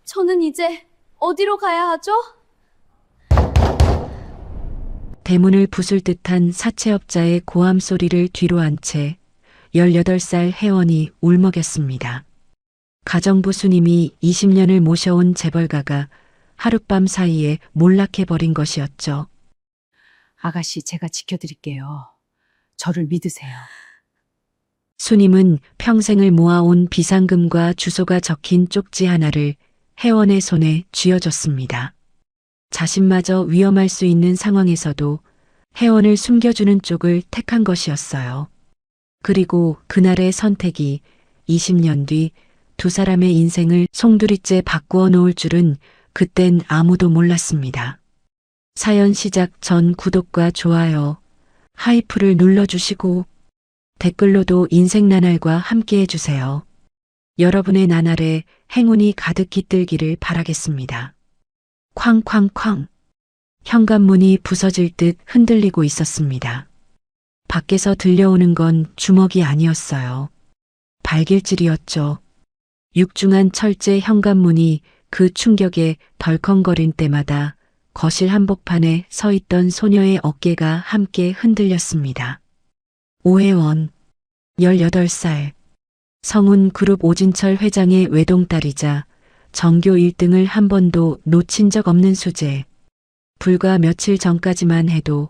저는 이제 어디로 가야 하죠? 대문을 부술 듯한 사채업자의 고함 소리를 뒤로 한 채 18살 혜원이 울먹였습니다. 가정부 스님이 20년을 모셔온 재벌가가 하룻밤 사이에 몰락해버린 것이었죠. 아가씨, 제가 지켜드릴게요. 저를 믿으세요. 스님은 평생을 모아온 비상금과 주소가 적힌 쪽지 하나를 혜원의 손에 쥐어줬습니다. 자신마저 위험할 수 있는 상황에서도 혜원을 숨겨주는 쪽을 택한 것이었어요. 그리고 그날의 선택이 20년 뒤 두 사람의 인생을 송두리째 바꾸어 놓을 줄은 그땐 아무도 몰랐습니다. 사연 시작 전 구독과 좋아요, 하이프를 눌러주시고 댓글로도 인생 나날과 함께 해주세요. 여러분의 나날에 행운이 가득 깃들기를 바라겠습니다. 쾅쾅쾅. 현관문이 부서질 듯 흔들리고 있었습니다. 밖에서 들려오는 건 주먹이 아니었어요. 발길질이었죠. 육중한 철제 현관문이 그 충격에 덜컹거린 때마다 거실 한복판에 서 있던 소녀의 어깨가 함께 흔들렸습니다. 오혜원, 18살. 성운 그룹 오진철 회장의 외동딸이자 전교 1등을 한 번도 놓친 적 없는 수재. 불과 며칠 전까지만 해도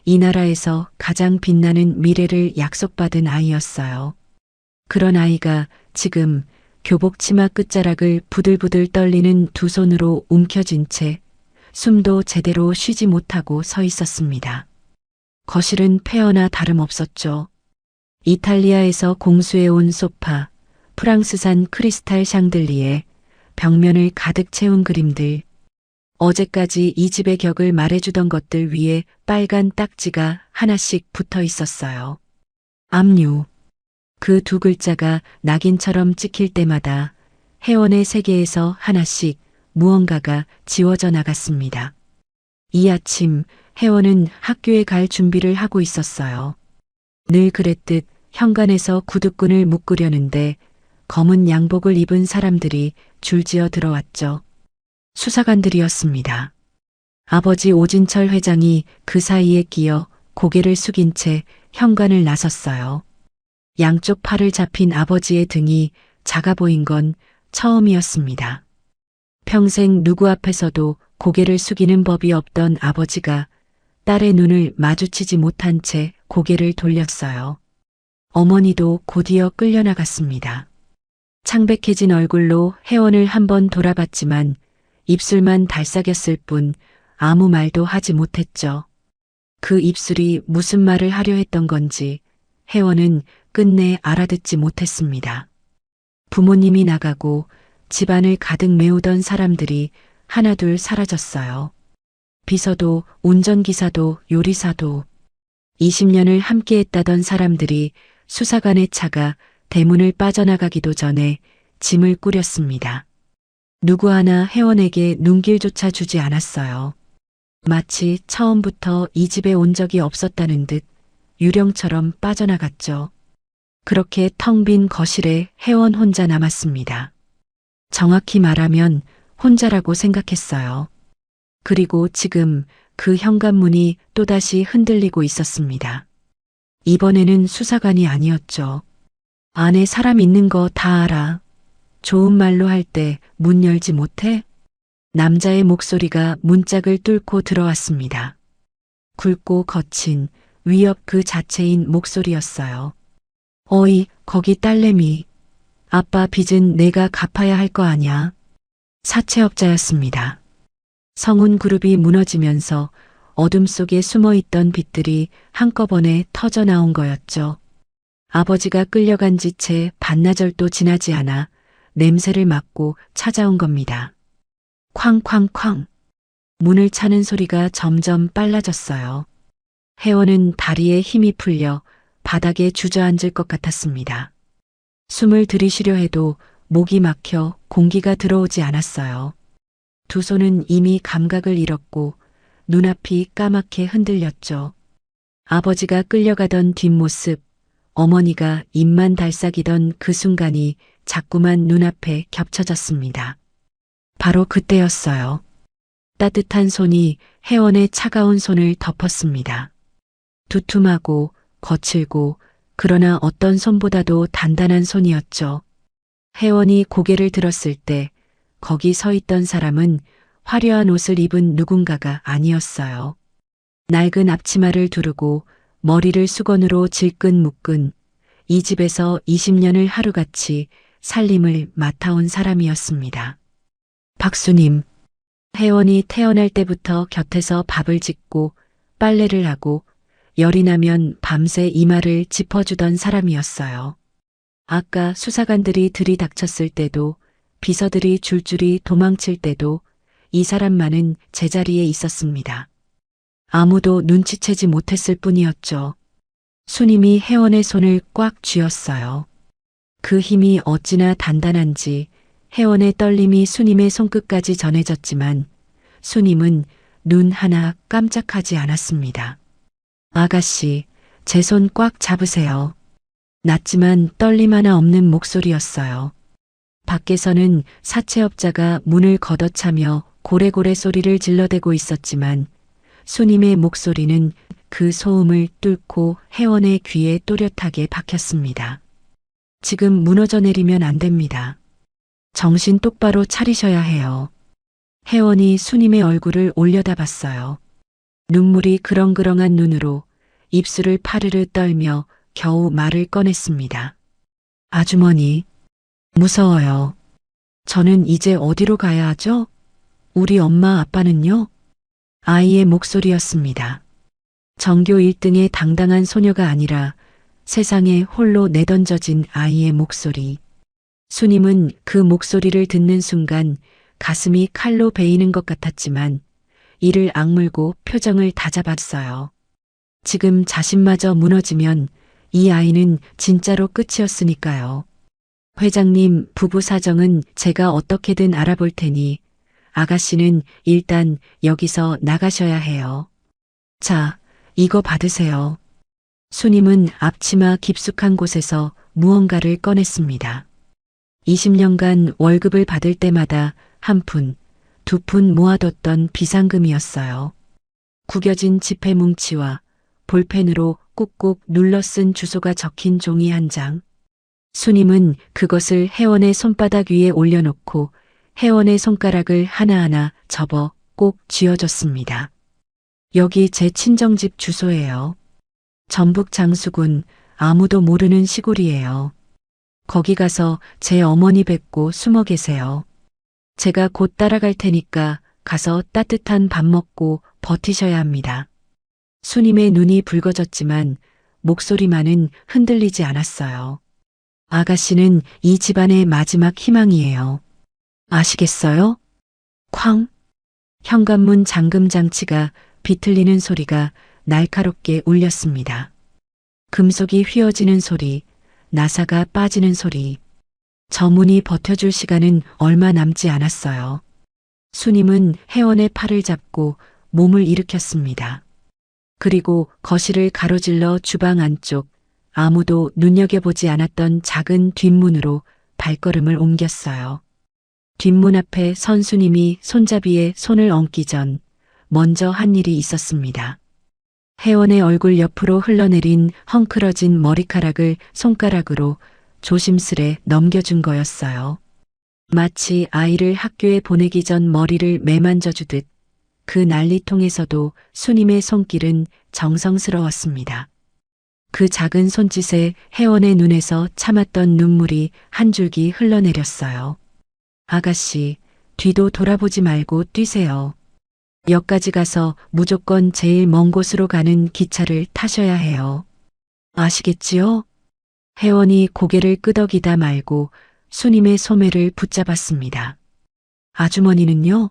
이 나라에서 가장 빛나는 미래를 약속받은 아이였어요. 그런 아이가 지금 교복 치마 끝자락을 부들부들 떨리는 두 손으로 움켜쥔 채 숨도 제대로 쉬지 못하고 서 있었습니다. 거실은 폐허나 다름없었죠. 이탈리아에서 공수해온 소파, 프랑스산 크리스탈 샹들리에 벽면을 가득 채운 그림들, 어제까지 이 집의 격을 말해주던 것들 위에 빨간 딱지가 하나씩 붙어 있었어요. 압류. 그 두 글자가 낙인처럼 찍힐 때마다 혜원의 세계에서 하나씩 무언가가 지워져 나갔습니다. 이 아침 혜원은 학교에 갈 준비를 하고 있었어요. 늘 그랬듯 현관에서 구두끈을 묶으려는데 검은 양복을 입은 사람들이 줄지어 들어왔죠. 수사관들이었습니다. 아버지 오진철 회장이 그 사이에 끼어 고개를 숙인 채 현관을 나섰어요. 양쪽 팔을 잡힌 아버지의 등이 작아 보인 건 처음이었습니다. 평생 누구 앞에서도 고개를 숙이는 법이 없던 아버지가 딸의 눈을 마주치지 못한 채 고개를 돌렸어요. 어머니도 곧이어 끌려나갔습니다. 창백해진 얼굴로 혜원을 한번 돌아봤지만 입술만 달싹였을 뿐 아무 말도 하지 못했죠. 그 입술이 무슨 말을 하려 했던 건지 혜원은 끝내 알아듣지 못했습니다. 부모님이 나가고 집안을 가득 메우던 사람들이 하나둘 사라졌어요. 비서도, 운전기사도, 요리사도 20년을 함께했다던 사람들이 수사관의 차가 대문을 빠져나가기도 전에 짐을 꾸렸습니다. 누구 하나 혜원에게 눈길조차 주지 않았어요. 마치 처음부터 이 집에 온 적이 없었다는 듯 유령처럼 빠져나갔죠. 그렇게 텅 빈 거실에 혜원 혼자 남았습니다. 정확히 말하면 혼자라고 생각했어요. 그리고 지금 그 현관문이 또다시 흔들리고 있었습니다. 이번에는 수사관이 아니었죠. 안에 사람 있는 거 다 알아. 좋은 말로 할 때 문 열지 못해? 남자의 목소리가 문짝을 뚫고 들어왔습니다. 굵고 거친 위협 그 자체인 목소리였어요. 어이, 거기 딸내미. 아빠 빚은 내가 갚아야 할 거 아냐. 사채업자였습니다. 성운 그룹이 무너지면서 어둠 속에 숨어있던 빚들이 한꺼번에 터져 나온 거였죠. 아버지가 끌려간 지 채 반나절도 지나지 않아 냄새를 맡고 찾아온 겁니다. 쾅쾅쾅. 문을 차는 소리가 점점 빨라졌어요. 혜원은 다리에 힘이 풀려 바닥에 주저앉을 것 같았습니다. 숨을 들이쉬려 해도 목이 막혀 공기가 들어오지 않았어요. 두 손은 이미 감각을 잃었고 눈앞이 까맣게 흔들렸죠. 아버지가 끌려가던 뒷모습, 어머니가 입만 달싹이던 그 순간이 자꾸만 눈앞에 겹쳐졌습니다. 바로 그때였어요. 따뜻한 손이 혜원의 차가운 손을 덮었습니다. 두툼하고 거칠고 그러나 어떤 손보다도 단단한 손이었죠. 혜원이 고개를 들었을 때 거기 서 있던 사람은 화려한 옷을 입은 누군가가 아니었어요. 낡은 앞치마를 두르고 머리를 수건으로 질끈 묶은 이 집에서 20년을 하루같이 살림을 맡아온 사람이었습니다. 박수님. 혜원이 태어날 때부터 곁에서 밥을 짓고 빨래를 하고 열이 나면 밤새 이마를 짚어주던 사람이었어요. 아까 수사관들이 들이닥쳤을 때도 비서들이 줄줄이 도망칠 때도 이 사람만은 제자리에 있었습니다. 아무도 눈치채지 못했을 뿐이었죠. 수님이 혜원의 손을 꽉 쥐었어요. 그 힘이 어찌나 단단한지 혜원의 떨림이 수님의 손끝까지 전해졌지만 수님은 눈 하나 깜짝하지 않았습니다. 아가씨, 제 손 꽉 잡으세요. 낮지만 떨림 하나 없는 목소리였어요. 밖에서는 사채업자가 문을 걷어차며 고래고래 소리를 질러대고 있었지만 수님의 목소리는 그 소음을 뚫고 혜원의 귀에 또렷하게 박혔습니다. 지금 무너져 내리면 안 됩니다. 정신 똑바로 차리셔야 해요. 혜원이 수님의 얼굴을 올려다봤어요. 눈물이 그렁그렁한 눈으로 입술을 파르르 떨며 겨우 말을 꺼냈습니다. 아주머니, 무서워요. 저는 이제 어디로 가야 하죠? 우리 엄마 아빠는요? 아이의 목소리였습니다. 전교 1등의 당당한 소녀가 아니라 세상에 홀로 내던져진 아이의 목소리. 수님은 그 목소리를 듣는 순간 가슴이 칼로 베이는 것 같았지만 이를 악물고 표정을 다잡았어요. 지금 자신마저 무너지면 이 아이는 진짜로 끝이었으니까요. 회장님, 부부 사정은 제가 어떻게든 알아볼 테니 아가씨는 일단 여기서 나가셔야 해요. 자, 이거 받으세요. 수님은 앞치마 깊숙한 곳에서 무언가를 꺼냈습니다. 20년간 월급을 받을 때마다 한 푼, 두 푼 모아뒀던 비상금이었어요. 구겨진 지폐 뭉치와 볼펜으로 꾹꾹 눌러 쓴 주소가 적힌 종이 한 장. 수님은 그것을 혜원의 손바닥 위에 올려놓고 혜원의 손가락을 하나하나 접어 꼭 쥐어줬습니다. 여기 제 친정집 주소예요. 전북 장수군 아무도 모르는 시골이에요. 거기 가서 제 어머니 뵙고 숨어 계세요. 제가 곧 따라갈 테니까 가서 따뜻한 밥 먹고 버티셔야 합니다. 수님의 눈이 붉어졌지만 목소리만은 흔들리지 않았어요. 아가씨는 이 집안의 마지막 희망이에요. 아시겠어요? 쾅! 현관문 잠금 장치가 비틀리는 소리가 날카롭게 울렸습니다. 금속이 휘어지는 소리, 나사가 빠지는 소리. 저 문이 버텨줄 시간은 얼마 남지 않았어요. 수님은 혜원의 팔을 잡고 몸을 일으켰습니다. 그리고 거실을 가로질러 주방 안쪽 아무도 눈여겨보지 않았던 작은 뒷문으로 발걸음을 옮겼어요. 뒷문 앞에 선 수님이 손잡이에 손을 얹기 전 먼저 한 일이 있었습니다. 혜원의 얼굴 옆으로 흘러내린 헝클어진 머리카락을 손가락으로 조심스레 넘겨준 거였어요. 마치 아이를 학교에 보내기 전 머리를 매만져주듯 그 난리통에서도 수님의 손길은 정성스러웠습니다. 그 작은 손짓에 혜원의 눈에서 참았던 눈물이 한 줄기 흘러내렸어요. 아가씨, 뒤도 돌아보지 말고 뛰세요. 역까지 가서 무조건 제일 먼 곳으로 가는 기차를 타셔야 해요. 아시겠지요? 혜원이 고개를 끄덕이다 말고 수님의 소매를 붙잡았습니다. 아주머니는요?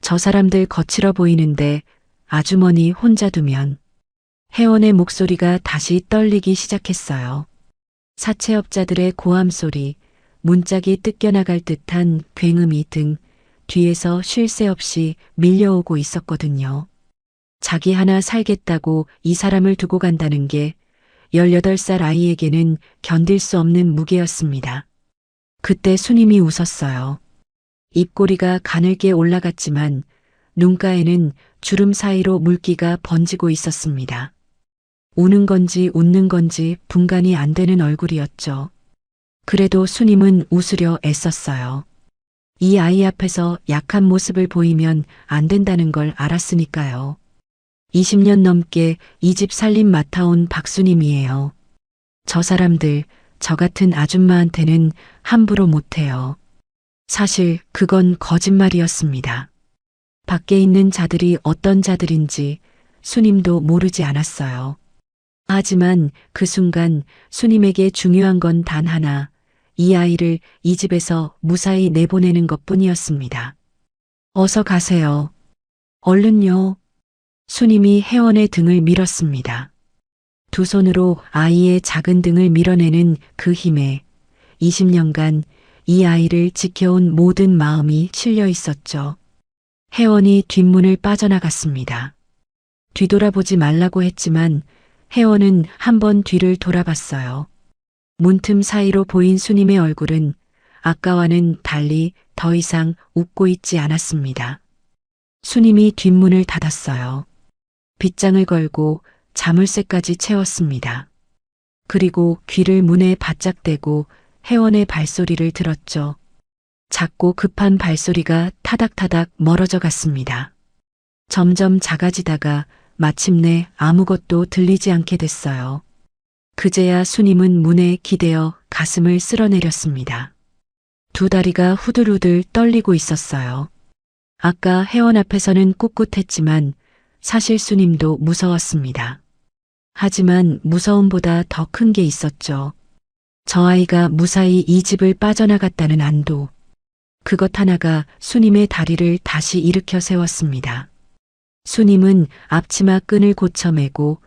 저 사람들 거칠어 보이는데 아주머니 혼자 두면. 혜원의 목소리가 다시 떨리기 시작했어요. 사채업자들의 고함 소리, 문짝이 뜯겨나갈 듯한 굉음이 등 뒤에서 쉴 새 없이 밀려오고 있었거든요. 자기 하나 살겠다고 이 사람을 두고 간다는 게 18살 아이에게는 견딜 수 없는 무게였습니다. 그때 수님이 웃었어요. 입꼬리가 가늘게 올라갔지만 눈가에는 주름 사이로 물기가 번지고 있었습니다. 우는 건지 웃는 건지 분간이 안 되는 얼굴이었죠. 그래도 수님은 웃으려 애썼어요. 이 아이 앞에서 약한 모습을 보이면 안 된다는 걸 알았으니까요. 20년 넘게 이 집 살림 맡아온 박수님이에요. 저 사람들, 저 같은 아줌마한테는 함부로 못해요. 사실 그건 거짓말이었습니다. 밖에 있는 자들이 어떤 자들인지 수님도 모르지 않았어요. 하지만 그 순간 수님에게 중요한 건 단 하나, 이 아이를 이 집에서 무사히 내보내는 것뿐이었습니다. 어서 가세요. 얼른요. 수님이 혜원의 등을 밀었습니다. 두 손으로 아이의 작은 등을 밀어내는 그 힘에 20년간 이 아이를 지켜온 모든 마음이 실려 있었죠. 혜원이 뒷문을 빠져나갔습니다. 뒤돌아보지 말라고 했지만 혜원은 한 번 뒤를 돌아봤어요. 문틈 사이로 보인 수님의 얼굴은 아까와는 달리 더 이상 웃고 있지 않았습니다. 수님이 뒷문을 닫았어요. 빗장을 걸고 자물쇠까지 채웠습니다. 그리고 귀를 문에 바짝 대고 혜원의 발소리를 들었죠. 작고 급한 발소리가 타닥타닥 멀어져 갔습니다. 점점 작아지다가 마침내 아무것도 들리지 않게 됐어요. 그제야 수님은 문에 기대어 가슴을 쓸어내렸습니다. 두 다리가 후들후들 떨리고 있었어요. 아까 혜원 앞에서는 꿋꿋했지만 사실 수님도 무서웠습니다. 하지만 무서움보다 더 큰 게 있었죠. 저 아이가 무사히 이 집을 빠져나갔다는 안도. 그것 하나가 수님의 다리를 다시 일으켜 세웠습니다. 수님은 앞치마 끈을 고쳐매고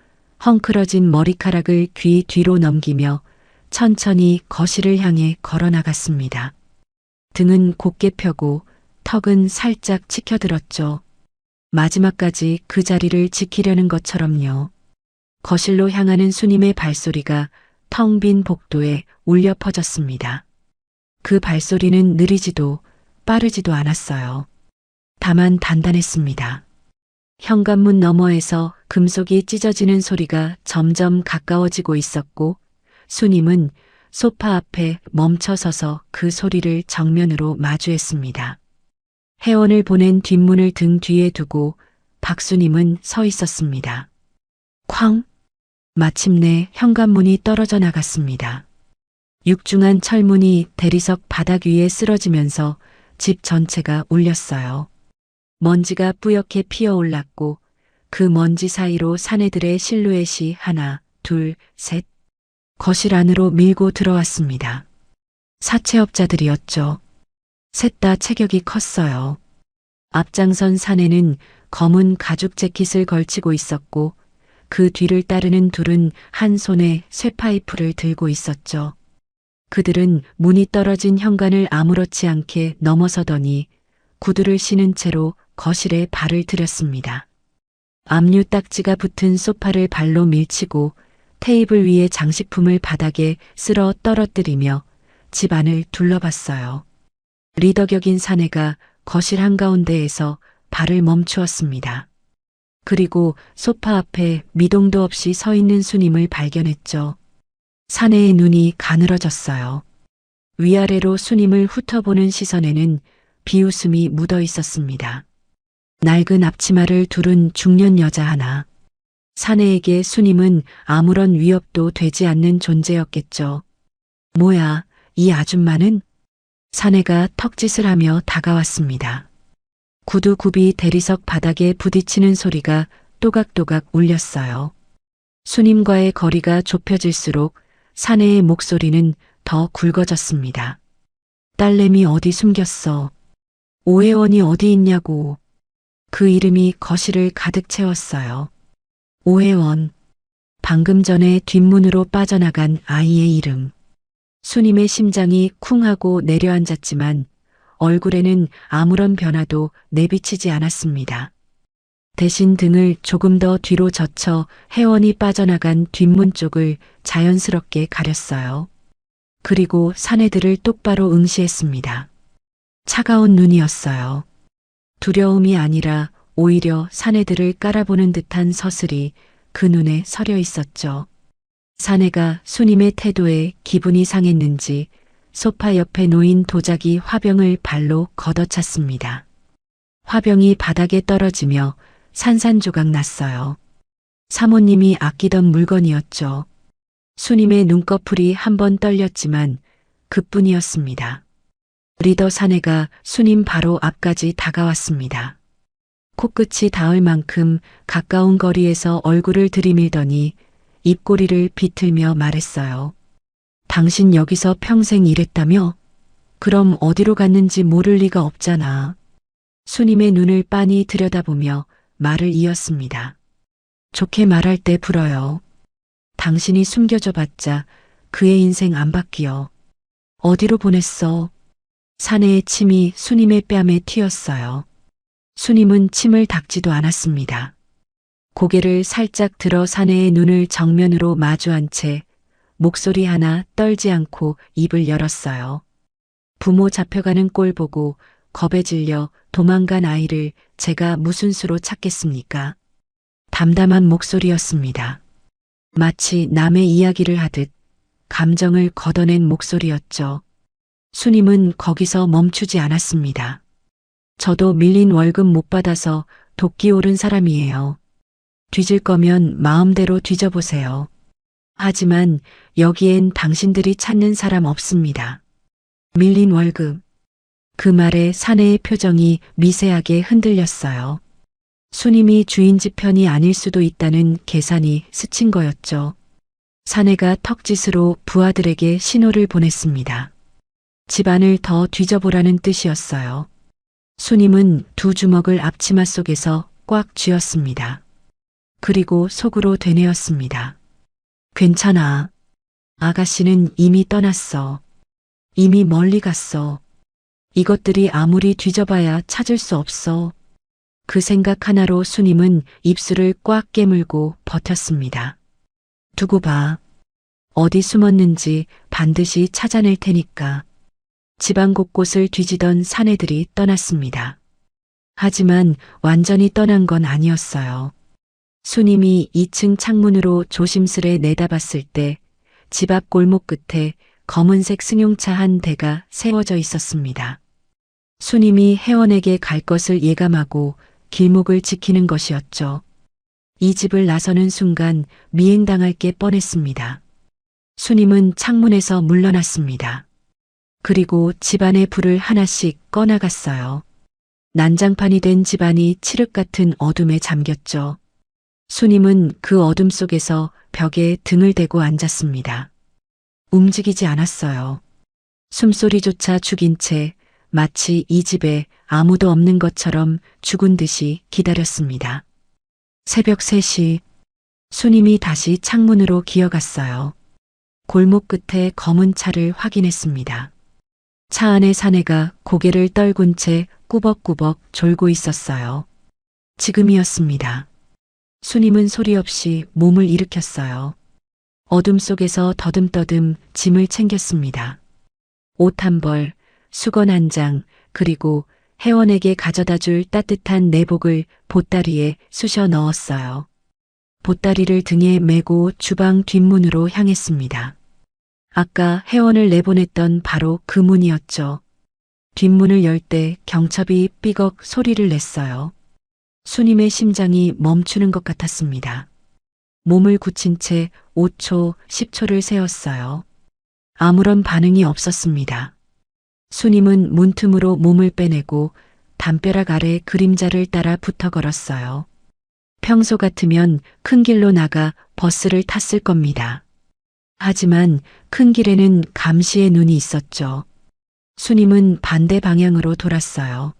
헝클어진 머리카락을 귀 뒤로 넘기며 천천히 거실을 향해 걸어 나갔습니다. 등은 곧게 펴고 턱은 살짝 치켜들었죠. 마지막까지 그 자리를 지키려는 것처럼요. 거실로 향하는 수님의 발소리가 텅 빈 복도에 울려 퍼졌습니다. 그 발소리는 느리지도 빠르지도 않았어요. 다만 단단했습니다. 현관문 너머에서 금속이 찢어지는 소리가 점점 가까워지고 있었고 수님은 소파 앞에 멈춰서서 그 소리를 정면으로 마주했습니다. 혜원을 보낸 뒷문을 등 뒤에 두고 박수님은 서 있었습니다. 쾅! 마침내 현관문이 떨어져 나갔습니다. 육중한 철문이 대리석 바닥 위에 쓰러지면서 집 전체가 울렸어요. 먼지가 뿌옇게 피어올랐고 그 먼지 사이로 사내들의 실루엣이 하나, 둘, 셋 거실 안으로 밀고 들어왔습니다. 사채업자들이었죠. 셋 다 체격이 컸어요. 앞장선 사내는 검은 가죽 재킷을 걸치고 있었고 그 뒤를 따르는 둘은 한 손에 쇠파이프를 들고 있었죠. 그들은 문이 떨어진 현관을 아무렇지 않게 넘어서더니 구두를 신은 채로 거실에 발을 들였습니다. 압류 딱지가 붙은 소파를 발로 밀치고 테이블 위의 장식품을 바닥에 쓸어 떨어뜨리며 집 안을 둘러봤어요. 리더격인 사내가 거실 한가운데에서 발을 멈추었습니다. 그리고 소파 앞에 미동도 없이 서 있는 수님을 발견했죠. 사내의 눈이 가늘어졌어요. 위아래로 수님을 훑어보는 시선에는 비웃음이 묻어 있었습니다. 낡은 앞치마를 두른 중년 여자 하나. 사내에게 수님은 아무런 위협도 되지 않는 존재였겠죠. 뭐야, 이 아줌마는? 사내가 턱짓을 하며 다가왔습니다. 구두굽이 대리석 바닥에 부딪히는 소리가 또각또각 울렸어요. 수님과의 거리가 좁혀질수록 사내의 목소리는 더 굵어졌습니다. 딸내미 어디 숨겼어? 오혜원이 어디 있냐고. 그 이름이 거실을 가득 채웠어요. 오혜원. 방금 전에 뒷문으로 빠져나간 아이의 이름. 수님의 심장이 쿵 하고 내려앉았지만 얼굴에는 아무런 변화도 내비치지 않았습니다. 대신 등을 조금 더 뒤로 젖혀 혜원이 빠져나간 뒷문 쪽을 자연스럽게 가렸어요. 그리고 사내들을 똑바로 응시했습니다. 차가운 눈이었어요. 두려움이 아니라 오히려 사내들을 깔아보는 듯한 서슬이 그 눈에 서려 있었죠. 사내가 수님의 태도에 기분이 상했는지 소파 옆에 놓인 도자기 화병을 발로 걷어찼습니다. 화병이 바닥에 떨어지며 산산조각 났어요. 사모님이 아끼던 물건이었죠. 수님의 눈꺼풀이 한번 떨렸지만 그뿐이었습니다. 리더 사내가 수님 바로 앞까지 다가왔습니다. 코끝이 닿을 만큼 가까운 거리에서 얼굴을 들이밀더니 입꼬리를 비틀며 말했어요. 당신 여기서 평생 일했다며? 그럼 어디로 갔는지 모를 리가 없잖아. 수님의 눈을 빤히 들여다보며 말을 이었습니다. 좋게 말할 때 불어요. 당신이 숨겨줘봤자 그의 인생 안 바뀌어. 어디로 보냈어? 사내의 침이 수님의 뺨에 튀었어요. 수님은 침을 닦지도 않았습니다. 고개를 살짝 들어 사내의 눈을 정면으로 마주한 채 목소리 하나 떨지 않고 입을 열었어요. 부모 잡혀가는 꼴 보고 겁에 질려 도망간 아이를 제가 무슨 수로 찾겠습니까? 담담한 목소리였습니다. 마치 남의 이야기를 하듯 감정을 걷어낸 목소리였죠. 수님은 거기서 멈추지 않았습니다. 저도 밀린 월급 못 받아서 도끼 오른 사람이에요. 뒤질 거면 마음대로 뒤져보세요. 하지만 여기엔 당신들이 찾는 사람 없습니다. 밀린 월급. 그 말에 사내의 표정이 미세하게 흔들렸어요. 수님이 주인 집 편이 아닐 수도 있다는 계산이 스친 거였죠. 사내가 턱짓으로 부하들에게 신호를 보냈습니다. 집안을 더 뒤져보라는 뜻이었어요. 수님은 두 주먹을 앞치마 속에서 꽉 쥐었습니다. 그리고 속으로 되뇌었습니다. 괜찮아. 아가씨는 이미 떠났어. 이미 멀리 갔어. 이것들이 아무리 뒤져봐야 찾을 수 없어. 그 생각 하나로 수님은 입술을 꽉 깨물고 버텼습니다. 두고 봐. 어디 숨었는지 반드시 찾아낼 테니까. 집안 곳곳을 뒤지던 사내들이 떠났습니다. 하지만 완전히 떠난 건 아니었어요. 수님이 2층 창문으로 조심스레 내다봤을 때 집 앞 골목 끝에 검은색 승용차 한 대가 세워져 있었습니다. 수님이 회원에게 갈 것을 예감하고 길목을 지키는 것이었죠. 이 집을 나서는 순간 미행당할 게 뻔했습니다. 수님은 창문에서 물러났습니다. 그리고 집안의 불을 하나씩 꺼나갔어요. 난장판이 된 집안이 칠흑 같은 어둠에 잠겼죠. 수님은 그 어둠 속에서 벽에 등을 대고 앉았습니다. 움직이지 않았어요. 숨소리조차 죽인 채 마치 이 집에 아무도 없는 것처럼 죽은 듯이 기다렸습니다. 새벽 3시, 수님이 다시 창문으로 기어갔어요. 골목 끝에 검은 차를 확인했습니다. 차 안에 사내가 고개를 떨군 채 꾸벅꾸벅 졸고 있었어요. 지금이었습니다. 수님은 소리 없이 몸을 일으켰어요. 어둠 속에서 더듬더듬 짐을 챙겼습니다. 옷 한 벌, 수건 한 장, 그리고 회원에게 가져다 줄 따뜻한 내복을 보따리에 쑤셔 넣었어요. 보따리를 등에 메고 주방 뒷문으로 향했습니다. 아까 회원을 내보냈던 바로 그 문이었죠. 뒷문을 열 때 경첩이 삐걱 소리를 냈어요. 수님의 심장이 멈추는 것 같았습니다. 몸을 굳힌 채 5초, 10초를 세었어요. 아무런 반응이 없었습니다. 수님은 문틈으로 몸을 빼내고 담벼락 아래 그림자를 따라 붙어 걸었어요. 평소 같으면 큰 길로 나가 버스를 탔을 겁니다. 하지만 큰 길에는 감시의 눈이 있었죠. 수님은 반대 방향으로 돌았어요.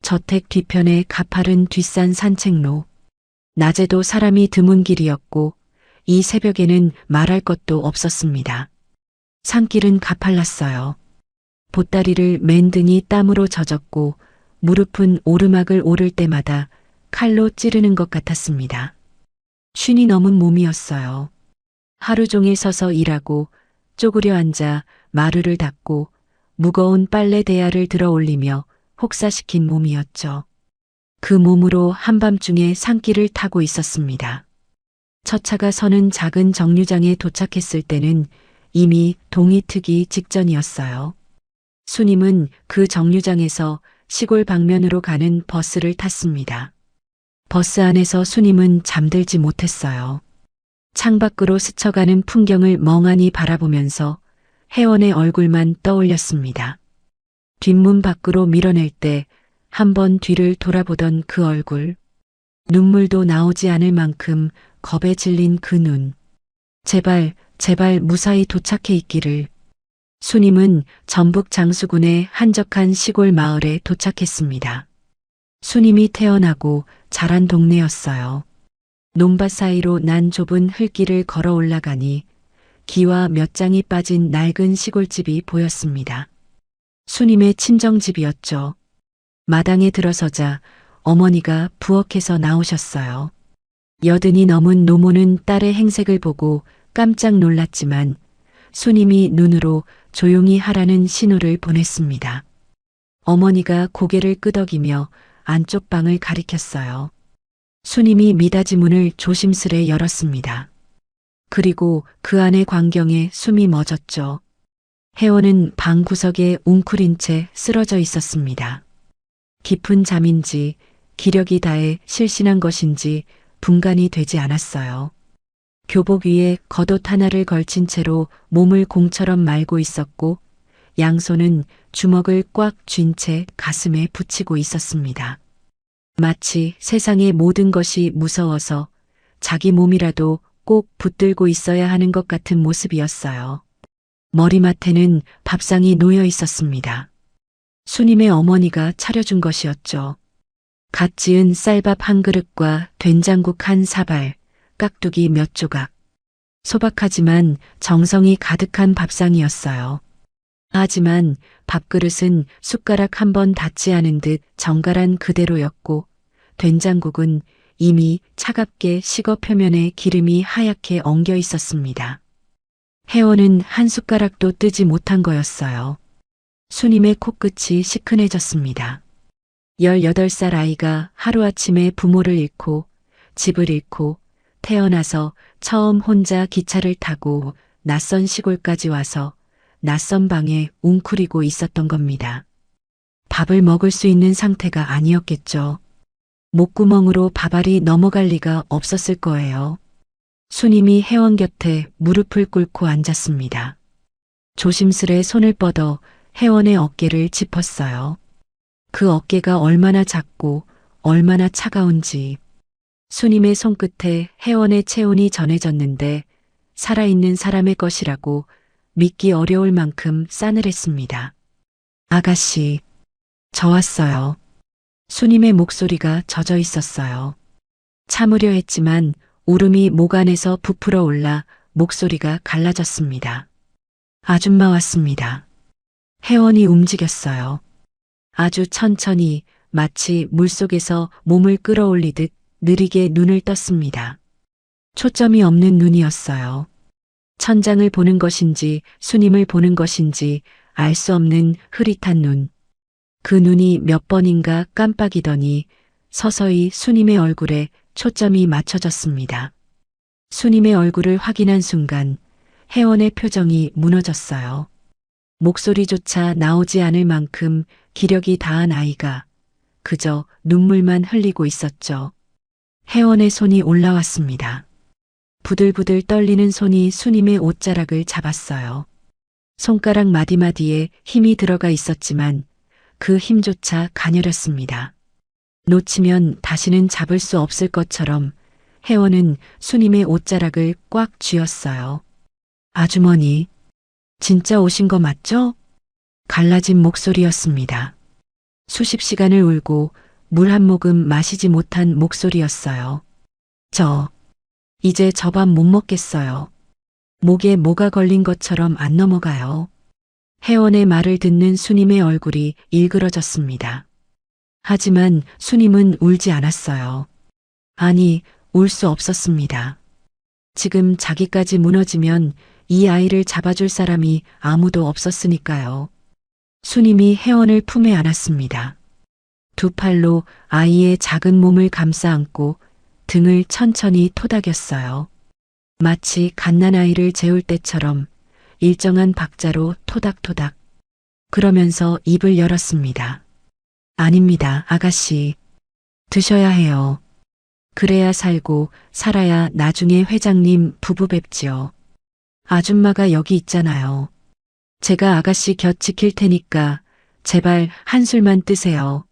저택 뒤편의 가파른 뒷산 산책로. 낮에도 사람이 드문 길이었고 이 새벽에는 말할 것도 없었습니다. 산길은 가팔랐어요. 보따리를 맨 등이 땀으로 젖었고 무릎은 오르막을 오를 때마다 칼로 찌르는 것 같았습니다. 쉰이 넘은 몸이었어요. 하루 종일 서서 일하고 쪼그려 앉아 마루를 닦고 무거운 빨래 대야를 들어 올리며 혹사시킨 몸이었죠. 그 몸으로 한밤중에 산길을 타고 있었습니다. 첫 차가 서는 작은 정류장에 도착했을 때는 이미 동이 트기 직전이었어요. 수님은 그 정류장에서 시골 방면으로 가는 버스를 탔습니다. 버스 안에서 수님은 잠들지 못했어요. 창밖으로 스쳐가는 풍경을 멍하니 바라보면서 혜원의 얼굴만 떠올렸습니다. 뒷문 밖으로 밀어낼 때 한 번 뒤를 돌아보던 그 얼굴, 눈물도 나오지 않을 만큼 겁에 질린 그 눈. 제발, 제발 무사히 도착해 있기를. 수님은 전북 장수군의 한적한 시골 마을에 도착했습니다. 수님이 태어나고 자란 동네였어요. 논밭 사이로 난 좁은 흙길을 걸어 올라가니 기와 몇 장이 빠진 낡은 시골집이 보였습니다. 수님의 친정집이었죠. 마당에 들어서자 어머니가 부엌에서 나오셨어요. 여든이 넘은 노모는 딸의 행색을 보고 깜짝 놀랐지만 수님이 눈으로 조용히 하라는 신호를 보냈습니다. 어머니가 고개를 끄덕이며 안쪽 방을 가리켰어요. 수님이 미닫이 문을 조심스레 열었습니다. 그리고 그 안의 광경에 숨이 멎었죠. 혜원은 방 구석에 웅크린 채 쓰러져 있었습니다. 깊은 잠인지 기력이 다해 실신한 것인지 분간이 되지 않았어요. 교복 위에 겉옷 하나를 걸친 채로 몸을 공처럼 말고 있었고 양손은 주먹을 꽉 쥔 채 가슴에 붙이고 있었습니다. 마치 세상의 모든 것이 무서워서 자기 몸이라도 꼭 붙들고 있어야 하는 것 같은 모습이었어요. 머리맡에는 밥상이 놓여 있었습니다. 수님의 어머니가 차려준 것이었죠. 갓 지은 쌀밥 한 그릇과 된장국 한 사발, 깍두기 몇 조각. 소박하지만 정성이 가득한 밥상이었어요. 하지만 밥그릇은 숟가락 한 번 닿지 않은 듯 정갈한 그대로였고 된장국은 이미 차갑게 식어 표면에 기름이 하얗게 엉겨 있었습니다. 혜원은 한 숟가락도 뜨지 못한 거였어요. 수님의 코끝이 시큰해졌습니다. 18살 아이가 하루아침에 부모를 잃고 집을 잃고 태어나서 처음 혼자 기차를 타고 낯선 시골까지 와서 낯선 방에 웅크리고 있었던 겁니다. 밥을 먹을 수 있는 상태가 아니었겠죠. 목구멍으로 밥알이 넘어갈 리가 없었을 거예요. 수님이 혜원 곁에 무릎을 꿇고 앉았습니다. 조심스레 손을 뻗어 혜원의 어깨를 짚었어요. 그 어깨가 얼마나 작고 얼마나 차가운지. 수님의 손끝에 혜원의 체온이 전해졌는데 살아있는 사람의 것이라고 믿기 어려울 만큼 싸늘했습니다. 아가씨, 저 왔어요. 수님의 목소리가 젖어 있었어요. 참으려 했지만 울음이 목 안에서 부풀어 올라 목소리가 갈라졌습니다. 아줌마 왔습니다. 혜원이 움직였어요. 아주 천천히 마치 물속에서 몸을 끌어올리듯 느리게 눈을 떴습니다. 초점이 없는 눈이었어요. 천장을 보는 것인지 수님을 보는 것인지 알 수 없는 흐릿한 눈. 그 눈이 몇 번인가 깜빡이더니 서서히 수님의 얼굴에 초점이 맞춰졌습니다. 수님의 얼굴을 확인한 순간 혜원의 표정이 무너졌어요. 목소리조차 나오지 않을 만큼 기력이 다한 아이가 그저 눈물만 흘리고 있었죠. 혜원의 손이 올라왔습니다. 부들부들 떨리는 손이 수님의 옷자락을 잡았어요. 손가락 마디마디에 힘이 들어가 있었지만 그 힘조차 가녀렸습니다. 놓치면 다시는 잡을 수 없을 것처럼 혜원은 수님의 옷자락을 꽉 쥐었어요. 아주머니, 진짜 오신 거 맞죠? 갈라진 목소리였습니다. 수십 시간을 울고 물 한 모금 마시지 못한 목소리였어요. 이제 저 밥 못 먹겠어요. 목에 뭐가 걸린 것처럼 안 넘어가요. 혜원의 말을 듣는 수님의 얼굴이 일그러졌습니다. 하지만 수님은 울지 않았어요. 아니, 울 수 없었습니다. 지금 자기까지 무너지면 이 아이를 잡아줄 사람이 아무도 없었으니까요. 수님이 혜원을 품에 안았습니다. 두 팔로 아이의 작은 몸을 감싸 안고 등을 천천히 토닥였어요. 마치 갓난아이를 재울 때처럼 일정한 박자로 토닥토닥. 그러면서 입을 열었습니다. 아닙니다, 아가씨. 드셔야 해요. 그래야 살고 살아야 나중에 회장님 부부 뵙지요. 아줌마가 여기 있잖아요. 제가 아가씨 곁 지킬 테니까 제발 한술만 뜨세요.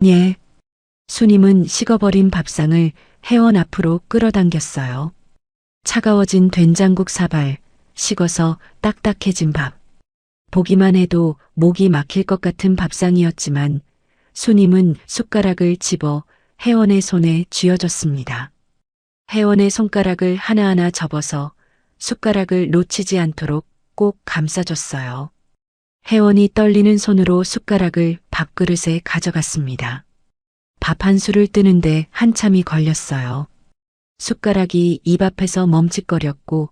예. 수님은 식어버린 밥상을 혜원 앞으로 끌어당겼어요. 차가워진 된장국 사발, 식어서 딱딱해진 밥. 보기만 해도 목이 막힐 것 같은 밥상이었지만 수님은 숟가락을 집어 혜원의 손에 쥐어줬습니다. 혜원의 손가락을 하나하나 접어서 숟가락을 놓치지 않도록 꼭 감싸줬어요. 혜원이 떨리는 손으로 숟가락을 밥그릇에 가져갔습니다. 밥 한 술을 뜨는데 한참이 걸렸어요. 숟가락이 입 앞에서 멈칫거렸고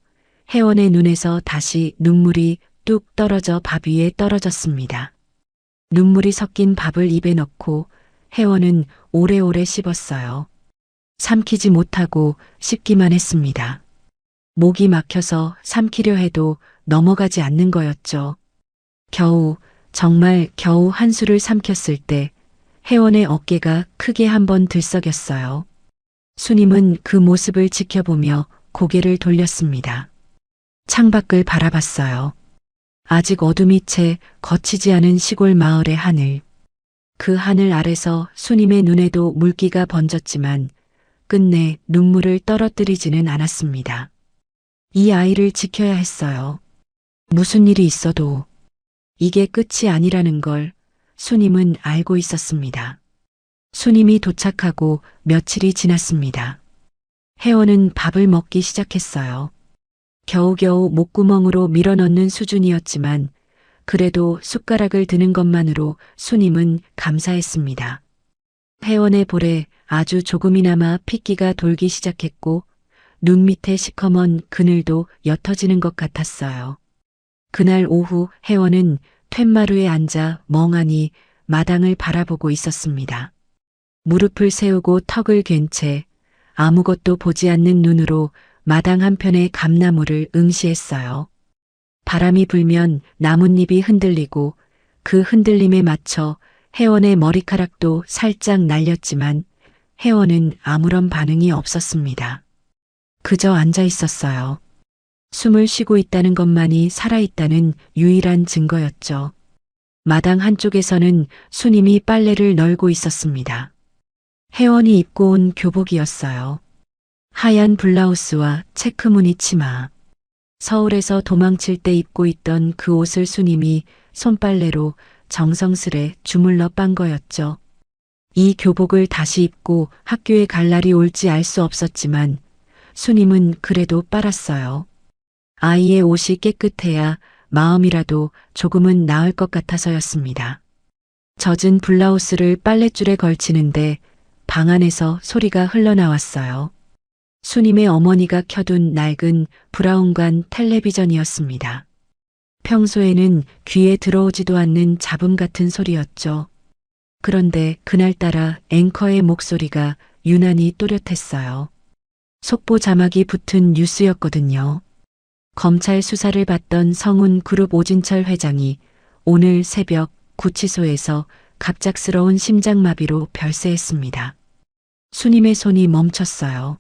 혜원의 눈에서 다시 눈물이 뚝 떨어져 밥 위에 떨어졌습니다. 눈물이 섞인 밥을 입에 넣고 혜원은 오래오래 씹었어요. 삼키지 못하고 씹기만 했습니다. 목이 막혀서 삼키려 해도 넘어가지 않는 거였죠. 정말 겨우 한 술을 삼켰을 때 혜원의 어깨가 크게 한번 들썩였어요. 수님은 그 모습을 지켜보며 고개를 돌렸습니다. 창밖을 바라봤어요. 아직 어둠이 채 거치지 않은 시골 마을의 하늘. 그 하늘 아래서 수님의 눈에도 물기가 번졌지만 끝내 눈물을 떨어뜨리지는 않았습니다. 이 아이를 지켜야 했어요. 무슨 일이 있어도 이게 끝이 아니라는 걸 수님은 알고 있었습니다. 수님이 도착하고 며칠이 지났습니다. 혜원은 밥을 먹기 시작했어요. 겨우겨우 목구멍으로 밀어넣는 수준이었지만 그래도 숟가락을 드는 것만으로 수님은 감사했습니다. 혜원의 볼에 아주 조금이나마 핏기가 돌기 시작했고 눈 밑에 시커먼 그늘도 옅어지는 것 같았어요. 그날 오후 혜원은 툇마루에 앉아 멍하니 마당을 바라보고 있었습니다. 무릎을 세우고 턱을 괜 채 아무것도 보지 않는 눈으로 마당 한편의 감나무를 응시했어요. 바람이 불면 나뭇잎이 흔들리고 그 흔들림에 맞춰 혜원의 머리카락도 살짝 날렸지만 혜원은 아무런 반응이 없었습니다. 그저 앉아 있었어요. 숨을 쉬고 있다는 것만이 살아있다는 유일한 증거였죠. 마당 한쪽에서는 수님이 빨래를 널고 있었습니다. 혜원이 입고 온 교복이었어요. 하얀 블라우스와 체크무늬 치마. 서울에서 도망칠 때 입고 있던 그 옷을 수님이 손빨래로 정성스레 주물러 빤 거였죠. 이 교복을 다시 입고 학교에 갈 날이 올지 알 수 없었지만 수님은 그래도 빨았어요. 아이의 옷이 깨끗해야 마음이라도 조금은 나을 것 같아서였습니다. 젖은 블라우스를 빨랫줄에 걸치는데 방 안에서 소리가 흘러나왔어요. 수님의 어머니가 켜둔 낡은 브라운관 텔레비전이었습니다. 평소에는 귀에 들어오지도 않는 잡음 같은 소리였죠. 그런데 그날따라 앵커의 목소리가 유난히 또렷했어요. 속보 자막이 붙은 뉴스였거든요. 검찰 수사를 받던 성운 그룹 오진철 회장이 오늘 새벽 구치소에서 갑작스러운 심장마비로 별세했습니다. 수님의 손이 멈췄어요.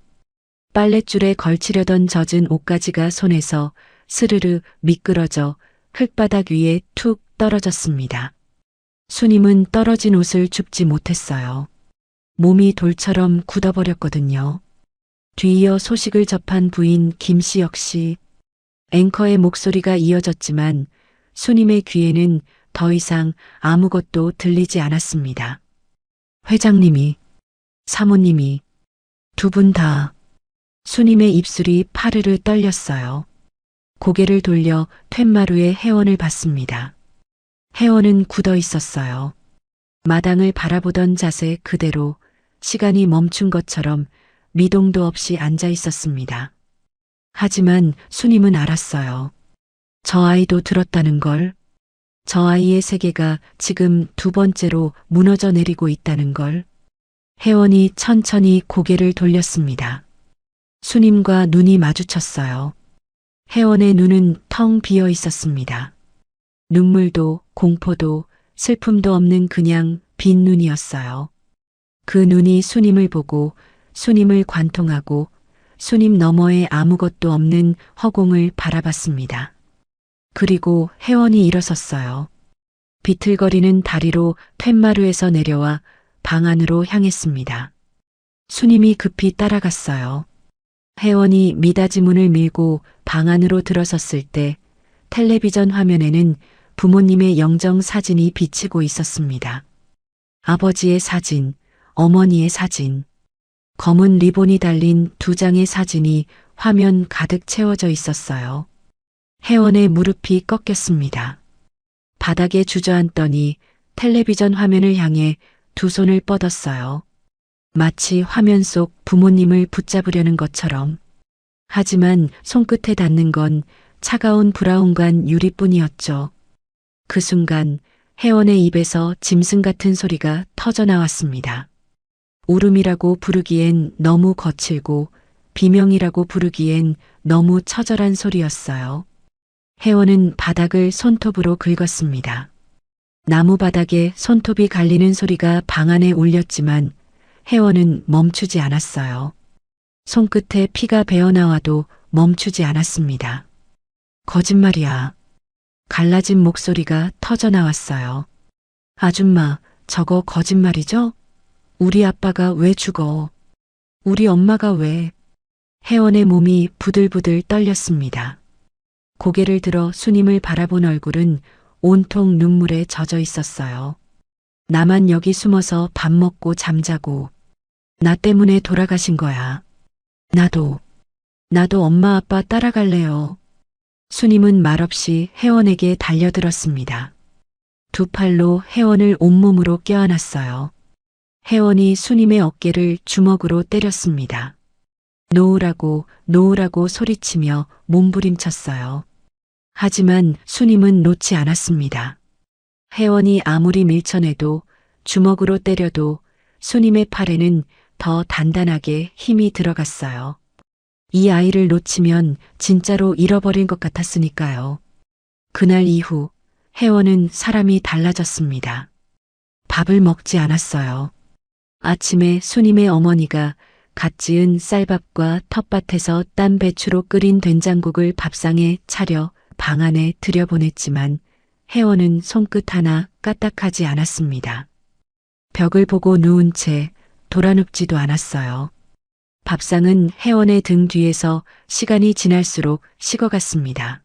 빨랫줄에 걸치려던 젖은 옷가지가 손에서 스르르 미끄러져 흙바닥 위에 툭 떨어졌습니다. 수님은 떨어진 옷을 줍지 못했어요. 몸이 돌처럼 굳어버렸거든요. 뒤이어 소식을 접한 부인 김씨 역시 앵커의 목소리가 이어졌지만 수님의 귀에는 더 이상 아무것도 들리지 않았습니다. 회장님이, 사모님이, 두 분 다. 수님의 입술이 파르르 떨렸어요. 고개를 돌려 툇마루의 혜원을 봤습니다. 혜원은 굳어 있었어요. 마당을 바라보던 자세 그대로 시간이 멈춘 것처럼 미동도 없이 앉아 있었습니다. 하지만 수님은 알았어요. 저 아이도 들었다는 걸. 저 아이의 세계가 지금 두 번째로 무너져 내리고 있다는 걸. 혜원이 천천히 고개를 돌렸습니다. 수님과 눈이 마주쳤어요. 혜원의 눈은 텅 비어 있었습니다. 눈물도 공포도 슬픔도 없는 그냥 빈 눈이었어요. 그 눈이 수님을 보고 수님을 관통하고 수님 너머에 아무것도 없는 허공을 바라봤습니다. 그리고 혜원이 일어섰어요. 비틀거리는 다리로 툇마루에서 내려와 방 안으로 향했습니다. 수님이 급히 따라갔어요. 혜원이 미닫이 문을 밀고 방 안으로 들어섰을 때 텔레비전 화면에는 부모님의 영정 사진이 비치고 있었습니다. 아버지의 사진, 어머니의 사진, 검은 리본이 달린 두 장의 사진이 화면 가득 채워져 있었어요. 혜원의 무릎이 꺾였습니다. 바닥에 주저앉더니 텔레비전 화면을 향해 두 손을 뻗었어요. 마치 화면 속 부모님을 붙잡으려는 것처럼. 하지만 손끝에 닿는 건 차가운 브라운관 유리뿐이었죠. 그 순간 혜원의 입에서 짐승 같은 소리가 터져 나왔습니다. 울음이라고 부르기엔 너무 거칠고 비명이라고 부르기엔 너무 처절한 소리였어요. 혜원은 바닥을 손톱으로 긁었습니다. 나무 바닥에 손톱이 갈리는 소리가 방 안에 울렸지만 혜원은 멈추지 않았어요. 손끝에 피가 배어나와도 멈추지 않았습니다. 거짓말이야. 갈라진 목소리가 터져 나왔어요. 아줌마, 저거 거짓말이죠? 우리 아빠가 왜 죽어? 우리 엄마가 왜? 혜원의 몸이 부들부들 떨렸습니다. 고개를 들어 수님을 바라본 얼굴은 온통 눈물에 젖어 있었어요. 나만 여기 숨어서 밥 먹고 잠자고 나 때문에 돌아가신 거야. 나도 엄마 아빠 따라갈래요. 수님은 말없이 혜원에게 달려들었습니다. 두 팔로 혜원을 온몸으로 껴안았어요. 혜원이 수님의 어깨를 주먹으로 때렸습니다. 놓으라고 놓으라고 소리치며 몸부림쳤어요. 하지만 수님은 놓지 않았습니다. 혜원이 아무리 밀쳐내도 주먹으로 때려도 수님의 팔에는 더 단단하게 힘이 들어갔어요. 이 아이를 놓치면 진짜로 잃어버린 것 같았으니까요. 그날 이후 혜원은 사람이 달라졌습니다. 밥을 먹지 않았어요. 아침에 수님의 어머니가 갓 지은 쌀밥과 텃밭에서 딴 배추로 끓인 된장국을 밥상에 차려 방 안에 들여보냈지만 혜원은 손끝 하나 까딱하지 않았습니다. 벽을 보고 누운 채 돌아눕지도 않았어요. 밥상은 혜원의 등 뒤에서 시간이 지날수록 식어갔습니다.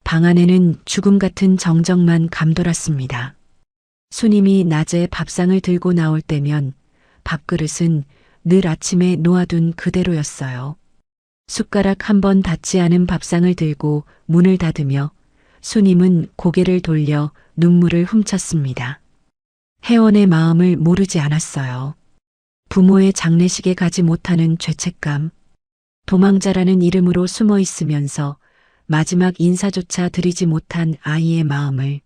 방 안에는 죽음 같은 정적만 감돌았습니다. 수님이 낮에 밥상을 들고 나올 때면 밥그릇은 늘 아침에 놓아둔 그대로였어요. 숟가락 한 번 닿지 않은 밥상을 들고 문을 닫으며 수님은 고개를 돌려 눈물을 훔쳤습니다. 혜원의 마음을 모르지 않았어요. 부모의 장례식에 가지 못하는 죄책감, 도망자라는 이름으로 숨어 있으면서 마지막 인사조차 드리지 못한 아이의 마음을,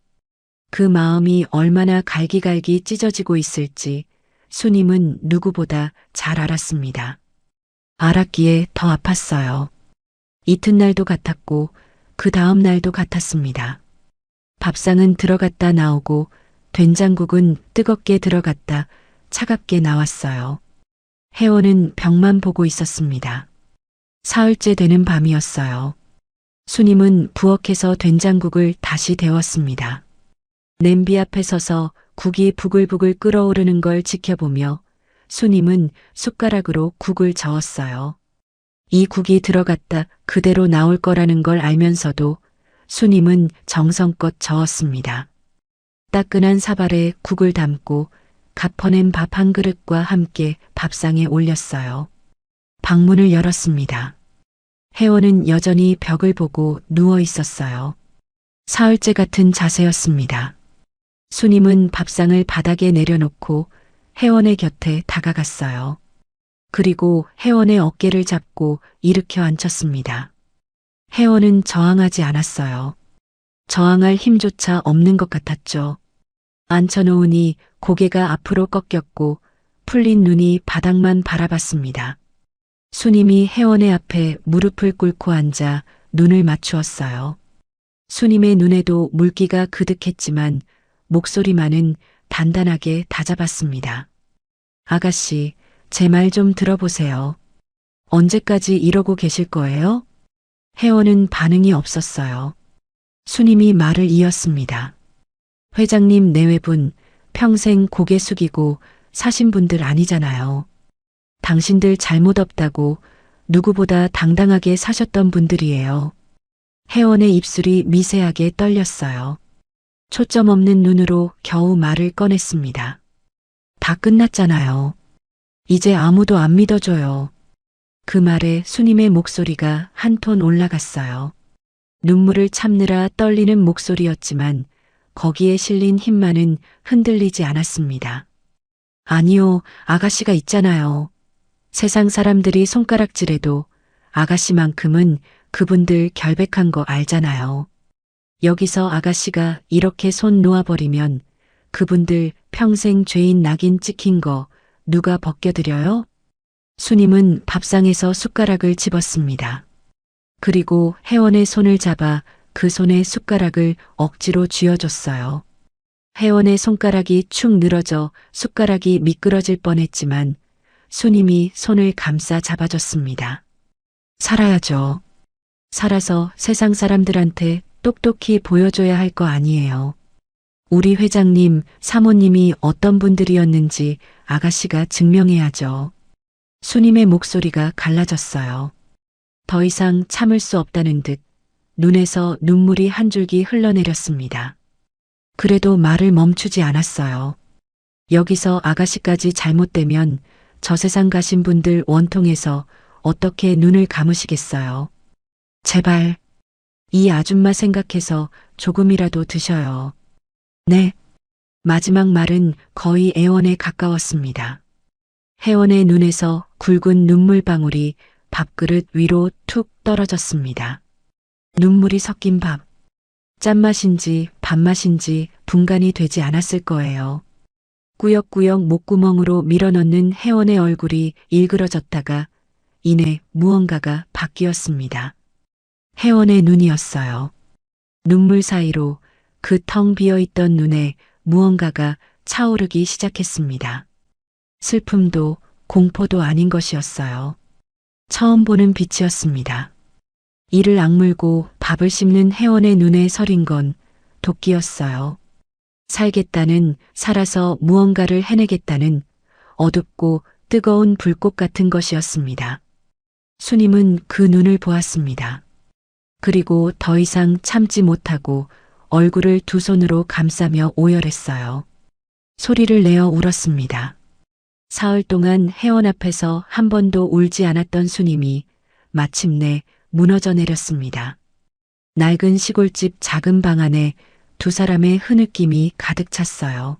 그 마음이 얼마나 갈기갈기 찢어지고 있을지 수님은 누구보다 잘 알았습니다. 알았기에 더 아팠어요. 이튿날도 같았고 그 다음 날도 같았습니다. 밥상은 들어갔다 나오고 된장국은 뜨겁게 들어갔다 차갑게 나왔어요. 혜원은 벽만 보고 있었습니다. 사흘째 되는 밤이었어요. 수님은 부엌에서 된장국을 다시 데웠습니다. 냄비 앞에 서서 국이 부글부글 끓어오르는 걸 지켜보며 수님은 숟가락으로 국을 저었어요. 이 국이 들어갔다 그대로 나올 거라는 걸 알면서도 수님은 정성껏 저었습니다. 따끈한 사발에 국을 담고 갓 퍼낸 밥 한 그릇과 함께 밥상에 올렸어요. 방문을 열었습니다. 혜원은 여전히 벽을 보고 누워 있었어요. 사흘째 같은 자세였습니다. 수님은 밥상을 바닥에 내려놓고 혜원의 곁에 다가갔어요. 그리고 혜원의 어깨를 잡고 일으켜 앉혔습니다. 혜원은 저항하지 않았어요. 저항할 힘조차 없는 것 같았죠. 앉혀놓으니 고개가 앞으로 꺾였고 풀린 눈이 바닥만 바라봤습니다. 수님이 회원의 앞에 무릎을 꿇고 앉아 눈을 맞추었어요. 수님의 눈에도 물기가 그득했지만 목소리만은 단단하게 다잡았습니다. 아가씨, 제 말 좀 들어보세요. 언제까지 이러고 계실 거예요? 회원은 반응이 없었어요. 수님이 말을 이었습니다. 회장님 내외분 평생 고개 숙이고 사신 분들 아니잖아요. 당신들 잘못 없다고 누구보다 당당하게 사셨던 분들이에요. 회원의 입술이 미세하게 떨렸어요. 초점 없는 눈으로 겨우 말을 꺼냈습니다. 다 끝났잖아요. 이제 아무도 안 믿어줘요. 그 말에 수님의 목소리가 한 톤 올라갔어요. 눈물을 참느라 떨리는 목소리였지만 거기에 실린 힘만은 흔들리지 않았습니다. 아니요, 아가씨가 있잖아요. 세상 사람들이 손가락질해도 아가씨만큼은 그분들 결백한 거 알잖아요. 여기서 아가씨가 이렇게 손 놓아버리면 그분들 평생 죄인 낙인 찍힌 거 누가 벗겨드려요? 수님은 밥상에서 숟가락을 집었습니다. 그리고 회원의 손을 잡아 그 손에 숟가락을 억지로 쥐어줬어요. 회원의 손가락이 축 늘어져 숟가락이 미끄러질 뻔했지만 수님이 손을 감싸 잡아줬습니다. 살아야죠. 살아서 세상 사람들한테 똑똑히 보여줘야 할 거 아니에요. 우리 회장님, 사모님이 어떤 분들이었는지 아가씨가 증명해야죠. 수님의 목소리가 갈라졌어요. 더 이상 참을 수 없다는 듯 눈에서 눈물이 한 줄기 흘러내렸습니다. 그래도 말을 멈추지 않았어요. 여기서 아가씨까지 잘못되면 저 세상 가신 분들 원통해서 어떻게 눈을 감으시겠어요. 제발 이 아줌마 생각해서 조금이라도 드셔요. 네. 마지막 말은 거의 애원에 가까웠습니다. 회원의 눈에서 굵은 눈물방울이 밥그릇 위로 툭 떨어졌습니다. 눈물이 섞인 밥. 짠맛인지 밥맛인지 분간이 되지 않았을 거예요. 꾸역꾸역 목구멍으로 밀어넣는 회원의 얼굴이 일그러졌다가 이내 무언가가 바뀌었습니다. 회원의 눈이었어요. 눈물 사이로 그 텅 비어있던 눈에 무언가가 차오르기 시작했습니다. 슬픔도 공포도 아닌 것이었어요. 처음 보는 빛이었습니다. 이를 악물고 밥을 씹는 회원의 눈에 서린 건 도끼였어요. 살겠다는, 살아서 무언가를 해내겠다는 어둡고 뜨거운 불꽃 같은 것이었습니다. 수님은 그 눈을 보았습니다. 그리고 더 이상 참지 못하고 얼굴을 두 손으로 감싸며 오열했어요. 소리를 내어 울었습니다. 사흘 동안 회원 앞에서 한 번도 울지 않았던 수님이 마침내 무너져 내렸습니다. 낡은 시골집 작은 방 안에 두 사람의 흐느낌이 가득 찼어요.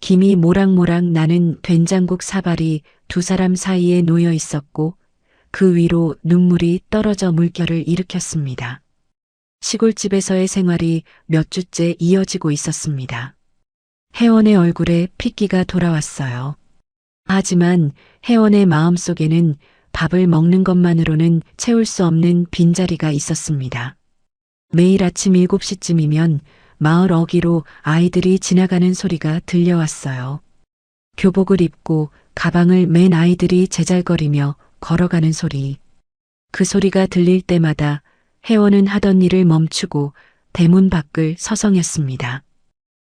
김이 모락모락 나는 된장국 사발이 두 사람 사이에 놓여 있었고 그 위로 눈물이 떨어져 물결을 일으켰습니다. 시골집에서의 생활이 몇 주째 이어지고 있었습니다. 회원의 얼굴에 핏기가 돌아왔어요. 하지만 회원의 마음속에는 밥을 먹는 것만으로는 채울 수 없는 빈자리가 있었습니다. 매일 아침 7시쯤이면 마을 어귀로 아이들이 지나가는 소리가 들려왔어요. 교복을 입고 가방을 맨 아이들이 제잘거리며 걸어가는 소리. 그 소리가 들릴 때마다 회원은 하던 일을 멈추고 대문 밖을 서성였습니다.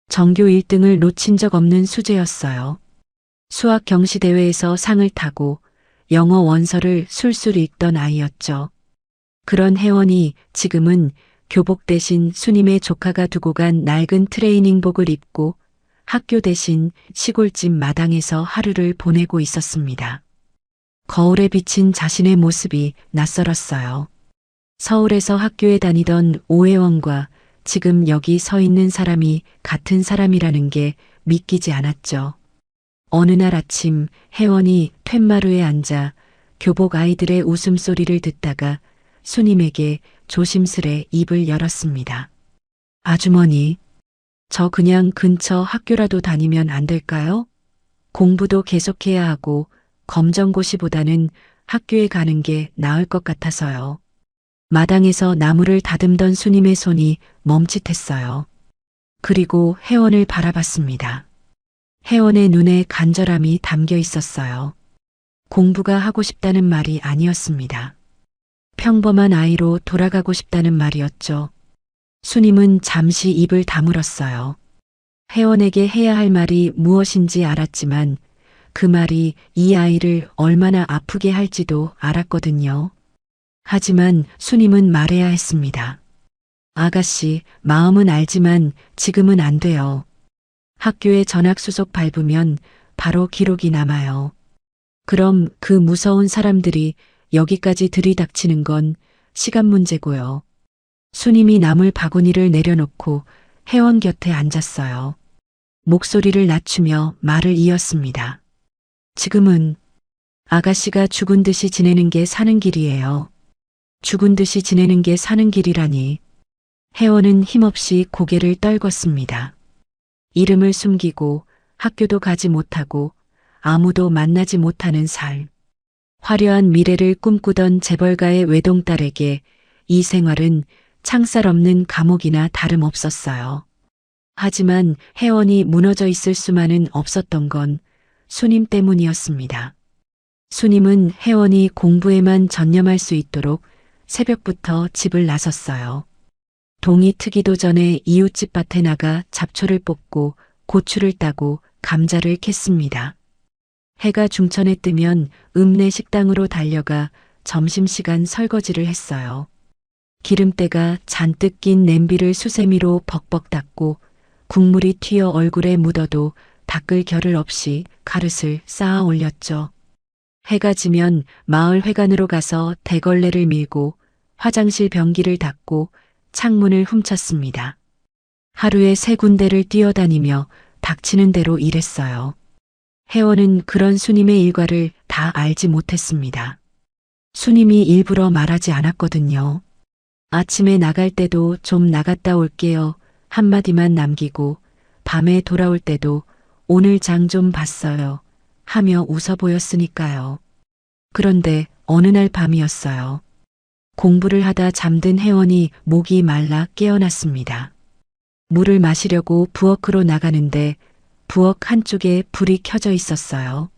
전교 1등을 놓친 적 없는 수재였어요. 수학 경시대회에서 상을 타고 영어 원서를 술술 읽던 아이였죠. 그런 회원이 지금은 교복 대신 수님의 조카가 두고 간 낡은 트레이닝복을 입고 학교 대신 시골집 마당에서 하루를 보내고 있었습니다. 거울에 비친 자신의 모습이 낯설었어요. 서울에서 학교에 다니던 오혜원과 지금 여기 서 있는 사람이 같은 사람이라는 게 믿기지 않았죠. 어느 날 아침 회원이 툇마루에 앉아 교복 아이들의 웃음소리를 듣다가 수님에게 조심스레 입을 열었습니다. 아주머니, 저 그냥 근처 학교라도 다니면 안 될까요? 공부도 계속해야 하고 검정고시보다는 학교에 가는 게 나을 것 같아서요. 마당에서 나무를 다듬던 수님의 손이 멈칫했어요. 그리고 혜원을 바라봤습니다. 혜원의 눈에 간절함이 담겨 있었어요. 공부가 하고 싶다는 말이 아니었습니다. 평범한 아이로 돌아가고 싶다는 말이었죠. 수님은 잠시 입을 다물었어요. 혜원에게 해야 할 말이 무엇인지 알았지만 그 말이 이 아이를 얼마나 아프게 할지도 알았거든요. 하지만 수님은 말해야 했습니다. 아가씨, 마음은 알지만 지금은 안 돼요. 학교에 전학수속 밟으면 바로 기록이 남아요. 그럼 그 무서운 사람들이 여기까지 들이닥치는 건 시간 문제고요. 수님이 나물 바구니를 내려놓고 혜원 곁에 앉았어요. 목소리를 낮추며 말을 이었습니다. 지금은 아가씨가 죽은 듯이 지내는 게 사는 길이에요. 죽은 듯이 지내는 게 사는 길이라니. 혜원은 힘없이 고개를 떨궜습니다. 이름을 숨기고 학교도 가지 못하고 아무도 만나지 못하는 삶. 화려한 미래를 꿈꾸던 재벌가의 외동딸에게 이 생활은 창살 없는 감옥이나 다름없었어요. 하지만 혜원이 무너져 있을 수만은 없었던 건 수님 때문이었습니다. 수님은 혜원이 공부에만 전념할 수 있도록 새벽부터 집을 나섰어요. 동이 트기도 전에 이웃집 밭에 나가 잡초를 뽑고 고추를 따고 감자를 캤습니다. 해가 중천에 뜨면 읍내 식당으로 달려가 점심시간 설거지를 했어요. 기름때가 잔뜩 낀 냄비를 수세미로 벅벅 닦고 국물이 튀어 얼굴에 묻어도 닦을 겨를 없이 가릇을 쌓아 올렸죠. 해가 지면 마을 회관으로 가서 대걸레를 밀고 화장실 변기를 닦고 창문을 훔쳤습니다. 하루에 3군데를 뛰어다니며 닥치는 대로 일했어요. 혜원은 그런 수님의 일과를 다 알지 못했습니다. 수님이 일부러 말하지 않았거든요. 아침에 나갈 때도 좀 나갔다 올게요. 한마디만 남기고 밤에 돌아올 때도 오늘 장 좀 봤어요. 하며 웃어 보였으니까요. 그런데 어느 날 밤이었어요. 공부를 하다 잠든 혜원이 목이 말라 깨어났습니다. 물을 마시려고 부엌으로 나가는데 부엌 한쪽에 불이 켜져 있었어요.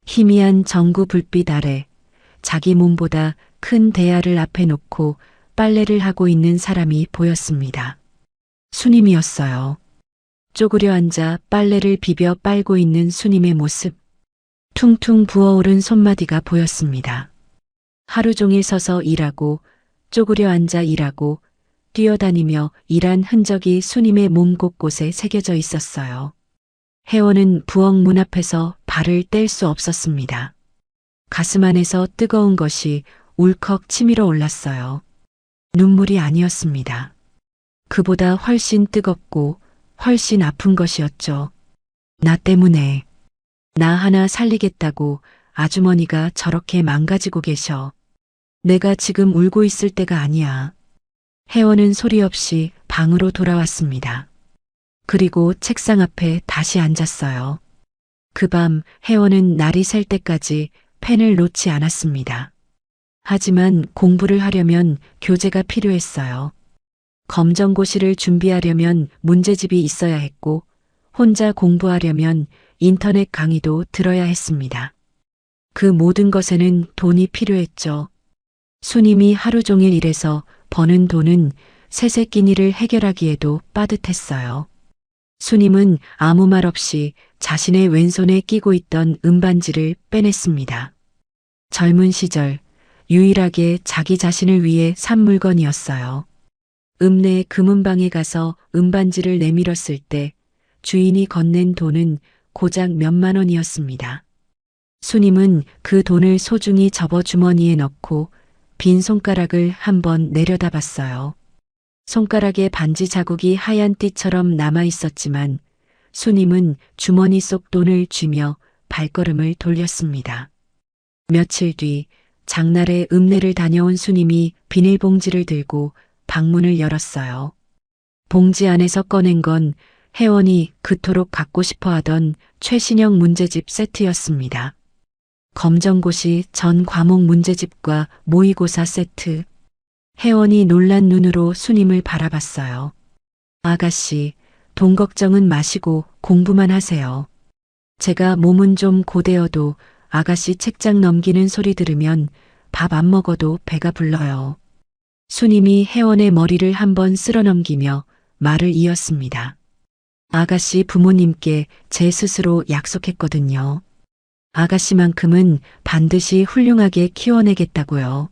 희미한 전구 불빛 아래 자기 몸보다 큰 대야를 앞에 놓고 빨래를 하고 있는 사람이 보였습니다. 수님이었어요. 쪼그려 앉아 빨래를 비벼 빨고 있는 수님의 모습. 퉁퉁 부어오른 손마디가 보였습니다. 하루 종일 서서 일하고 쪼그려 앉아 일하고 뛰어다니며 일한 흔적이 수님의 몸 곳곳에 새겨져 있었어요. 혜원은 부엌 문 앞에서 발을 뗄 수 없었습니다. 가슴 안에서 뜨거운 것이 울컥 치밀어 올랐어요. 눈물이 아니었습니다. 그보다 훨씬 뜨겁고 훨씬 아픈 것이었죠. 나 때문에 나 하나 살리겠다고 아주머니가 저렇게 망가지고 계셔. 내가 지금 울고 있을 때가 아니야. 혜원은 소리 없이 방으로 돌아왔습니다. 그리고 책상 앞에 다시 앉았어요. 그 밤 혜원은 날이 셀 때까지 펜을 놓지 않았습니다. 하지만 공부를 하려면 교재가 필요했어요. 검정고시를 준비하려면 문제집이 있어야 했고 혼자 공부하려면 인터넷 강의도 들어야 했습니다. 그 모든 것에는 돈이 필요했죠. 수님이 하루 종일 일해서 버는 돈은 새새끼니를 해결하기에도 빠듯했어요. 수님은 아무 말 없이 자신의 왼손에 끼고 있던 은반지를 빼냈습니다. 젊은 시절 유일하게 자기 자신을 위해 산 물건이었어요. 읍내 금은방에 가서 은반지를 내밀었을 때 주인이 건넨 돈은 고작 몇만 원이었습니다. 수님은 그 돈을 소중히 접어 주머니에 넣고 빈 손가락을 한번 내려다봤어요. 손가락에 반지 자국이 하얀 띠처럼 남아 있었지만 수님은 주머니 속 돈을 쥐며 발걸음을 돌렸습니다. 며칠 뒤 장날에 읍내를 다녀온 수님이 비닐봉지를 들고 방문을 열었어요. 봉지 안에서 꺼낸 건 혜원이 그토록 갖고 싶어 하던 최신형 문제집 세트였습니다. 검정고시 전 과목 문제집과 모의고사 세트. 혜원이 놀란 눈으로 수님을 바라봤어요. 아가씨, 돈 걱정은 마시고 공부만 하세요. 제가 몸은 좀 고되어도 아가씨 책장 넘기는 소리 들으면 밥 안 먹어도 배가 불러요. 수님이 혜원의 머리를 한번 쓸어 넘기며 말을 이었습니다. 아가씨 부모님께 제 스스로 약속했거든요. 아가씨만큼은 반드시 훌륭하게 키워내겠다고요.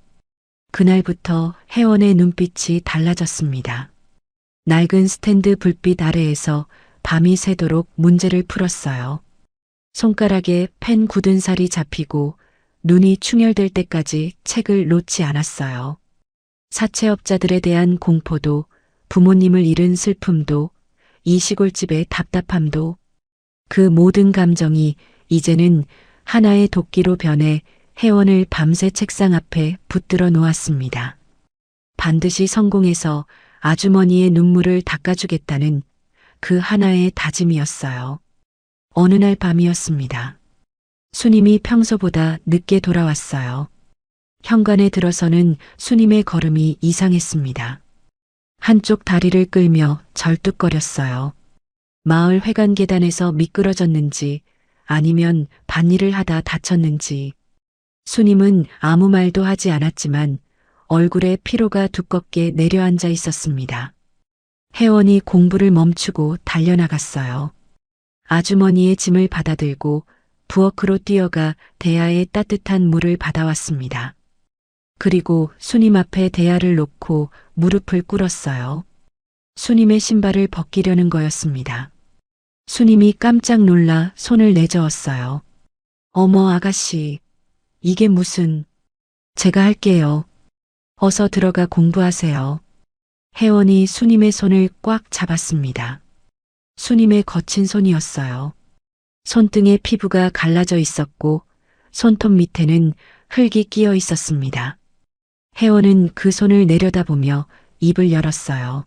그날부터 혜원의 눈빛이 달라졌습니다. 낡은 스탠드 불빛 아래에서 밤이 새도록 문제를 풀었어요. 손가락에 펜 굳은 살이 잡히고 눈이 충혈될 때까지 책을 놓지 않았어요. 사채업자들에 대한 공포도, 부모님을 잃은 슬픔도, 이 시골집의 답답함도, 그 모든 감정이 이제는 하나의 도끼로 변해 혜원을 밤새 책상 앞에 붙들어 놓았습니다. 반드시 성공해서 아주머니의 눈물을 닦아주겠다는 그 하나의 다짐이었어요. 어느 날 밤이었습니다. 수님이 평소보다 늦게 돌아왔어요. 현관에 들어서는 수님의 걸음이 이상했습니다. 한쪽 다리를 끌며 절뚝거렸어요. 마을 회관 계단에서 미끄러졌는지 아니면 밭일을 하다 다쳤는지. 수님은 아무 말도 하지 않았지만 얼굴에 피로가 두껍게 내려앉아 있었습니다. 혜원이 공부를 멈추고 달려나갔어요. 아주머니의 짐을 받아들고 부엌으로 뛰어가 대야에 따뜻한 물을 받아왔습니다. 그리고 수님 앞에 대야를 놓고 무릎을 꿇었어요. 수님의 신발을 벗기려는 거였습니다. 수님이 깜짝 놀라 손을 내저었어요. 어머 아가씨, 이게 무슨... 제가 할게요. 어서 들어가 공부하세요. 혜원이 수님의 손을 꽉 잡았습니다. 수님의 거친 손이었어요. 손등에 피부가 갈라져 있었고 손톱 밑에는 흙이 끼어 있었습니다. 혜원은 그 손을 내려다보며 입을 열었어요.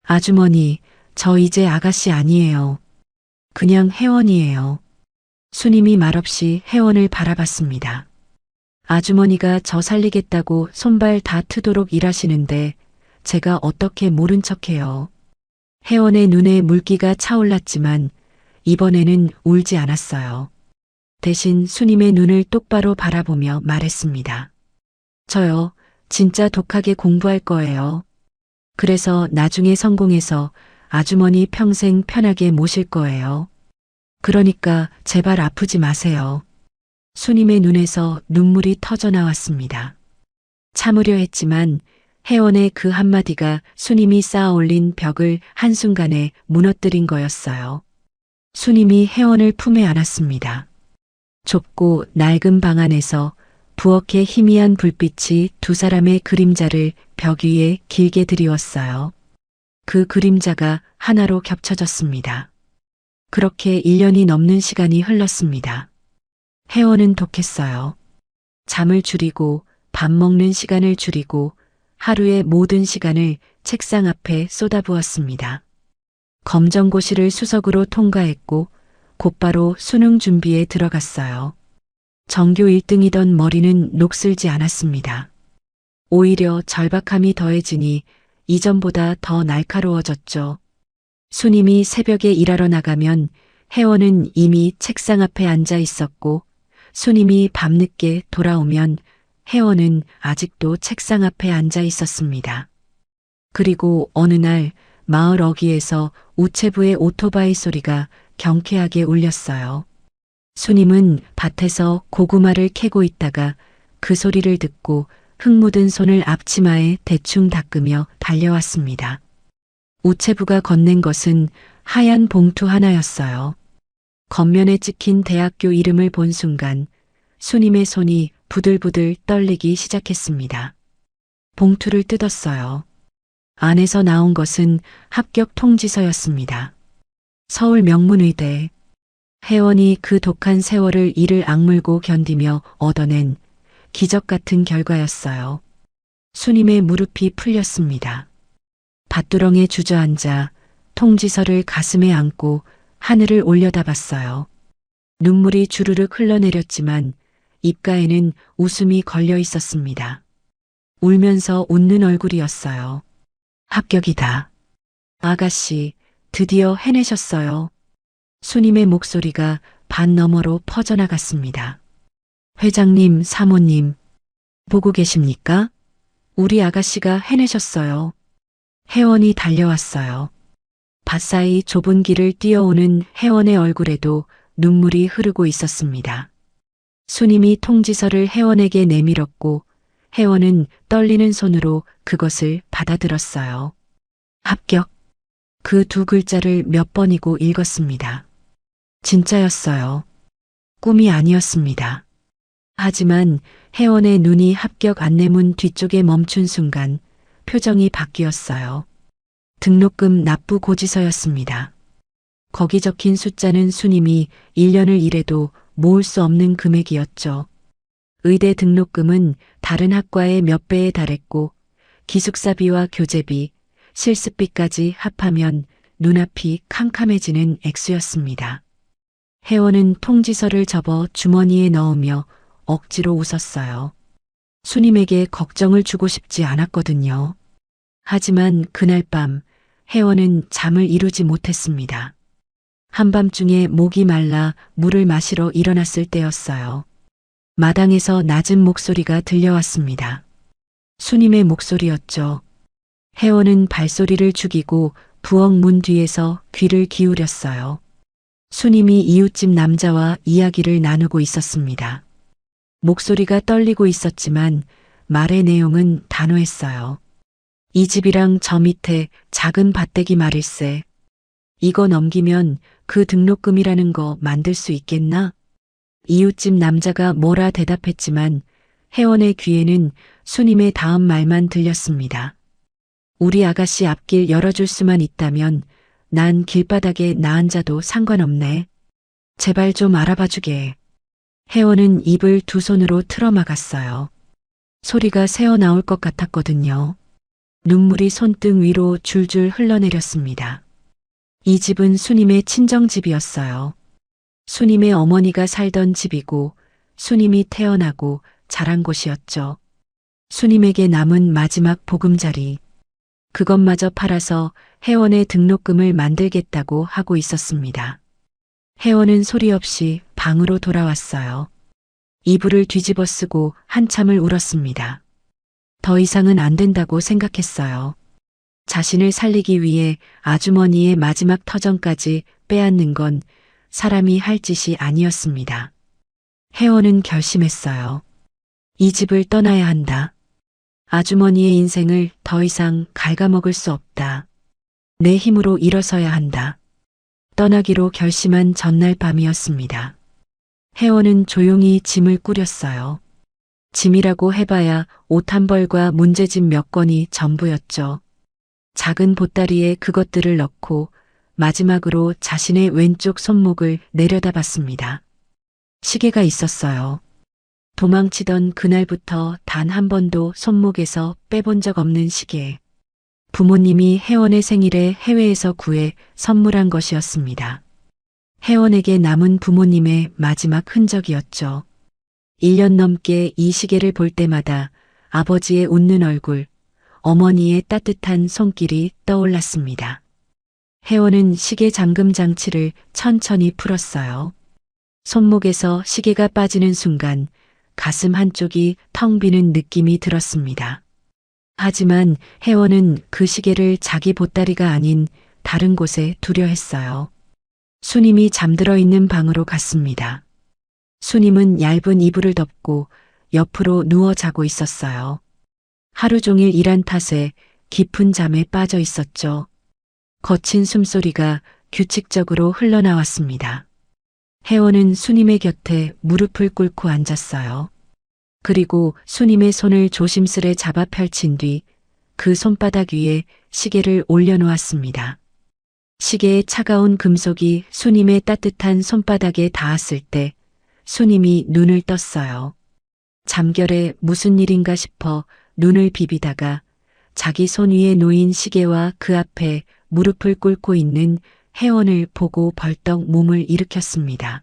아주머니, 저 이제 아가씨 아니에요. 그냥 혜원이에요. 수님이 말없이 혜원을 바라봤습니다. 아주머니가 저 살리겠다고 손발 다 트도록 일하시는데 제가 어떻게 모른 척해요. 혜원의 눈에 물기가 차올랐지만 이번에는 울지 않았어요. 대신 수님의 눈을 똑바로 바라보며 말했습니다. 저요, 진짜 독하게 공부할 거예요. 그래서 나중에 성공해서 아주머니 평생 편하게 모실 거예요. 그러니까 제발 아프지 마세요. 수님의 눈에서 눈물이 터져 나왔습니다. 참으려 했지만 혜원의 그 한마디가 수님이 쌓아 올린 벽을 한순간에 무너뜨린 거였어요. 수님이 혜원을 품에 안았습니다. 좁고 낡은 방 안에서 부엌의 희미한 불빛이 두 사람의 그림자를 벽 위에 길게 드리웠어요. 그 그림자가 하나로 겹쳐졌습니다. 그렇게 1년이 넘는 시간이 흘렀습니다. 혜원은 독했어요. 잠을 줄이고 밥 먹는 시간을 줄이고 하루의 모든 시간을 책상 앞에 쏟아부었습니다. 검정고시를 수석으로 통과했고 곧바로 수능 준비에 들어갔어요. 전교 1등이던 머리는 녹슬지 않았습니다. 오히려 절박함이 더해지니 이전보다 더 날카로워졌죠. 수님이 새벽에 일하러 나가면 혜원은 이미 책상 앞에 앉아 있었고 수님이 밤늦게 돌아오면 혜원은 아직도 책상 앞에 앉아 있었습니다. 그리고 어느 날 마을 어귀에서 우체부의 오토바이 소리가 경쾌하게 울렸어요. 수님은 밭에서 고구마를 캐고 있다가 그 소리를 듣고 흙 묻은 손을 앞치마에 대충 닦으며 달려왔습니다. 우체부가 건넨 것은 하얀 봉투 하나였어요. 겉면에 찍힌 대학교 이름을 본 순간 수님의 손이 부들부들 떨리기 시작했습니다. 봉투를 뜯었어요. 안에서 나온 것은 합격 통지서였습니다. 서울 명문의대. 혜원이 그 독한 세월을 이를 악물고 견디며 얻어낸 기적 같은 결과였어요. 수님의 무릎이 풀렸습니다. 밭두렁에 주저앉아 통지서를 가슴에 안고 하늘을 올려다봤어요. 눈물이 주르륵 흘러내렸지만 입가에는 웃음이 걸려 있었습니다. 울면서 웃는 얼굴이었어요. 합격이다. 아가씨, 드디어 해내셨어요. 수님의 목소리가 반 너머로 퍼져나갔습니다. 회장님, 사모님, 보고 계십니까? 우리 아가씨가 해내셨어요. 혜원이 달려왔어요. 밭사이 좁은 길을 뛰어오는 혜원의 얼굴에도 눈물이 흐르고 있었습니다. 수님이 통지서를 혜원에게 내밀었고 혜원은 떨리는 손으로 그것을 받아들었어요. 합격. 그 두 글자를 몇 번이고 읽었습니다. 진짜였어요. 꿈이 아니었습니다. 하지만 혜원의 눈이 합격 안내문 뒤쪽에 멈춘 순간 표정이 바뀌었어요. 등록금 납부 고지서였습니다. 거기 적힌 숫자는 수님이 1년을 일해도 모을 수 없는 금액이었죠. 의대 등록금은 다른 학과의 몇 배에 달했고 기숙사비와 교재비, 실습비까지 합하면 눈앞이 캄캄해지는 액수였습니다. 혜원은 통지서를 접어 주머니에 넣으며 억지로 웃었어요. 수님에게 걱정을 주고 싶지 않았거든요. 하지만 그날 밤 혜원은 잠을 이루지 못했습니다. 한밤중에 목이 말라 물을 마시러 일어났을 때였어요. 마당에서 낮은 목소리가 들려왔습니다. 수님의 목소리였죠. 혜원은 발소리를 죽이고 부엌 문 뒤에서 귀를 기울였어요. 수님이 이웃집 남자와 이야기를 나누고 있었습니다. 목소리가 떨리고 있었지만 말의 내용은 단호했어요. 이 집이랑 저 밑에 작은 밭대기 말일세. 이거 넘기면 그 등록금이라는 거 만들 수 있겠나? 이웃집 남자가 뭐라 대답했지만 혜원의 귀에는 수님의 다음 말만 들렸습니다. 우리 아가씨 앞길 열어줄 수만 있다면 난 길바닥에 나 앉아도 상관없네. 제발 좀 알아봐주게. 혜원은 입을 두 손으로 틀어막았어요. 소리가 새어나올 것 같았거든요. 눈물이 손등 위로 줄줄 흘러내렸습니다. 이 집은 수님의 친정집이었어요. 수님의 어머니가 살던 집이고 수님이 태어나고 자란 곳이었죠. 수님에게 남은 마지막 보금자리. 그것마저 팔아서 혜원의 등록금을 만들겠다고 하고 있었습니다. 혜원은 소리 없이 방으로 돌아왔어요. 이불을 뒤집어 쓰고 한참을 울었습니다. 더 이상은 안 된다고 생각했어요. 자신을 살리기 위해 아주머니의 마지막 터전까지 빼앗는 건 사람이 할 짓이 아니었습니다. 혜원은 결심했어요. 이 집을 떠나야 한다. 아주머니의 인생을 더 이상 갉아먹을 수 없다. 내 힘으로 일어서야 한다. 떠나기로 결심한 전날 밤이었습니다. 혜원은 조용히 짐을 꾸렸어요. 짐이라고 해봐야 옷 한 벌과 문제집 몇 권이 전부였죠. 작은 보따리에 그것들을 넣고 마지막으로 자신의 왼쪽 손목을 내려다봤습니다. 시계가 있었어요. 도망치던 그날부터 단 한 번도 손목에서 빼본 적 없는 시계. 부모님이 혜원의 생일에 해외에서 구해 선물한 것이었습니다. 혜원에게 남은 부모님의 마지막 흔적이었죠. 1년 넘게 이 시계를 볼 때마다 아버지의 웃는 얼굴, 어머니의 따뜻한 손길이 떠올랐습니다. 혜원은 시계 잠금 장치를 천천히 풀었어요. 손목에서 시계가 빠지는 순간 가슴 한쪽이 텅 비는 느낌이 들었습니다. 하지만 혜원은 그 시계를 자기 보따리가 아닌 다른 곳에 두려 했어요. 수님이 잠들어 있는 방으로 갔습니다. 수님은 얇은 이불을 덮고 옆으로 누워 자고 있었어요. 하루 종일 일한 탓에 깊은 잠에 빠져 있었죠. 거친 숨소리가 규칙적으로 흘러나왔습니다. 혜원은 수님의 곁에 무릎을 꿇고 앉았어요. 그리고 수님의 손을 조심스레 잡아 펼친 뒤 그 손바닥 위에 시계를 올려놓았습니다. 시계의 차가운 금속이 수님의 따뜻한 손바닥에 닿았을 때 수님이 눈을 떴어요. 잠결에 무슨 일인가 싶어 눈을 비비다가 자기 손 위에 놓인 시계와 그 앞에 무릎을 꿇고 있는 혜원을 보고 벌떡 몸을 일으켰습니다.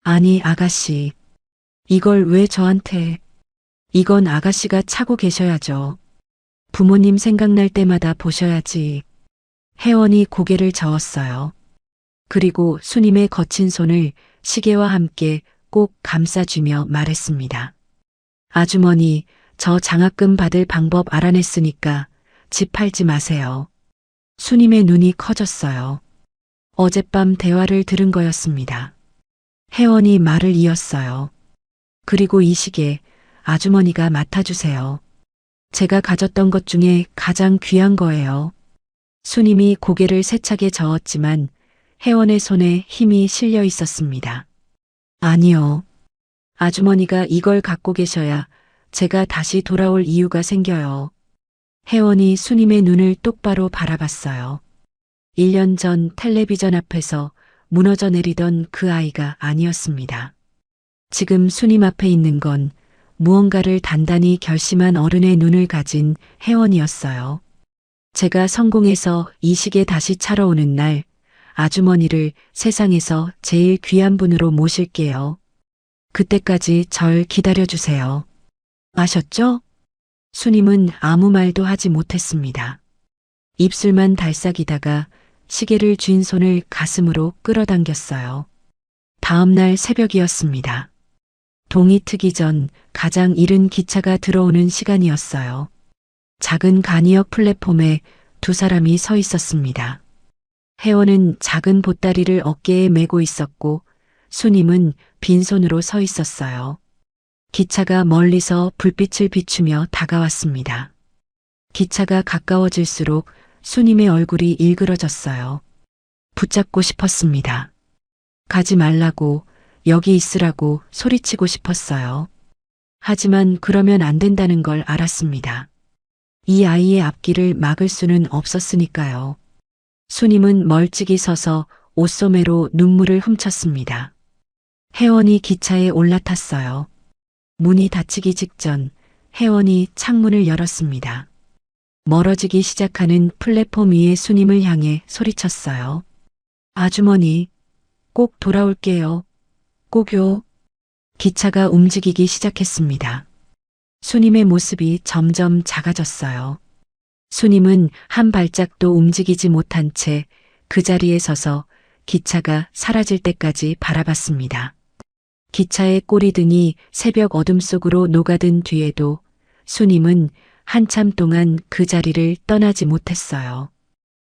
아니, 아가씨. 이걸 왜 저한테? 이건 아가씨가 차고 계셔야죠. 부모님 생각날 때마다 보셔야지. 혜원이 고개를 저었어요. 그리고 수님의 거친 손을 시계와 함께 꼭 감싸주며 말했습니다. 아주머니, 저 장학금 받을 방법 알아냈으니까 집 팔지 마세요. 수님의 눈이 커졌어요. 어젯밤 대화를 들은 거였습니다. 혜원이 말을 이었어요. 그리고 이 시계 아주머니가 맡아주세요. 제가 가졌던 것 중에 가장 귀한 거예요. 수님이 고개를 세차게 저었지만 혜원의 손에 힘이 실려 있었습니다. 아니요. 아주머니가 이걸 갖고 계셔야 제가 다시 돌아올 이유가 생겨요. 혜원이 수님의 눈을 똑바로 바라봤어요. 1년 전 텔레비전 앞에서 무너져 내리던 그 아이가 아니었습니다. 지금 수님 앞에 있는 건 무언가를 단단히 결심한 어른의 눈을 가진 혜원이었어요. 제가 성공해서 이 시계 다시 차러 오는 날 아주머니를 세상에서 제일 귀한 분으로 모실게요. 그때까지 절 기다려주세요. 아셨죠? 수님은 아무 말도 하지 못했습니다. 입술만 달싹이다가 시계를 쥔 손을 가슴으로 끌어당겼어요. 다음 날 새벽이었습니다. 동이 트기 전 가장 이른 기차가 들어오는 시간이었어요. 작은 간이역 플랫폼에 두 사람이 서 있었습니다. 혜원은 작은 보따리를 어깨에 메고 있었고 수님은 빈손으로 서 있었어요. 기차가 멀리서 불빛을 비추며 다가왔습니다. 기차가 가까워질수록 수님의 얼굴이 일그러졌어요. 붙잡고 싶었습니다. 가지 말라고, 여기 있으라고 소리치고 싶었어요. 하지만 그러면 안 된다는 걸 알았습니다. 이 아이의 앞길을 막을 수는 없었으니까요. 수님은 멀찍이 서서 옷소매로 눈물을 훔쳤습니다. 혜원이 기차에 올라탔어요. 문이 닫히기 직전 혜원이 창문을 열었습니다. 멀어지기 시작하는 플랫폼 위의 수님을 향해 소리쳤어요. 아주머니, 꼭 돌아올게요. 꼭요. 기차가 움직이기 시작했습니다. 수님의 모습이 점점 작아졌어요. 수님은 한 발짝도 움직이지 못한 채 그 자리에 서서 기차가 사라질 때까지 바라봤습니다. 기차의 꼬리등이 새벽 어둠 속으로 녹아든 뒤에도 수님은 한참 동안 그 자리를 떠나지 못했어요.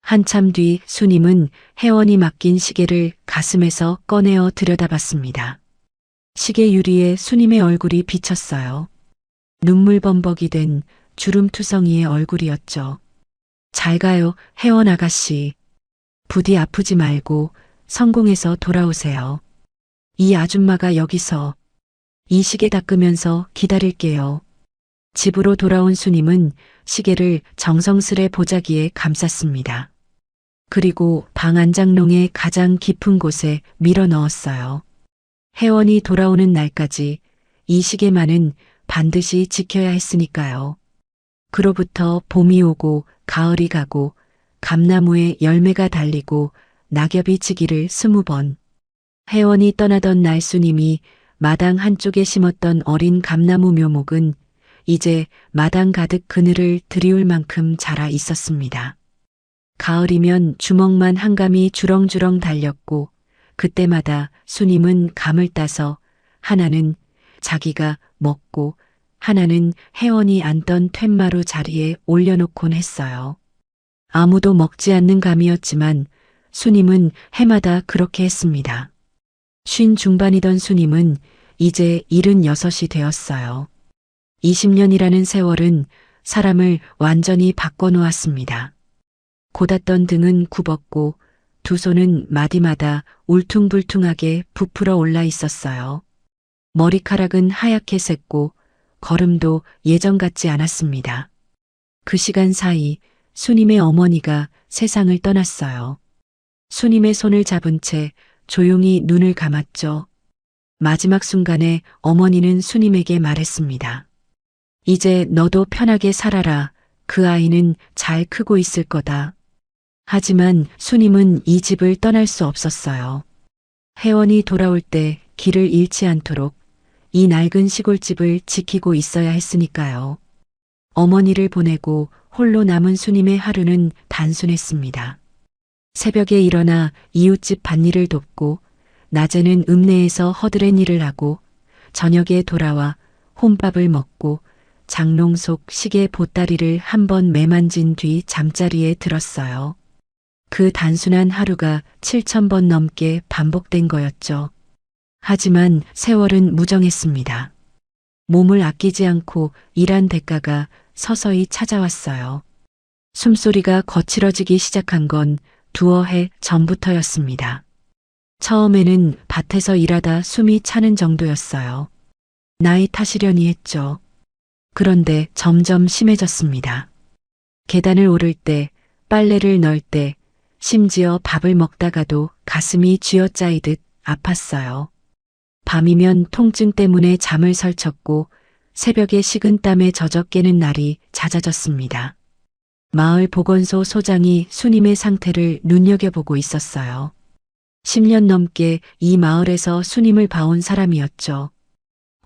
한참 뒤 수님은 혜원이 맡긴 시계를 가슴에서 꺼내어 들여다봤습니다. 시계 유리에 수님의 얼굴이 비쳤어요. 눈물범벅이 된 주름투성이의 얼굴이었죠. 잘 가요, 혜원 아가씨. 부디 아프지 말고 성공해서 돌아오세요. 이 아줌마가 여기서 이 시계 닦으면서 기다릴게요. 집으로 돌아온 수님은 시계를 정성스레 보자기에 감쌌습니다. 그리고 방 안장롱의 가장 깊은 곳에 밀어 넣었어요. 혜원이 돌아오는 날까지 이 시계만은 반드시 지켜야 했으니까요. 그로부터 봄이 오고 가을이 가고 감나무에 열매가 달리고 낙엽이 지기를 20번. 혜원이 떠나던 날 수님이 마당 한쪽에 심었던 어린 감나무 묘목은 이제 마당 가득 그늘을 드리울 만큼 자라 있었습니다. 가을이면 주먹만 한 감이 주렁주렁 달렸고 그때마다 수님은 감을 따서 하나는 자기가 먹고 하나는 혜원이 앉던 툇마루 자리에 올려놓곤 했어요. 아무도 먹지 않는 감이었지만 수님은 해마다 그렇게 했습니다. 50 중반이던 수님은 이제 76이 되었어요. 20년이라는 세월은 사람을 완전히 바꿔놓았습니다. 고닫던 등은 굽었고 두 손은 마디마다 울퉁불퉁하게 부풀어 올라 있었어요. 머리카락은 하얗게 샜고 걸음도 예전 같지 않았습니다. 그 시간 사이 수님의 어머니가 세상을 떠났어요. 수님의 손을 잡은 채 조용히 눈을 감았죠. 마지막 순간에 어머니는 수님에게 말했습니다. 이제 너도 편하게 살아라. 그 아이는 잘 크고 있을 거다. 하지만 수님은 이 집을 떠날 수 없었어요. 혜원이 돌아올 때 길을 잃지 않도록 이 낡은 시골집을 지키고 있어야 했으니까요. 어머니를 보내고 홀로 남은 수님의 하루는 단순했습니다. 새벽에 일어나 이웃집 밭일을 돕고 낮에는 읍내에서 허드렛 일을 하고 저녁에 돌아와 혼밥을 먹고 장롱 속 시계 보따리를 한번 매만진 뒤 잠자리에 들었어요. 그 단순한 하루가 7,000번 넘게 반복된 거였죠. 하지만 세월은 무정했습니다. 몸을 아끼지 않고 일한 대가가 서서히 찾아왔어요. 숨소리가 거칠어지기 시작한 건 두어 해 전부터였습니다. 처음에는 밭에서 일하다 숨이 차는 정도였어요. 나이 탓이려니 했죠. 그런데 점점 심해졌습니다. 계단을 오를 때, 빨래를 넣을 때, 심지어 밥을 먹다가도 가슴이 쥐어짜이듯 아팠어요. 밤이면 통증 때문에 잠을 설쳤고 새벽에 식은 땀에 젖어 깨는 날이 잦아졌습니다. 마을 보건소 소장이 수님의 상태를 눈여겨보고 있었어요. 10년 넘게 이 마을에서 수님을 봐온 사람이었죠.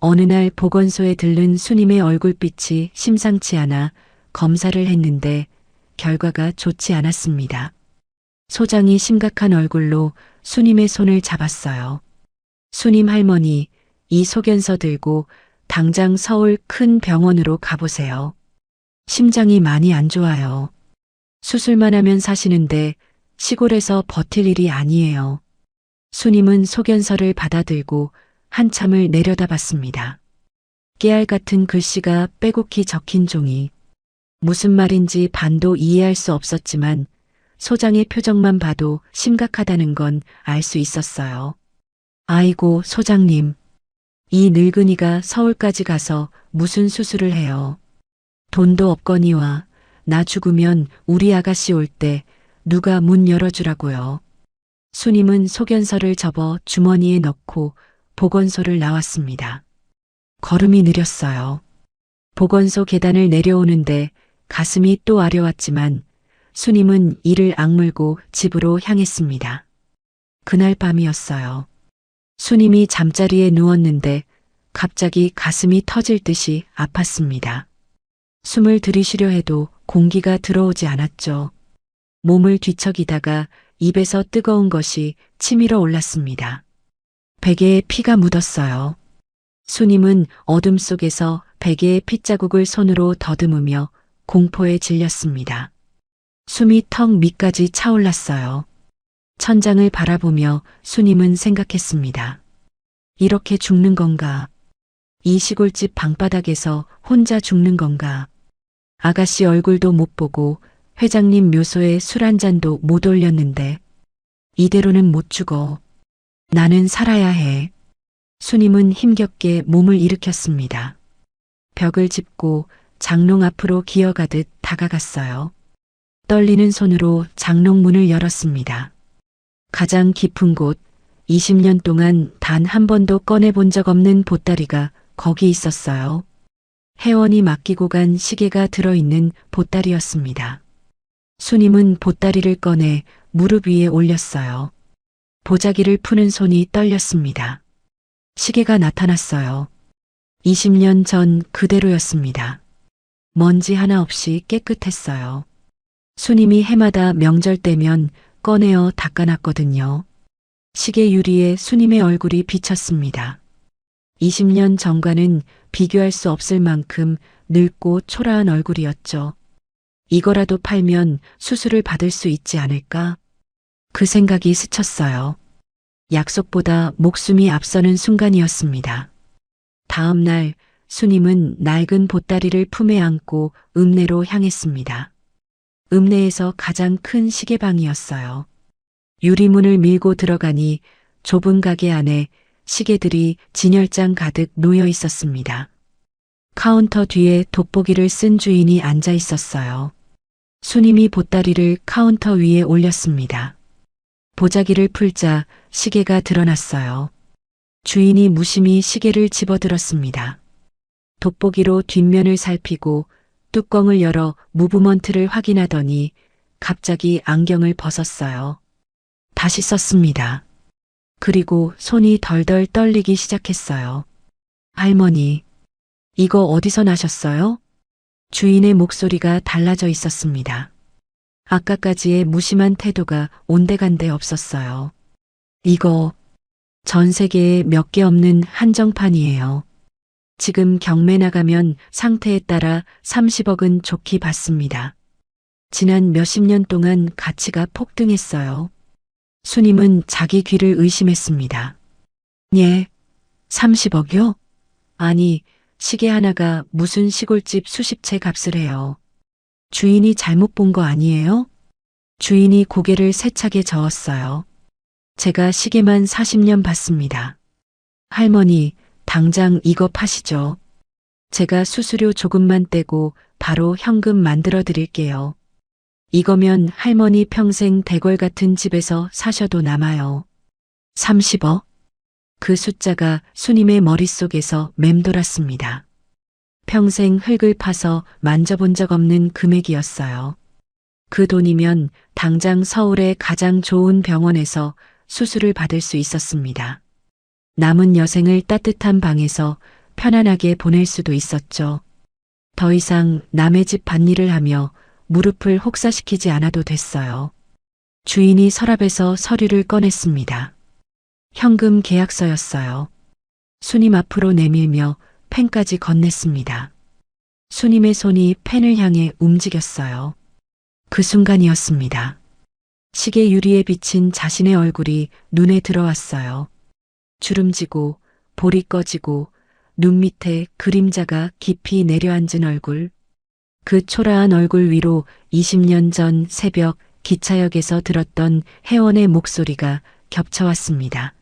어느 날 보건소에 들른 수님의 얼굴빛이 심상치 않아 검사를 했는데 결과가 좋지 않았습니다. 소장이 심각한 얼굴로 수님의 손을 잡았어요. 수님 할머니, 이 소견서 들고 당장 서울 큰 병원으로 가보세요. 심장이 많이 안 좋아요. 수술만 하면 사시는데 시골에서 버틸 일이 아니에요. 수님은 소견서를 받아들고 한참을 내려다봤습니다. 깨알 같은 글씨가 빼곡히 적힌 종이. 무슨 말인지 반도 이해할 수 없었지만 소장의 표정만 봐도 심각하다는 건 알 수 있었어요. 아이고, 소장님. 이 늙은이가 서울까지 가서 무슨 수술을 해요. 돈도 없거니와 나 죽으면 우리 아가씨 올 때 누가 문 열어주라고요. 수님은 소견서를 접어 주머니에 넣고 보건소를 나왔습니다. 걸음이 느렸어요. 보건소 계단을 내려오는데 가슴이 또 아려왔지만 수님은 이를 악물고 집으로 향했습니다. 그날 밤이었어요. 수님이 잠자리에 누웠는데 갑자기 가슴이 터질 듯이 아팠습니다. 숨을 들이쉬려 해도 공기가 들어오지 않았죠. 몸을 뒤척이다가 입에서 뜨거운 것이 치밀어 올랐습니다. 베개에 피가 묻었어요. 수님은 어둠 속에서 베개의 핏자국을 손으로 더듬으며 공포에 질렸습니다. 숨이 턱 밑까지 차올랐어요. 천장을 바라보며 수님은 생각했습니다. 이렇게 죽는 건가? 이 시골집 방바닥에서 혼자 죽는 건가? 아가씨 얼굴도 못 보고 회장님 묘소에 술 한 잔도 못 올렸는데 이대로는 못 죽어. 나는 살아야 해. 수님은 힘겹게 몸을 일으켰습니다. 벽을 짚고 장롱 앞으로 기어가듯 다가갔어요. 떨리는 손으로 장롱 문을 열었습니다. 가장 깊은 곳, 20년 동안 단 한 번도 꺼내본 적 없는 보따리가 거기 있었어요. 혜원이 맡기고 간 시계가 들어있는 보따리였습니다. 수님은 보따리를 꺼내 무릎 위에 올렸어요. 보자기를 푸는 손이 떨렸습니다. 시계가 나타났어요. 20년 전 그대로였습니다. 먼지 하나 없이 깨끗했어요. 수님이 해마다 명절 때면 꺼내어 닦아놨거든요. 시계 유리에 수님의 얼굴이 비쳤습니다. 20년 전과는 비교할 수 없을 만큼 늙고 초라한 얼굴이었죠. 이거라도 팔면 수술을 받을 수 있지 않을까? 그 생각이 스쳤어요. 약속보다 목숨이 앞서는 순간이었습니다. 다음 날 수님은 낡은 보따리를 품에 안고 읍내로 향했습니다. 읍내에서 가장 큰 시계방이었어요. 유리문을 밀고 들어가니 좁은 가게 안에 시계들이 진열장 가득 놓여 있었습니다. 카운터 뒤에 돋보기를 쓴 주인이 앉아 있었어요. 수님이 보따리를 카운터 위에 올렸습니다. 보자기를 풀자 시계가 드러났어요. 주인이 무심히 시계를 집어들었습니다. 돋보기로 뒷면을 살피고 뚜껑을 열어 무브먼트를 확인하더니 갑자기 안경을 벗었어요. 다시 썼습니다. 그리고 손이 덜덜 떨리기 시작했어요. 할머니, 이거 어디서 나셨어요? 주인의 목소리가 달라져 있었습니다. 아까까지의 무심한 태도가 온데간데 없었어요. 이거 전 세계에 몇 개 없는 한정판이에요. 지금 경매 나가면 상태에 따라 30억은 좋게 받습니다. 지난 몇십 년 동안 가치가 폭등했어요. 수님은 자기 귀를 의심했습니다. 예, 30억이요? 아니, 시계 하나가 무슨 시골집 수십 채 값을 해요. 주인이 잘못 본 거 아니에요? 주인이 고개를 세차게 저었어요. 제가 시계만 40년 봤습니다. 할머니, 당장 이거 파시죠. 제가 수수료 조금만 떼고 바로 현금 만들어 드릴게요. 이거면 할머니 평생 대궐 같은 집에서 사셔도 남아요. 30억? 그 숫자가 수님의 머릿속에서 맴돌았습니다. 평생 흙을 파서 만져본 적 없는 금액이었어요. 그 돈이면 당장 서울의 가장 좋은 병원에서 수술을 받을 수 있었습니다. 남은 여생을 따뜻한 방에서 편안하게 보낼 수도 있었죠. 더 이상 남의 집 밭일을 하며 무릎을 혹사시키지 않아도 됐어요. 주인이 서랍에서 서류를 꺼냈습니다. 현금 계약서였어요. 수님 앞으로 내밀며 펜까지 건넸습니다. 수님의 손이 펜을 향해 움직였어요. 그 순간이었습니다. 시계 유리에 비친 자신의 얼굴이 눈에 들어왔어요. 주름지고 볼이 꺼지고 눈 밑에 그림자가 깊이 내려앉은 얼굴. 그 초라한 얼굴 위로 20년 전 새벽 기차역에서 들었던 혜원의 목소리가 겹쳐왔습니다.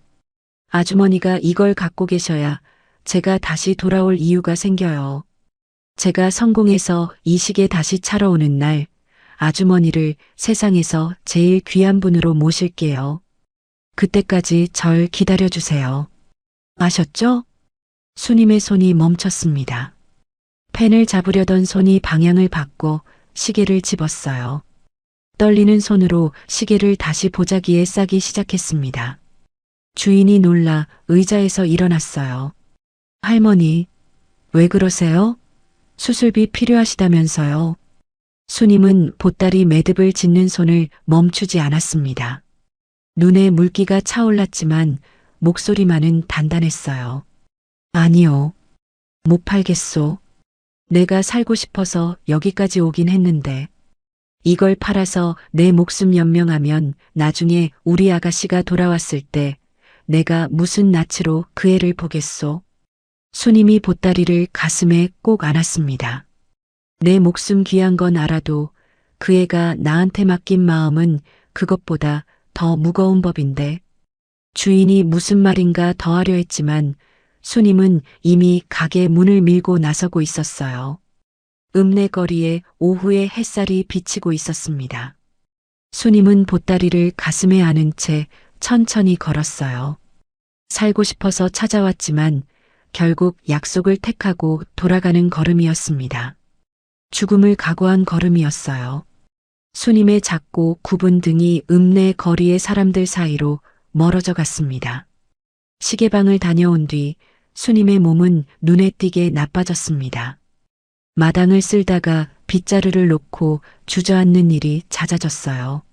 아주머니가 이걸 갖고 계셔야 제가 다시 돌아올 이유가 생겨요. 제가 성공해서 이 시계 다시 차러 오는 날 아주머니를 세상에서 제일 귀한 분으로 모실게요. 그때까지 절 기다려주세요. 아셨죠? 수님의 손이 멈췄습니다. 펜을 잡으려던 손이 방향을 바꿔 시계를 집었어요. 떨리는 손으로 시계를 다시 보자기에 싸기 시작했습니다. 주인이 놀라 의자에서 일어났어요. 할머니, 왜 그러세요? 수술비 필요하시다면서요. 수님은 보따리 매듭을 짓는 손을 멈추지 않았습니다. 눈에 물기가 차올랐지만 목소리만은 단단했어요. 아니요. 못 팔겠소. 내가 살고 싶어서 여기까지 오긴 했는데 이걸 팔아서 내 목숨 연명하면 나중에 우리 아가씨가 돌아왔을 때 내가 무슨 낯으로 그 애를 보겠소. 수님이 보따리를 가슴에 꼭 안았습니다. 내 목숨 귀한 건 알아도 그 애가 나한테 맡긴 마음은 그것보다 더 무거운 법인데. 주인이 무슨 말인가 더 하려 했지만 수님은 이미 가게 문을 밀고 나서고 있었어요. 읍내거리에 오후의 햇살이 비치고 있었습니다. 수님은 보따리를 가슴에 안은 채 천천히 걸었어요. 살고 싶어서 찾아왔지만 결국 약속을 택하고 돌아가는 걸음이었습니다. 죽음을 각오한 걸음이었어요. 수님의 작고 굽은 등이 읍내 거리의 사람들 사이로 멀어져 갔습니다. 시계방을 다녀온 뒤 수님의 몸은 눈에 띄게 나빠졌습니다. 마당을 쓸다가 빗자루를 놓고 주저앉는 일이 잦아졌어요.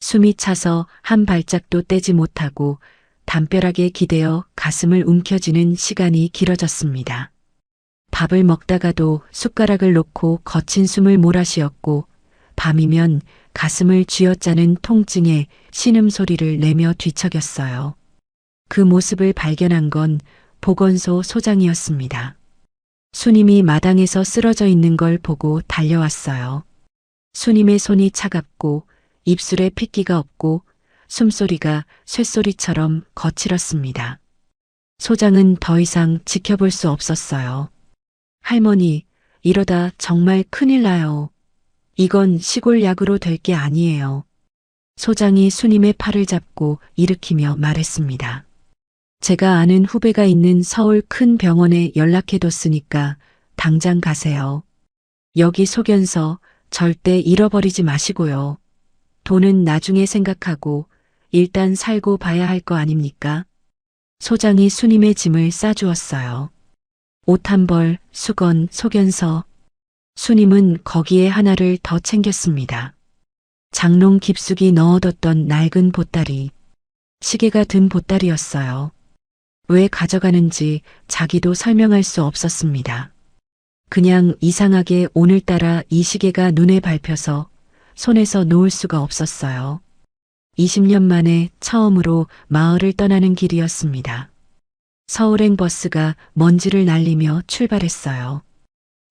숨이 차서 한 발짝도 떼지 못하고 담벼락에 기대어 가슴을 움켜쥐는 시간이 길어졌습니다. 밥을 먹다가도 숟가락을 놓고 거친 숨을 몰아쉬었고 밤이면 가슴을 쥐어짜는 통증에 신음소리를 내며 뒤척였어요. 그 모습을 발견한 건 보건소 소장이었습니다. 수님이 마당에서 쓰러져 있는 걸 보고 달려왔어요. 수님의 손이 차갑고 입술에 핏기가 없고 숨소리가 쇳소리처럼 거칠었습니다. 소장은 더 이상 지켜볼 수 없었어요. 할머니, 이러다 정말 큰일 나요. 이건 시골 약으로 될 게 아니에요. 소장이 수님의 팔을 잡고 일으키며 말했습니다. 제가 아는 후배가 있는 서울 큰 병원에 연락해뒀으니까 당장 가세요. 여기 소견서 절대 잃어버리지 마시고요. 돈은 나중에 생각하고 일단 살고 봐야 할 거 아닙니까? 소장이 수님의 짐을 싸주었어요. 옷 한 벌, 수건, 소견서. 수님은 거기에 하나를 더 챙겼습니다. 장롱 깊숙이 넣어뒀던 낡은 보따리. 시계가 든 보따리였어요. 왜 가져가는지 자기도 설명할 수 없었습니다. 그냥 이상하게 오늘따라 이 시계가 눈에 밟혀서 손에서 놓을 수가 없었어요. 20년 만에 처음으로 마을을 떠나는 길이었습니다. 서울행 버스가 먼지를 날리며 출발했어요.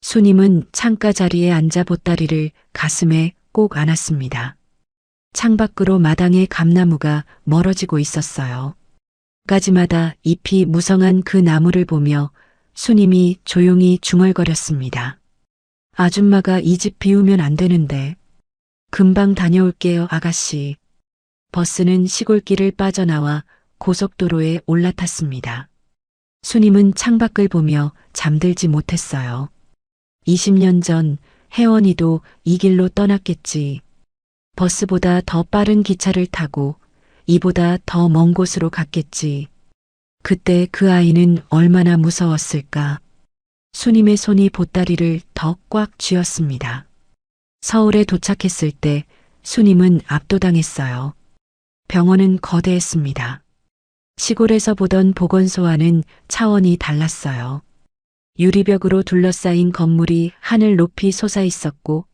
수님은 창가 자리에 앉아 보따리를 가슴에 꼭 안았습니다. 창밖으로 마당의 감나무가 멀어지고 있었어요. 가지마다 잎이 무성한 그 나무를 보며 수님이 조용히 중얼거렸습니다. 아줌마가 이 집 비우면 안 되는데. 금방 다녀올게요, 아가씨. 버스는 시골길을 빠져나와 고속도로에 올라탔습니다. 수님은 창밖을 보며 잠들지 못했어요. 20년 전 혜원이도 이 길로 떠났겠지. 버스보다 더 빠른 기차를 타고 이보다 더 먼 곳으로 갔겠지. 그때 그 아이는 얼마나 무서웠을까. 수님의 손이 보따리를 더 꽉 쥐었습니다. 서울에 도착했을 때 수님은 압도당했어요. 병원은 거대했습니다. 시골에서 보던 보건소와는 차원이 달랐어요. 유리벽으로 둘러싸인 건물이 하늘 높이 솟아 있었고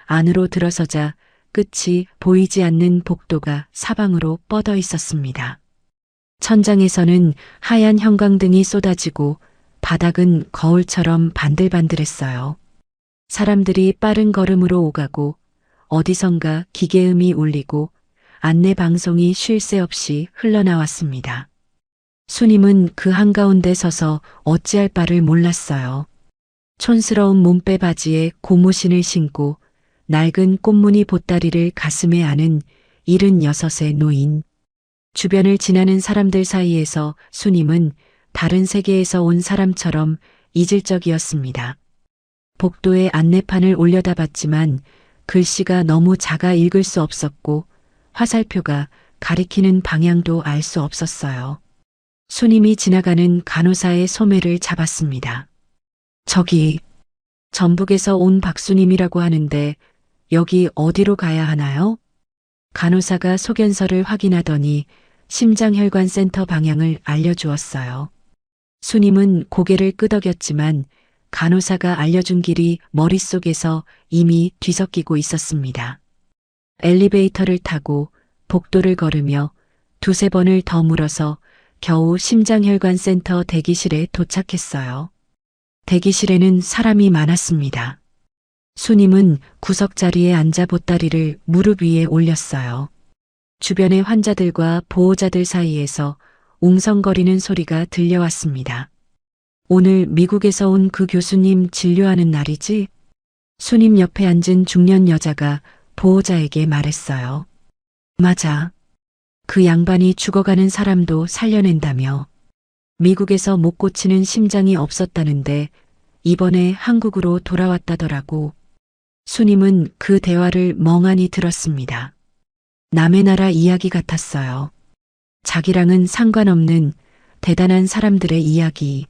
안으로 들어서자 끝이 보이지 않는 복도가 사방으로 뻗어 있었습니다. 천장에서는 하얀 형광등이 쏟아지고 바닥은 거울처럼 반들반들했어요. 사람들이 빠른 걸음으로 오가고 어디선가 기계음이 울리고 안내 방송이 쉴 새 없이 흘러나왔습니다. 수님은 그 한가운데 서서 어찌할 바를 몰랐어요. 촌스러운 몸빼 바지에 고무신을 신고 낡은 꽃무늬 보따리를 가슴에 안은 76의 노인. 주변을 지나는 사람들 사이에서 수님은 다른 세계에서 온 사람처럼 이질적이었습니다. 복도에 안내판을 올려다 봤지만 글씨가 너무 작아 읽을 수 없었고 화살표가 가리키는 방향도 알 수 없었어요. 수님이 지나가는 간호사의 소매를 잡았습니다. 저기, 전북에서 온 박수님이라고 하는데 여기 어디로 가야 하나요? 간호사가 소견서를 확인하더니 심장혈관센터 방향을 알려주었어요. 수님은 고개를 끄덕였지만 간호사가 알려준 길이 머릿속에서 이미 뒤섞이고 있었습니다. 엘리베이터를 타고 복도를 걸으며 두세 번을 더 물어서 겨우 심장혈관센터 대기실에 도착했어요. 대기실에는 사람이 많았습니다. 수님은 구석자리에 앉아 보따리를 무릎 위에 올렸어요. 주변의 환자들과 보호자들 사이에서 웅성거리는 소리가 들려왔습니다. 오늘 미국에서 온 그 교수님 진료하는 날이지? 수님 옆에 앉은 중년 여자가 보호자에게 말했어요. 맞아. 그 양반이 죽어가는 사람도 살려낸다며. 미국에서 못 고치는 심장이 없었다는데 이번에 한국으로 돌아왔다더라고. 수님은 그 대화를 멍하니 들었습니다. 남의 나라 이야기 같았어요. 자기랑은 상관없는 대단한 사람들의 이야기.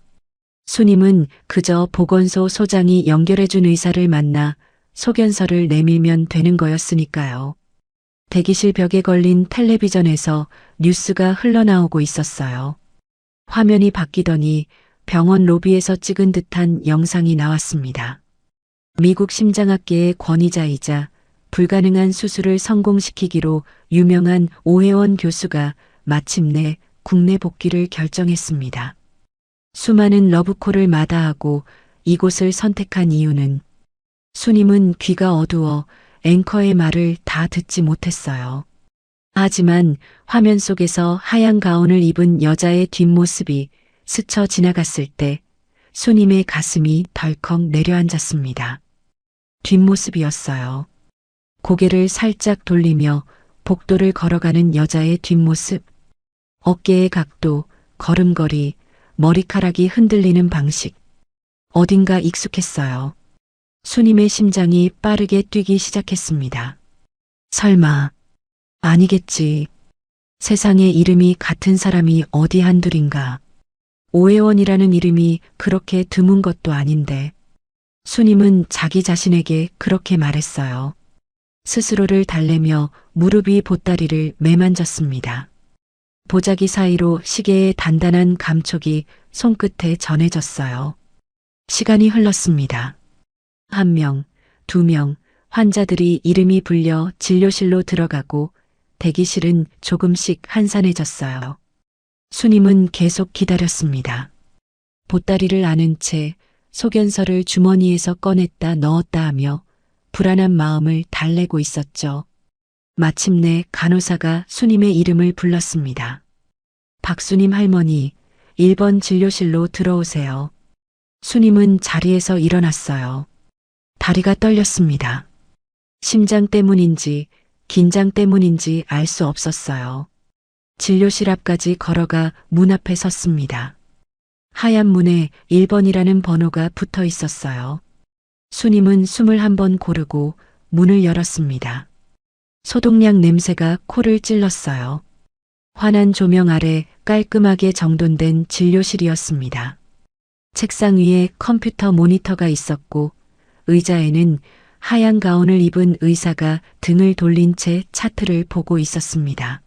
수님은 그저 보건소 소장이 연결해준 의사를 만나 소견서를 내밀면 되는 거였으니까요. 대기실 벽에 걸린 텔레비전에서 뉴스가 흘러나오고 있었어요. 화면이 바뀌더니 병원 로비에서 찍은 듯한 영상이 나왔습니다. 미국 심장학계의 권위자이자 불가능한 수술을 성공시키기로 유명한 오혜원 교수가 마침내 국내 복귀를 결정했습니다. 수많은 러브콜을 마다하고 이곳을 선택한 이유는 수님은 귀가 어두워 앵커의 말을 다 듣지 못했어요. 하지만 화면 속에서 하얀 가운을 입은 여자의 뒷모습이 스쳐 지나갔을 때 수님의 가슴이 덜컥 내려앉았습니다. 뒷모습이었어요. 고개를 살짝 돌리며 복도를 걸어가는 여자의 뒷모습. 어깨의 각도, 걸음걸이, 머리카락이 흔들리는 방식. 어딘가 익숙했어요. 수님의 심장이 빠르게 뛰기 시작했습니다. 설마, 아니겠지. 세상에 이름이 같은 사람이 어디 한둘인가. 오혜원이라는 이름이 그렇게 드문 것도 아닌데. 수님은 자기 자신에게 그렇게 말했어요. 스스로를 달래며 무릎 위 보따리를 매만졌습니다. 보자기 사이로 시계의 단단한 감촉이 손끝에 전해졌어요. 시간이 흘렀습니다. 1명, 2명, 환자들이 이름이 불려 진료실로 들어가고 대기실은 조금씩 한산해졌어요. 수님은 계속 기다렸습니다. 보따리를 안은 채 소견서를 주머니에서 꺼냈다 넣었다 하며 불안한 마음을 달래고 있었죠. 마침내 간호사가 수님의 이름을 불렀습니다. 박수님 할머니, 1번 진료실로 들어오세요. 수님은 자리에서 일어났어요. 다리가 떨렸습니다. 심장 때문인지 긴장 때문인지 알 수 없었어요. 진료실 앞까지 걸어가 문 앞에 섰습니다. 하얀 문에 1번이라는 번호가 붙어 있었어요. 수님은 숨을 한번 고르고 문을 열었습니다. 소독약 냄새가 코를 찔렀어요. 환한 조명 아래 깔끔하게 정돈된 진료실이었습니다. 책상 위에 컴퓨터 모니터가 있었고 의자에는 하얀 가운을 입은 의사가 등을 돌린 채 차트를 보고 있었습니다.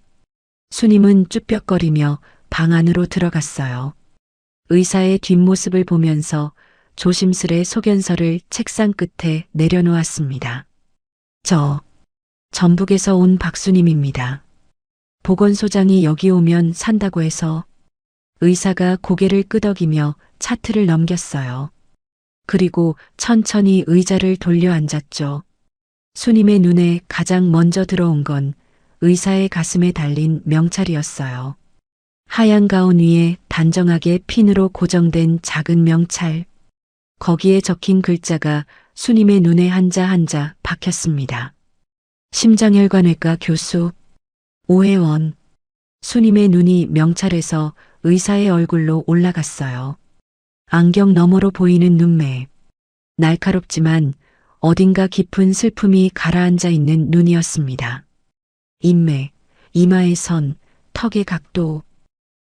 수님은 쭈뼛거리며 방 안으로 들어갔어요. 의사의 뒷모습을 보면서 조심스레 소견서를 책상 끝에 내려놓았습니다. 저, 전북에서 온 박수님입니다. 보건소장이 여기 오면 산다고 해서. 의사가 고개를 끄덕이며 차트를 넘겼어요. 그리고 천천히 의자를 돌려 앉았죠. 수님의 눈에 가장 먼저 들어온 건 의사의 가슴에 달린 명찰이었어요. 하얀 가운 위에 단정하게 핀으로 고정된 작은 명찰. 거기에 적힌 글자가 수님의 눈에 한자 한자 박혔습니다. 심장혈관외과 교수 오혜원. 수님의 눈이 명찰에서 의사의 얼굴로 올라갔어요. 안경 너머로 보이는 눈매. 날카롭지만 어딘가 깊은 슬픔이 가라앉아 있는 눈이었습니다. 인맥, 이마의 선, 턱의 각도.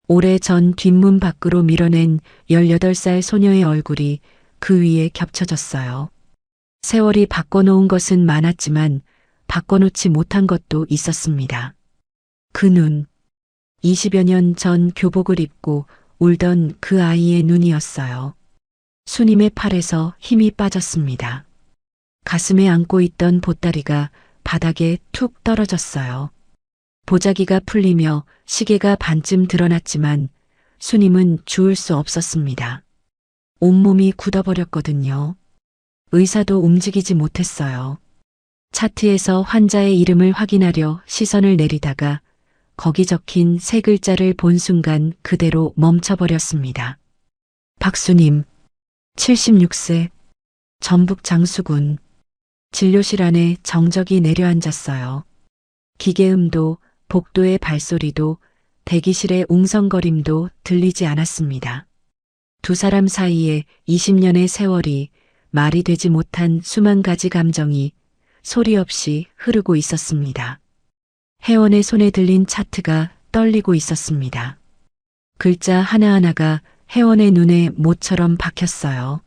오래전 뒷문 밖으로 밀어낸 18살 소녀의 얼굴이 그 위에 겹쳐졌어요. 세월이 바꿔놓은 것은 많았지만 바꿔놓지 못한 것도 있었습니다. 그 눈, 20여 년 전 교복을 입고 울던 그 아이의 눈이었어요. 수님의 팔에서 힘이 빠졌습니다. 가슴에 안고 있던 보따리가 바닥에 툭 떨어졌어요. 보자기가 풀리며 시계가 반쯤 드러났지만 수님은 주울 수 없었습니다. 온몸이 굳어버렸거든요. 의사도 움직이지 못했어요. 차트에서 환자의 이름을 확인하려 시선을 내리다가 거기 적힌 세 글자를 본 순간 그대로 멈춰버렸습니다. 박수님, 76세, 전북 장수군. 진료실 안에 정적이 내려앉았어요. 기계음도 복도의 발소리도 대기실의 웅성거림도 들리지 않았습니다. 두 사람 사이에 20년의 세월이 말이 되지 못한 수만 가지 감정이 소리 없이 흐르고 있었습니다. 혜원의 손에 들린 차트가 떨리고 있었습니다. 글자 하나하나가 혜원의 눈에 모처럼 박혔어요.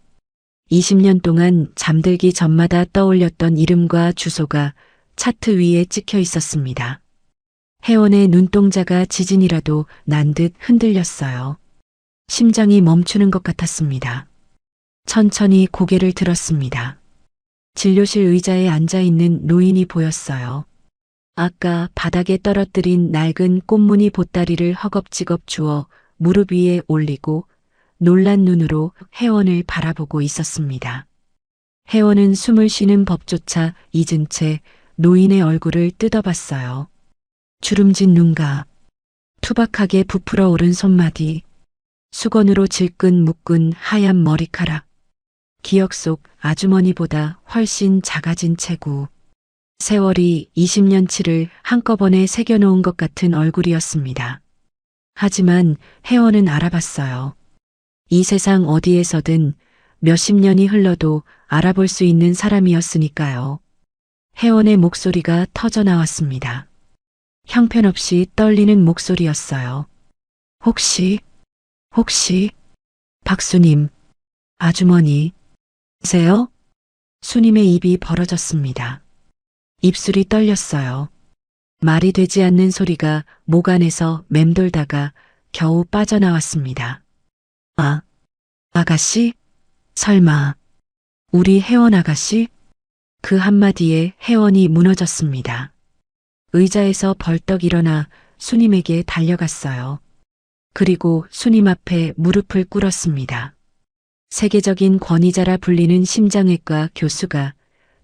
20년 동안 잠들기 전마다 떠올렸던 이름과 주소가 차트 위에 찍혀 있었습니다. 혜원의 눈동자가 지진이라도 난 듯 흔들렸어요. 심장이 멈추는 것 같았습니다. 천천히 고개를 들었습니다. 진료실 의자에 앉아있는 노인이 보였어요. 아까 바닥에 떨어뜨린 낡은 꽃무늬 보따리를 허겁지겁 주워 무릎 위에 올리고 놀란 눈으로 혜원을 바라보고 있었습니다. 혜원은 숨을 쉬는 법조차 잊은 채 노인의 얼굴을 뜯어봤어요. 주름진 눈가, 투박하게 부풀어 오른 손마디, 수건으로 질끈 묶은 하얀 머리카락, 기억 속 아주머니보다 훨씬 작아진 체구, 세월이 20년치를 한꺼번에 새겨놓은 것 같은 얼굴이었습니다. 하지만 혜원은 알아봤어요. 이 세상 어디에서든 몇십 년이 흘러도 알아볼 수 있는 사람이었으니까요. 혜원의 목소리가 터져 나왔습니다. 형편없이 떨리는 목소리였어요. 혹시, 박수님, 아주머니, 세요? 수님의 입이 벌어졌습니다. 입술이 떨렸어요. 말이 되지 않는 소리가 목 안에서 맴돌다가 겨우 빠져나왔습니다. 아가씨? 설마, 우리 혜원 아가씨? 그 한마디에 혜원이 무너졌습니다. 의자에서 벌떡 일어나 수님에게 달려갔어요. 그리고 수님 앞에 무릎을 꿇었습니다. 세계적인 권위자라 불리는 심장외과 교수가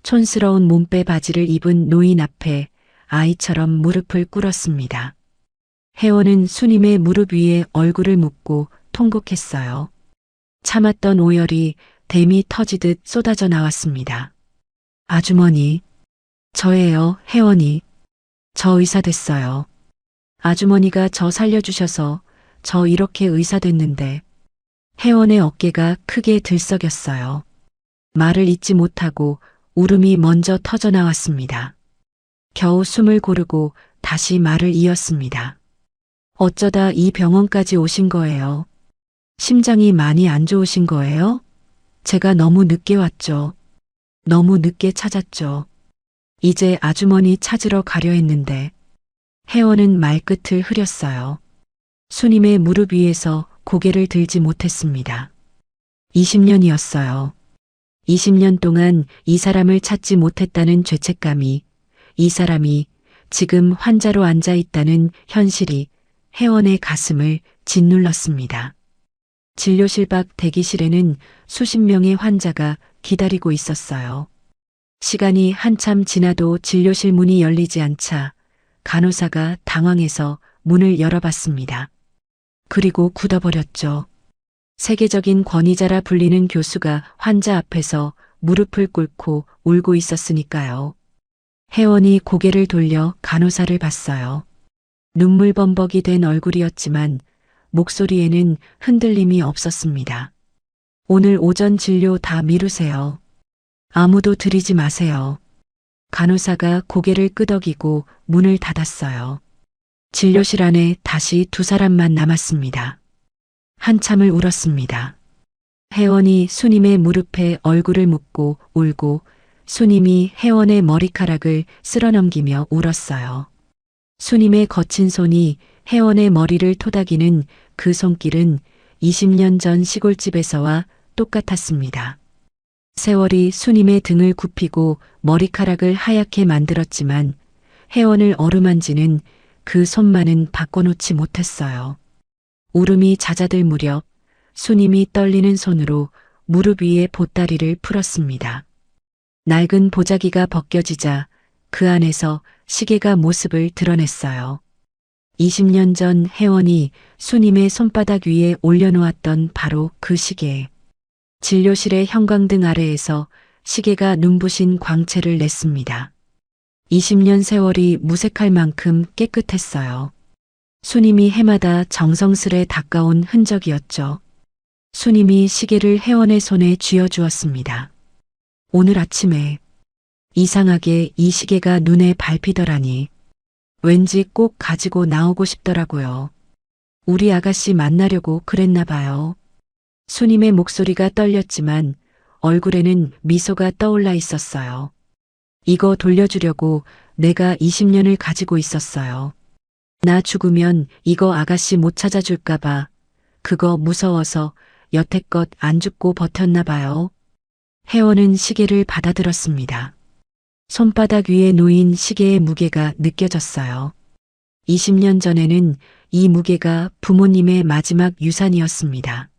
촌스러운 몸빼 바지를 입은 노인 앞에 아이처럼 무릎을 꿇었습니다. 혜원은 수님의 무릎 위에 얼굴을 묻고 통곡했어요. 참았던 오열이 댐이 터지듯 쏟아져 나왔습니다. 아주머니, 저예요, 혜원이. 저 의사 됐어요. 아주머니가 저 살려주셔서 저 이렇게 의사 됐는데. 혜원의 어깨가 크게 들썩였어요. 말을 잇지 못하고 울음이 먼저 터져 나왔습니다. 겨우 숨을 고르고 다시 말을 이었습니다. 어쩌다 이 병원까지 오신 거예요? 심장이 많이 안 좋으신 거예요? 제가 너무 늦게 왔죠. 너무 늦게 찾았죠. 이제 아주머니 찾으러 가려 했는데. 혜원은 말끝을 흐렸어요. 수님의 무릎 위에서 고개를 들지 못했습니다. 20년이었어요. 20년 동안 이 사람을 찾지 못했다는 죄책감이, 이 사람이 지금 환자로 앉아 있다는 현실이 혜원의 가슴을 짓눌렀습니다. 진료실 밖 대기실에는 수십 명의 환자가 기다리고 있었어요. 시간이 한참 지나도 진료실 문이 열리지 않자 간호사가 당황해서 문을 열어봤습니다. 그리고 굳어버렸죠. 세계적인 권위자라 불리는 교수가 환자 앞에서 무릎을 꿇고 울고 있었으니까요. 혜원이 고개를 돌려 간호사를 봤어요. 눈물범벅이 된 얼굴이었지만 목소리에는 흔들림이 없었습니다. 오늘 오전 진료 다 미루세요. 아무도 들이지 마세요. 간호사가 고개를 끄덕이고 문을 닫았어요. 진료실 안에 다시 두 사람만 남았습니다. 한참을 울었습니다. 혜원이 수님의 무릎에 얼굴을 묻고 울고 수님이 혜원의 머리카락을 쓸어넘기며 울었어요. 수님의 거친 손이 혜원의 머리를 토닥이는 그 손길은 20년 전 시골집에서와 똑같았습니다. 세월이 수님의 등을 굽히고 머리카락을 하얗게 만들었지만 혜원을 어루만지는 그 손만은 바꿔놓지 못했어요. 울음이 잦아들 무렵 수님이 떨리는 손으로 무릎 위에 보따리를 풀었습니다. 낡은 보자기가 벗겨지자 그 안에서 시계가 모습을 드러냈어요. 20년 전 혜원이 수님의 손바닥 위에 올려놓았던 바로 그 시계. 진료실의 형광등 아래에서 시계가 눈부신 광채를 냈습니다. 20년 세월이 무색할 만큼 깨끗했어요. 수님이 해마다 정성스레 닦아온 흔적이었죠. 수님이 시계를 혜원의 손에 쥐어주었습니다. 오늘 아침에 이상하게 이 시계가 눈에 밟히더라니. 왠지 꼭 가지고 나오고 싶더라고요. 우리 아가씨 만나려고 그랬나 봐요. 수님의 목소리가 떨렸지만 얼굴에는 미소가 떠올라 있었어요. 이거 돌려주려고 내가 20년을 가지고 있었어요. 나 죽으면 이거 아가씨 못 찾아줄까봐 그거 무서워서 여태껏 안 죽고 버텼나 봐요. 혜원은 시계를 받아들었습니다. 손바닥 위에 놓인 시계의 무게가 느껴졌어요. 20년 전에는 이 무게가 부모님의 마지막 유산이었습니다.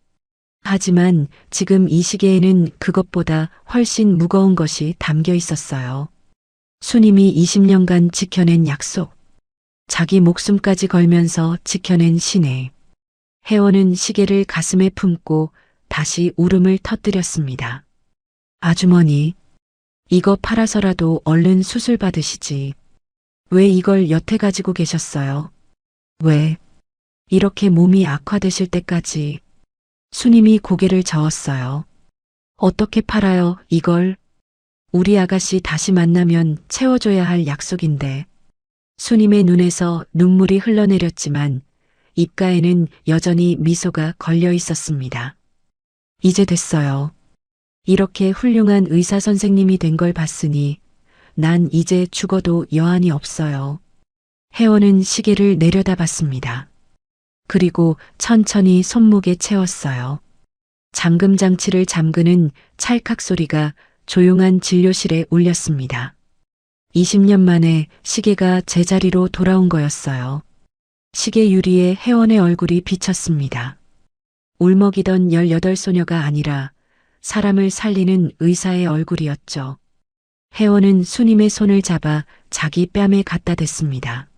하지만 지금 이 시계에는 그것보다 훨씬 무거운 것이 담겨 있었어요. 수님이 20년간 지켜낸 약속. 자기 목숨까지 걸면서 지켜낸 신뢰. 혜원은 시계를 가슴에 품고 다시 울음을 터뜨렸습니다. 아주머니, 이거 팔아서라도 얼른 수술 받으시지. 왜 이걸 여태 가지고 계셨어요? 왜? 이렇게 몸이 악화되실 때까지. 수님이 고개를 저었어요. 어떻게 팔아요, 이걸? 우리 아가씨 다시 만나면 채워줘야 할 약속인데. 수님의 눈에서 눈물이 흘러내렸지만 입가에는 여전히 미소가 걸려 있었습니다. 이제 됐어요. 이렇게 훌륭한 의사 선생님이 된 걸 봤으니 난 이제 죽어도 여한이 없어요. 혜원은 시계를 내려다봤습니다. 그리고 천천히 손목에 채웠어요. 잠금 장치를 잠그는 찰칵 소리가 조용한 진료실에 울렸습니다. 20년 만에 시계가 제자리로 돌아온 거였어요. 시계 유리에 혜원의 얼굴이 비쳤습니다. 울먹이던 18소녀가 아니라 사람을 살리는 의사의 얼굴이었죠. 혜원은 수님의 손을 잡아 자기 뺨에 갖다 댔습니다.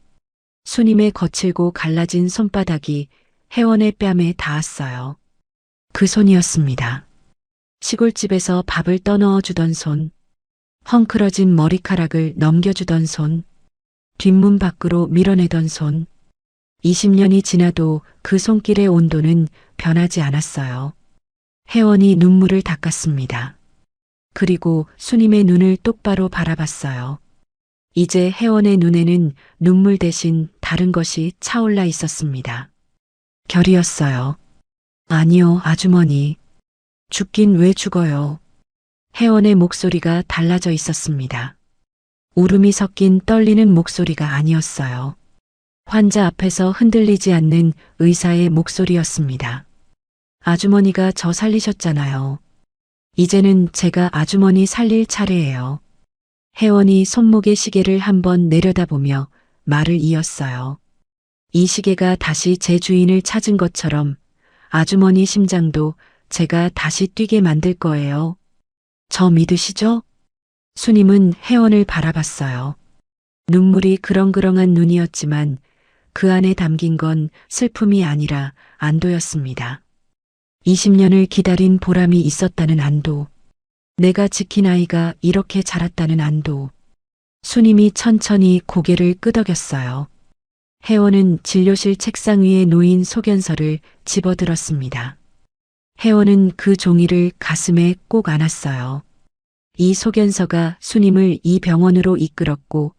수님의 거칠고 갈라진 손바닥이 혜원의 뺨에 닿았어요. 그 손이었습니다. 시골집에서 밥을 떠넣어 주던 손, 헝클어진 머리카락을 넘겨주던 손, 뒷문 밖으로 밀어내던 손. 20년이 지나도 그 손길의 온도는 변하지 않았어요. 혜원이 눈물을 닦았습니다. 그리고 수님의 눈을 똑바로 바라봤어요. 이제 혜원의 눈에는 눈물 대신 다른 것이 차올라 있었습니다. 결이었어요. 아니요, 아주머니. 죽긴 왜 죽어요. 혜원의 목소리가 달라져 있었습니다. 울음이 섞인 떨리는 목소리가 아니었어요. 환자 앞에서 흔들리지 않는 의사의 목소리였습니다. 아주머니가 저 살리셨잖아요. 이제는 제가 아주머니 살릴 차례예요. 혜원이 손목의 시계를 한번 내려다보며 말을 이었어요. 이 시계가 다시 제 주인을 찾은 것처럼 아주머니 심장도 제가 다시 뛰게 만들 거예요. 저 믿으시죠? 수님은 혜원을 바라봤어요. 눈물이 그렁그렁한 눈이었지만 그 안에 담긴 건 슬픔이 아니라 안도였습니다. 20년을 기다린 보람이 있었다는 안도. 내가 지킨 아이가 이렇게 자랐다는 안도. 수님이 천천히 고개를 끄덕였어요. 혜원은 진료실 책상 위에 놓인 소견서를 집어들었습니다. 혜원은 그 종이를 가슴에 꼭 안았어요. 이 소견서가 수님을 이 병원으로 이끌었고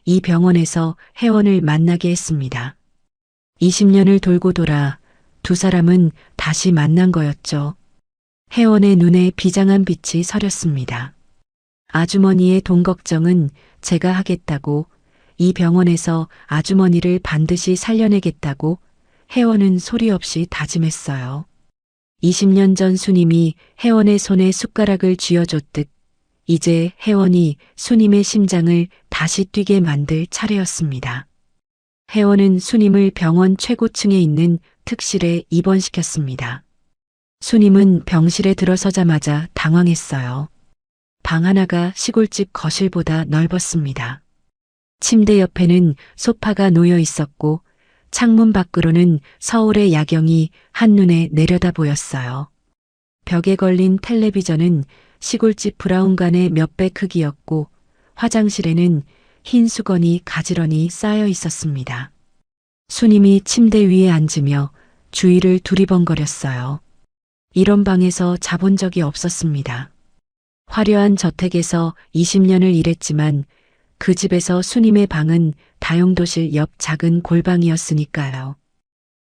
이 병원에서 혜원을 만나게 했습니다. 20년을 돌고 돌아 두 사람은 다시 만난 거였죠. 혜원의 눈에 비장한 빛이 서렸습니다. 아주머니의 돈 걱정은 제가 하겠다고, 이 병원에서 아주머니를 반드시 살려내겠다고 혜원은 소리 없이 다짐했어요. 20년 전 수님이 혜원의 손에 숟가락을 쥐어줬듯 이제 혜원이 수님의 심장을 다시 뛰게 만들 차례였습니다. 혜원은 수님을 병원 최고층에 있는 특실에 입원시켰습니다. 수님은 병실에 들어서자마자 당황했어요. 방 하나가 시골집 거실보다 넓었습니다. 침대 옆에는 소파가 놓여 있었고 창문 밖으로는 서울의 야경이 한눈에 내려다 보였어요. 벽에 걸린 텔레비전은 시골집 브라운관의 몇 배 크기였고 화장실에는 흰 수건이 가지런히 쌓여 있었습니다. 수님이 침대 위에 앉으며 주위를 두리번거렸어요. 이런 방에서 자본 적이 없었습니다. 화려한 저택에서 20년을 일했지만 그 집에서 수님의 방은 다용도실 옆 작은 골방이었으니까요.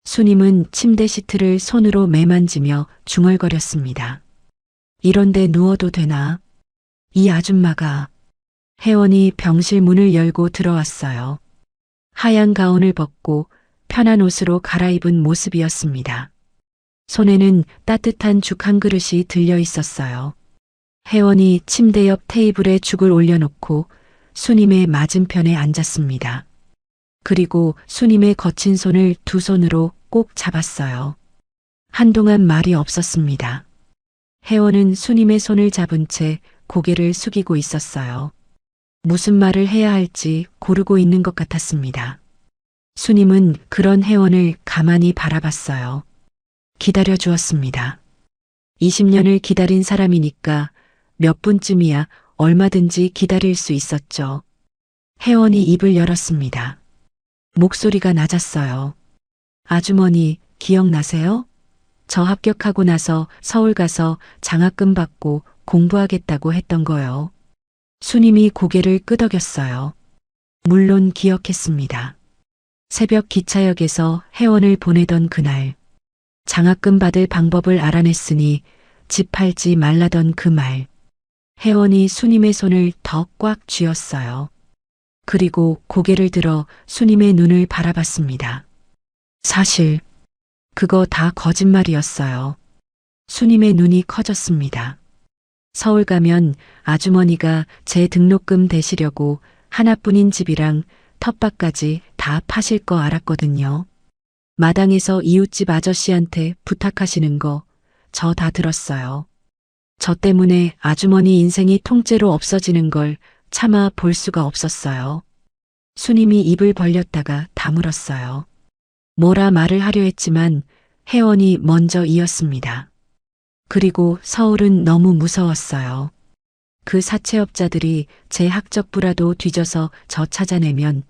수님은 침대 시트를 손으로 매만지며 중얼거렸습니다. 이런데 누워도 되나? 이 아줌마가. 혜원이 병실 문을 열고 들어왔어요. 하얀 가운을 벗고 편한 옷으로 갈아입은 모습이었습니다. 손에는 따뜻한 죽 한 그릇이 들려 있었어요. 혜원이 침대 옆 테이블에 죽을 올려놓고 수님의 맞은편에 앉았습니다. 그리고 수님의 거친 손을 두 손으로 꼭 잡았어요. 한동안 말이 없었습니다. 혜원은 수님의 손을 잡은 채 고개를 숙이고 있었어요. 무슨 말을 해야 할지 고르고 있는 것 같았습니다. 수님은 그런 혜원을 가만히 바라봤어요. 기다려 주었습니다. 20년을 기다린 사람이니까 몇 분쯤이야 얼마든지 기다릴 수 있었죠. 혜원이 입을 열었습니다. 목소리가 낮았어요. 아주머니, 기억나세요? 저 합격하고 나서 서울 가서 장학금 받고 공부하겠다고 했던 거요. 수님이 고개를 끄덕였어요. 물론 기억했습니다. 새벽 기차역에서 혜원을 보내던 그날, 장학금 받을 방법을 알아냈으니 집 팔지 말라던 그 말. 혜원이 수님의 손을 더 꽉 쥐었어요. 그리고 고개를 들어 수님의 눈을 바라봤습니다. 사실 그거 다 거짓말이었어요. 수님의 눈이 커졌습니다. 서울 가면 아주머니가 제 등록금 대시려고 하나뿐인 집이랑 텃밭까지 다 파실 거 알았거든요. 마당에서 이웃집 아저씨한테 부탁하시는 거 저 다 들었어요. 저 때문에 아주머니 인생이 통째로 없어지는 걸 차마 볼 수가 없었어요. 수님이 입을 벌렸다가 다물었어요. 뭐라 말을 하려 했지만 혜원이 먼저 이었습니다. 그리고 서울은 너무 무서웠어요. 그 사채업자들이 제 학적부라도 뒤져서 저 찾아내면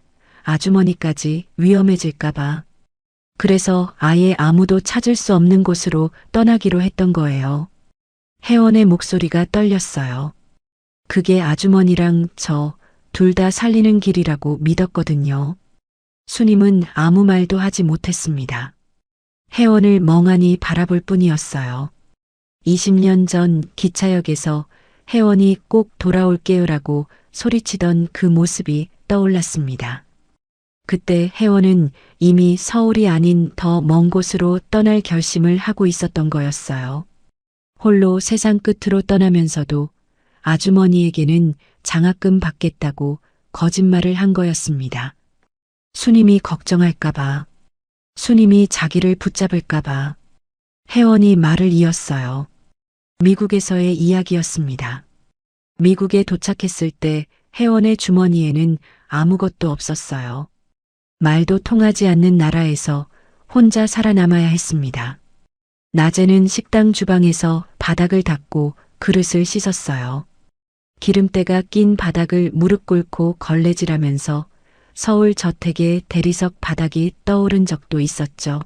아주머니까지 위험해질까봐. 그래서 아예 아무도 찾을 수 없는 곳으로 떠나기로 했던 거예요. 혜원의 목소리가 떨렸어요. 그게 아주머니랑 저 둘 다 살리는 길이라고 믿었거든요. 수님은 아무 말도 하지 못했습니다. 혜원을 멍하니 바라볼 뿐이었어요. 20년 전 기차역에서 혜원이 꼭 돌아올게요라고 소리치던 그 모습이 떠올랐습니다. 그때 혜원은 이미 서울이 아닌 더 먼 곳으로 떠날 결심을 하고 있었던 거였어요. 홀로 세상 끝으로 떠나면서도 아주머니에게는 장학금 받겠다고 거짓말을 한 거였습니다. 수님이 걱정할까봐, 수님이 자기를 붙잡을까봐. 혜원이 말을 이었어요. 미국에서의 이야기였습니다. 미국에 도착했을 때 혜원의 주머니에는 아무것도 없었어요. 말도 통하지 않는 나라에서 혼자 살아남아야 했습니다. 낮에는 식당 주방에서 바닥을 닦고 그릇을 씻었어요. 기름때가 낀 바닥을 무릎 꿇고 걸레질하면서 서울 저택의 대리석 바닥이 떠오른 적도 있었죠.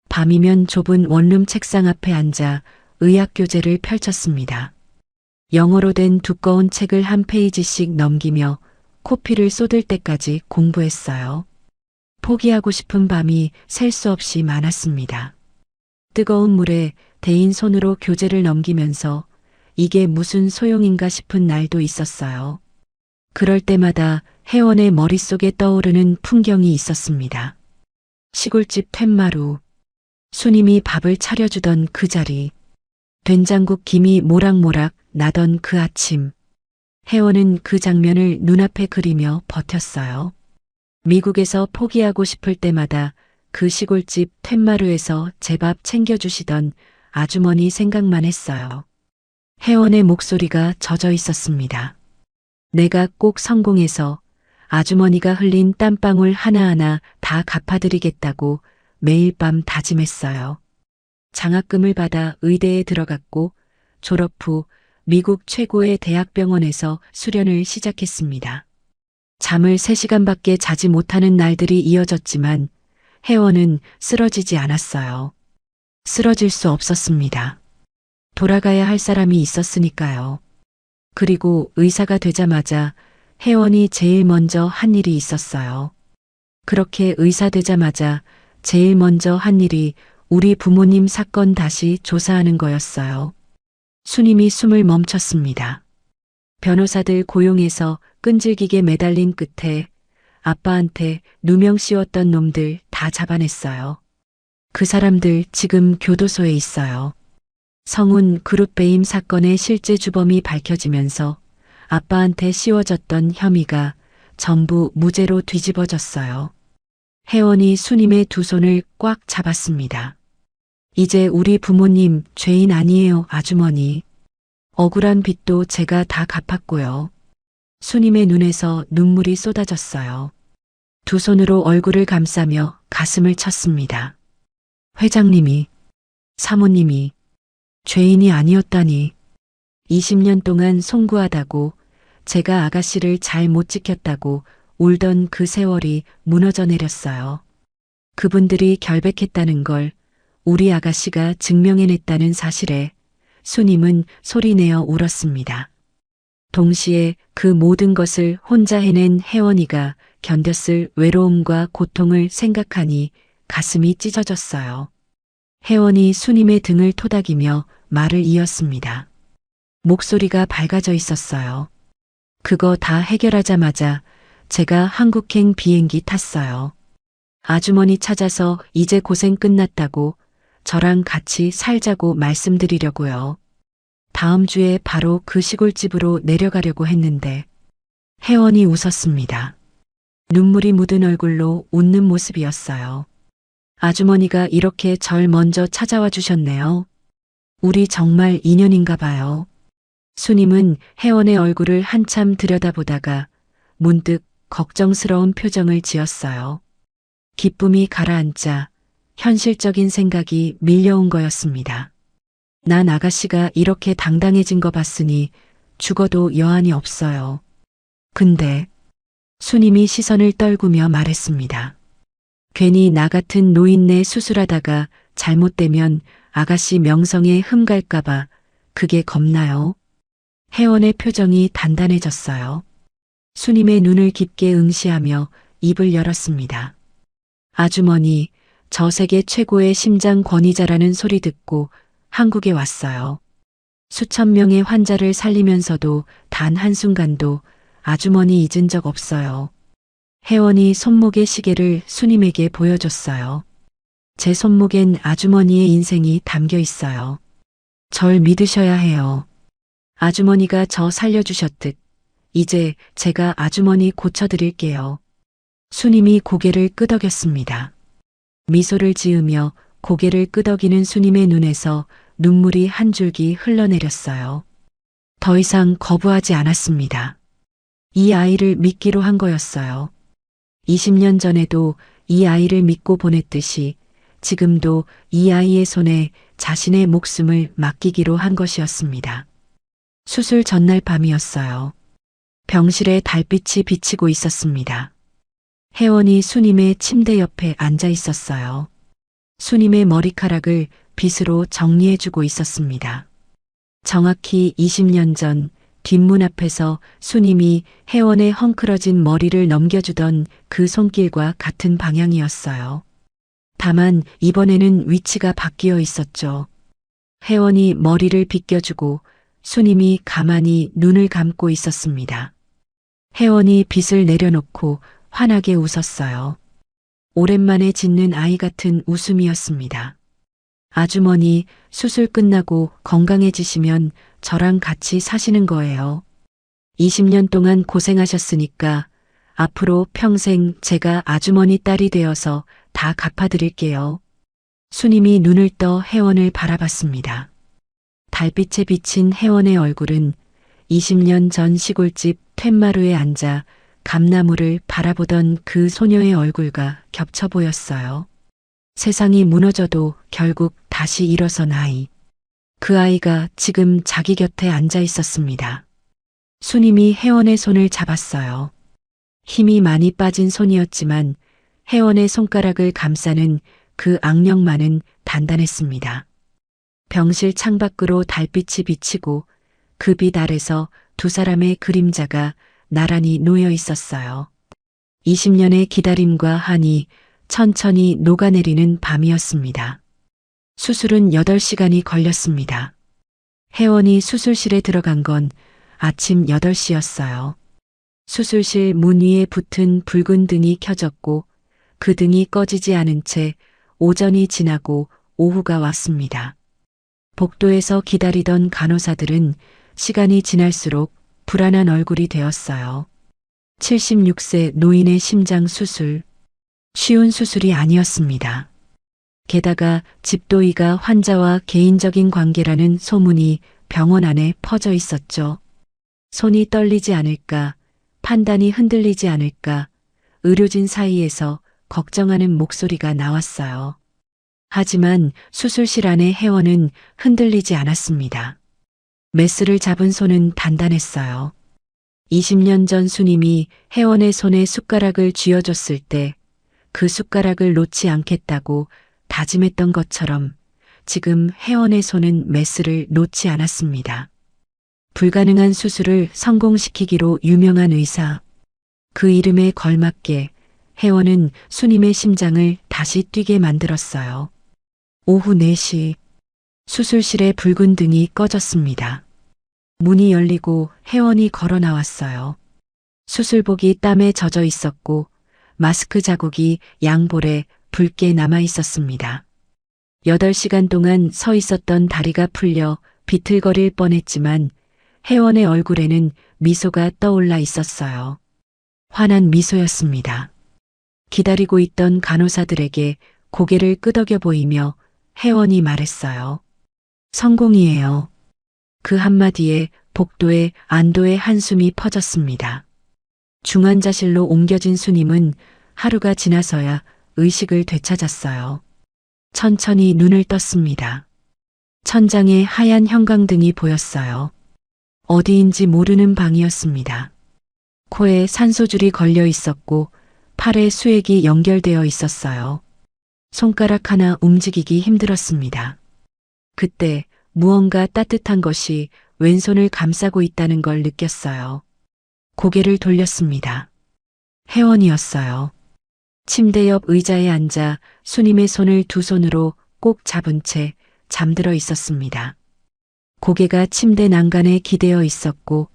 밤이면 좁은 원룸 책상 앞에 앉아 의학교재를 펼쳤습니다. 영어로 된 두꺼운 책을 한 페이지씩 넘기며 코피를 쏟을 때까지 공부했어요. 포기하고 싶은 밤이 셀 수 없이 많았습니다. 뜨거운 물에 데인 손으로 교재를 넘기면서 이게 무슨 소용인가 싶은 날도 있었어요. 그럴 때마다 혜원의 머릿속에 떠오르는 풍경이 있었습니다. 시골집 툇마루, 수님이 밥을 차려주던 그 자리, 된장국 김이 모락모락 나던 그 아침. 혜원은 그 장면을 눈앞에 그리며 버텼어요. 미국에서 포기하고 싶을 때마다 그 시골집 툇마루에서 제 밥 챙겨주시던 아주머니 생각만 했어요. 혜원의 목소리가 젖어 있었습니다. 내가 꼭 성공해서 아주머니가 흘린 땀방울 하나하나 다 갚아드리겠다고 매일 밤 다짐했어요. 장학금을 받아 의대에 들어갔고 졸업 후 미국 최고의 대학병원에서 수련을 시작했습니다. 잠을 3시간밖에 자지 못하는 날들이 이어졌지만 혜원은 쓰러지지 않았어요. 쓰러질 수 없었습니다. 돌아가야 할 사람이 있었으니까요. 그리고 의사가 되자마자 혜원이 제일 먼저 한 일이 있었어요. 그렇게 의사 되자마자 제일 먼저 한 일이 우리 부모님 사건 다시 조사하는 거였어요. 수님이 숨을 멈췄습니다. 변호사들 고용해서 끈질기게 매달린 끝에 아빠한테 누명 씌웠던 놈들 다 잡아냈어요. 그 사람들 지금 교도소에 있어요. 성운 그룹 배임 사건의 실제 주범이 밝혀지면서 아빠한테 씌워졌던 혐의가 전부 무죄로 뒤집어졌어요. 혜원이 수님의 두 손을 꽉 잡았습니다. 이제 우리 부모님 죄인 아니에요, 아주머니. 억울한 빚도 제가 다 갚았고요. 수님의 눈에서 눈물이 쏟아졌어요. 두 손으로 얼굴을 감싸며 가슴을 쳤습니다. 회장님이, 사모님이 죄인이 아니었다니. 20년 동안 송구하다고 제가 아가씨를 잘 못 지켰다고 울던 그 세월이 무너져 내렸어요. 그분들이 결백했다는 걸 우리 아가씨가 증명해냈다는 사실에 수님은 소리내어 울었습니다. 동시에 그 모든 것을 혼자 해낸 혜원이가 견뎠을 외로움과 고통을 생각하니 가슴이 찢어졌어요. 혜원이 수님의 등을 토닥이며 말을 이었습니다. 목소리가 밝아져 있었어요. 그거 다 해결하자마자 제가 한국행 비행기 탔어요. 아주머니 찾아서 이제 고생 끝났다고 저랑 같이 살자고 말씀드리려고요. 다음 주에 바로 그 시골집으로 내려가려고 했는데 혜원이 웃었습니다. 눈물이 묻은 얼굴로 웃는 모습이었어요. 아주머니가 이렇게 절 먼저 찾아와 주셨네요. 우리 정말 인연인가 봐요. 수님은 혜원의 얼굴을 한참 들여다보다가 문득 걱정스러운 표정을 지었어요. 기쁨이 가라앉자 현실적인 생각이 밀려온 거였습니다. 난 아가씨가 이렇게 당당해진 거 봤으니 죽어도 여한이 없어요. 근데 수님이 시선을 떨구며 말했습니다. 괜히 나 같은 노인네 수술하다가 잘못되면 아가씨 명성에 흠갈까봐 그게 겁나요. 혜원의 표정이 단단해졌어요. 수님의 눈을 깊게 응시하며 입을 열었습니다. 아주머니, 저 세계 최고의 심장 권위자라는 소리 듣고 한국에 왔어요. 수천 명의 환자를 살리면서도 단 한순간도 아주머니 잊은 적 없어요. 혜원이 손목의 시계를 수님에게 보여줬어요. 제 손목엔 아주머니의 인생이 담겨 있어요. 절 믿으셔야 해요. 아주머니가 저 살려주셨듯 이제 제가 아주머니 고쳐드릴게요. 수님이 고개를 끄덕였습니다. 미소를 지으며 고개를 끄덕이는 수님의 눈에서 눈물이 한 줄기 흘러내렸어요. 더 이상 거부하지 않았습니다. 이 아이를 믿기로 한 거였어요. 20년 전에도 이 아이를 믿고 보냈듯이 지금도 이 아이의 손에 자신의 목숨을 맡기기로 한 것이었습니다. 수술 전날 밤이었어요. 병실에 달빛이 비치고 있었습니다. 혜원이 수님의 침대 옆에 앉아 있었어요. 수님의 머리카락을 빗으로 정리해주고 있었습니다. 정확히 20년 전 뒷문 앞에서 수님이 혜원의 헝클어진 머리를 넘겨주던 그 손길과 같은 방향이었어요. 다만 이번에는 위치가 바뀌어 있었죠. 혜원이 머리를 빗겨주고 수님이 가만히 눈을 감고 있었습니다. 혜원이 빗을 내려놓고 환하게 웃었어요. 오랜만에 짓는 아이 같은 웃음이었습니다. 아주머니, 수술 끝나고 건강해지시면 저랑 같이 사시는 거예요. 20년 동안 고생하셨으니까 앞으로 평생 제가 아주머니 딸이 되어서 다 갚아드릴게요. 수님이 눈을 떠 혜원을 바라봤습니다. 달빛에 비친 혜원의 얼굴은 20년 전 시골집 툇마루에 앉아 감나무를 바라보던 그 소녀의 얼굴과 겹쳐 보였어요. 세상이 무너져도 결국 다시 일어선 아이. 그 아이가 지금 자기 곁에 앉아 있었습니다. 수님이 혜원의 손을 잡았어요. 힘이 많이 빠진 손이었지만 혜원의 손가락을 감싸는 그 악력만은 단단했습니다. 병실 창밖으로 달빛이 비치고 그 빛 아래서 두 사람의 그림자가 나란히 놓여 있었어요. 20년의 기다림과 한이 천천히 녹아내리는 밤이었습니다. 수술은 8시간이 걸렸습니다. 혜원이 수술실에 들어간 건 아침 8시였어요. 수술실 문 위에 붙은 붉은 등이 켜졌고 그 등이 꺼지지 않은 채 오전이 지나고 오후가 왔습니다. 복도에서 기다리던 간호사들은 시간이 지날수록 불안한 얼굴이 되었어요. 76세 노인의 심장 수술. 쉬운 수술이 아니었습니다. 게다가 집도의가 환자와 개인적인 관계라는 소문이 병원 안에 퍼져 있었죠. 손이 떨리지 않을까, 판단이 흔들리지 않을까, 의료진 사이에서 걱정하는 목소리가 나왔어요. 하지만 수술실 안의 혜원은 흔들리지 않았습니다. 메스를 잡은 손은 단단했어요. 20년 전 수님이 혜원의 손에 숟가락을 쥐어줬을 때 그 숟가락을 놓지 않겠다고 다짐했던 것처럼 지금 혜원의 손은 메스를 놓지 않았습니다. 불가능한 수술을 성공시키기로 유명한 의사. 그 이름에 걸맞게 혜원은 수님의 심장을 다시 뛰게 만들었어요. 오후 4시 수술실의 붉은 등이 꺼졌습니다. 문이 열리고 혜원이 걸어 나왔어요. 수술복이 땀에 젖어 있었고 마스크 자국이 양볼에 붉게 남아 있었습니다. 8시간 동안 서 있었던 다리가 풀려 비틀거릴 뻔했지만 혜원의 얼굴에는 미소가 떠올라 있었어요. 환한 미소였습니다. 기다리고 있던 간호사들에게 고개를 끄덕여 보이며 혜원이 말했어요. 성공이에요. 그 한마디에 복도에 안도의 한숨이 퍼졌습니다. 중환자실로 옮겨진 수님은 하루가 지나서야 의식을 되찾았어요. 천천히 눈을 떴습니다. 천장에 하얀 형광등이 보였어요. 어디인지 모르는 방이었습니다. 코에 산소줄이 걸려 있었고 팔에 수액이 연결되어 있었어요. 손가락 하나 움직이기 힘들었습니다. 그때 무언가 따뜻한 것이 왼손을 감싸고 있다는 걸 느꼈어요. 고개를 돌렸습니다. 혜원이었어요. 침대 옆 의자에 앉아 수님의 손을 두 손으로 꼭 잡은 채 잠들어 있었습니다. 고개가 침대 난간에 기대어 있었고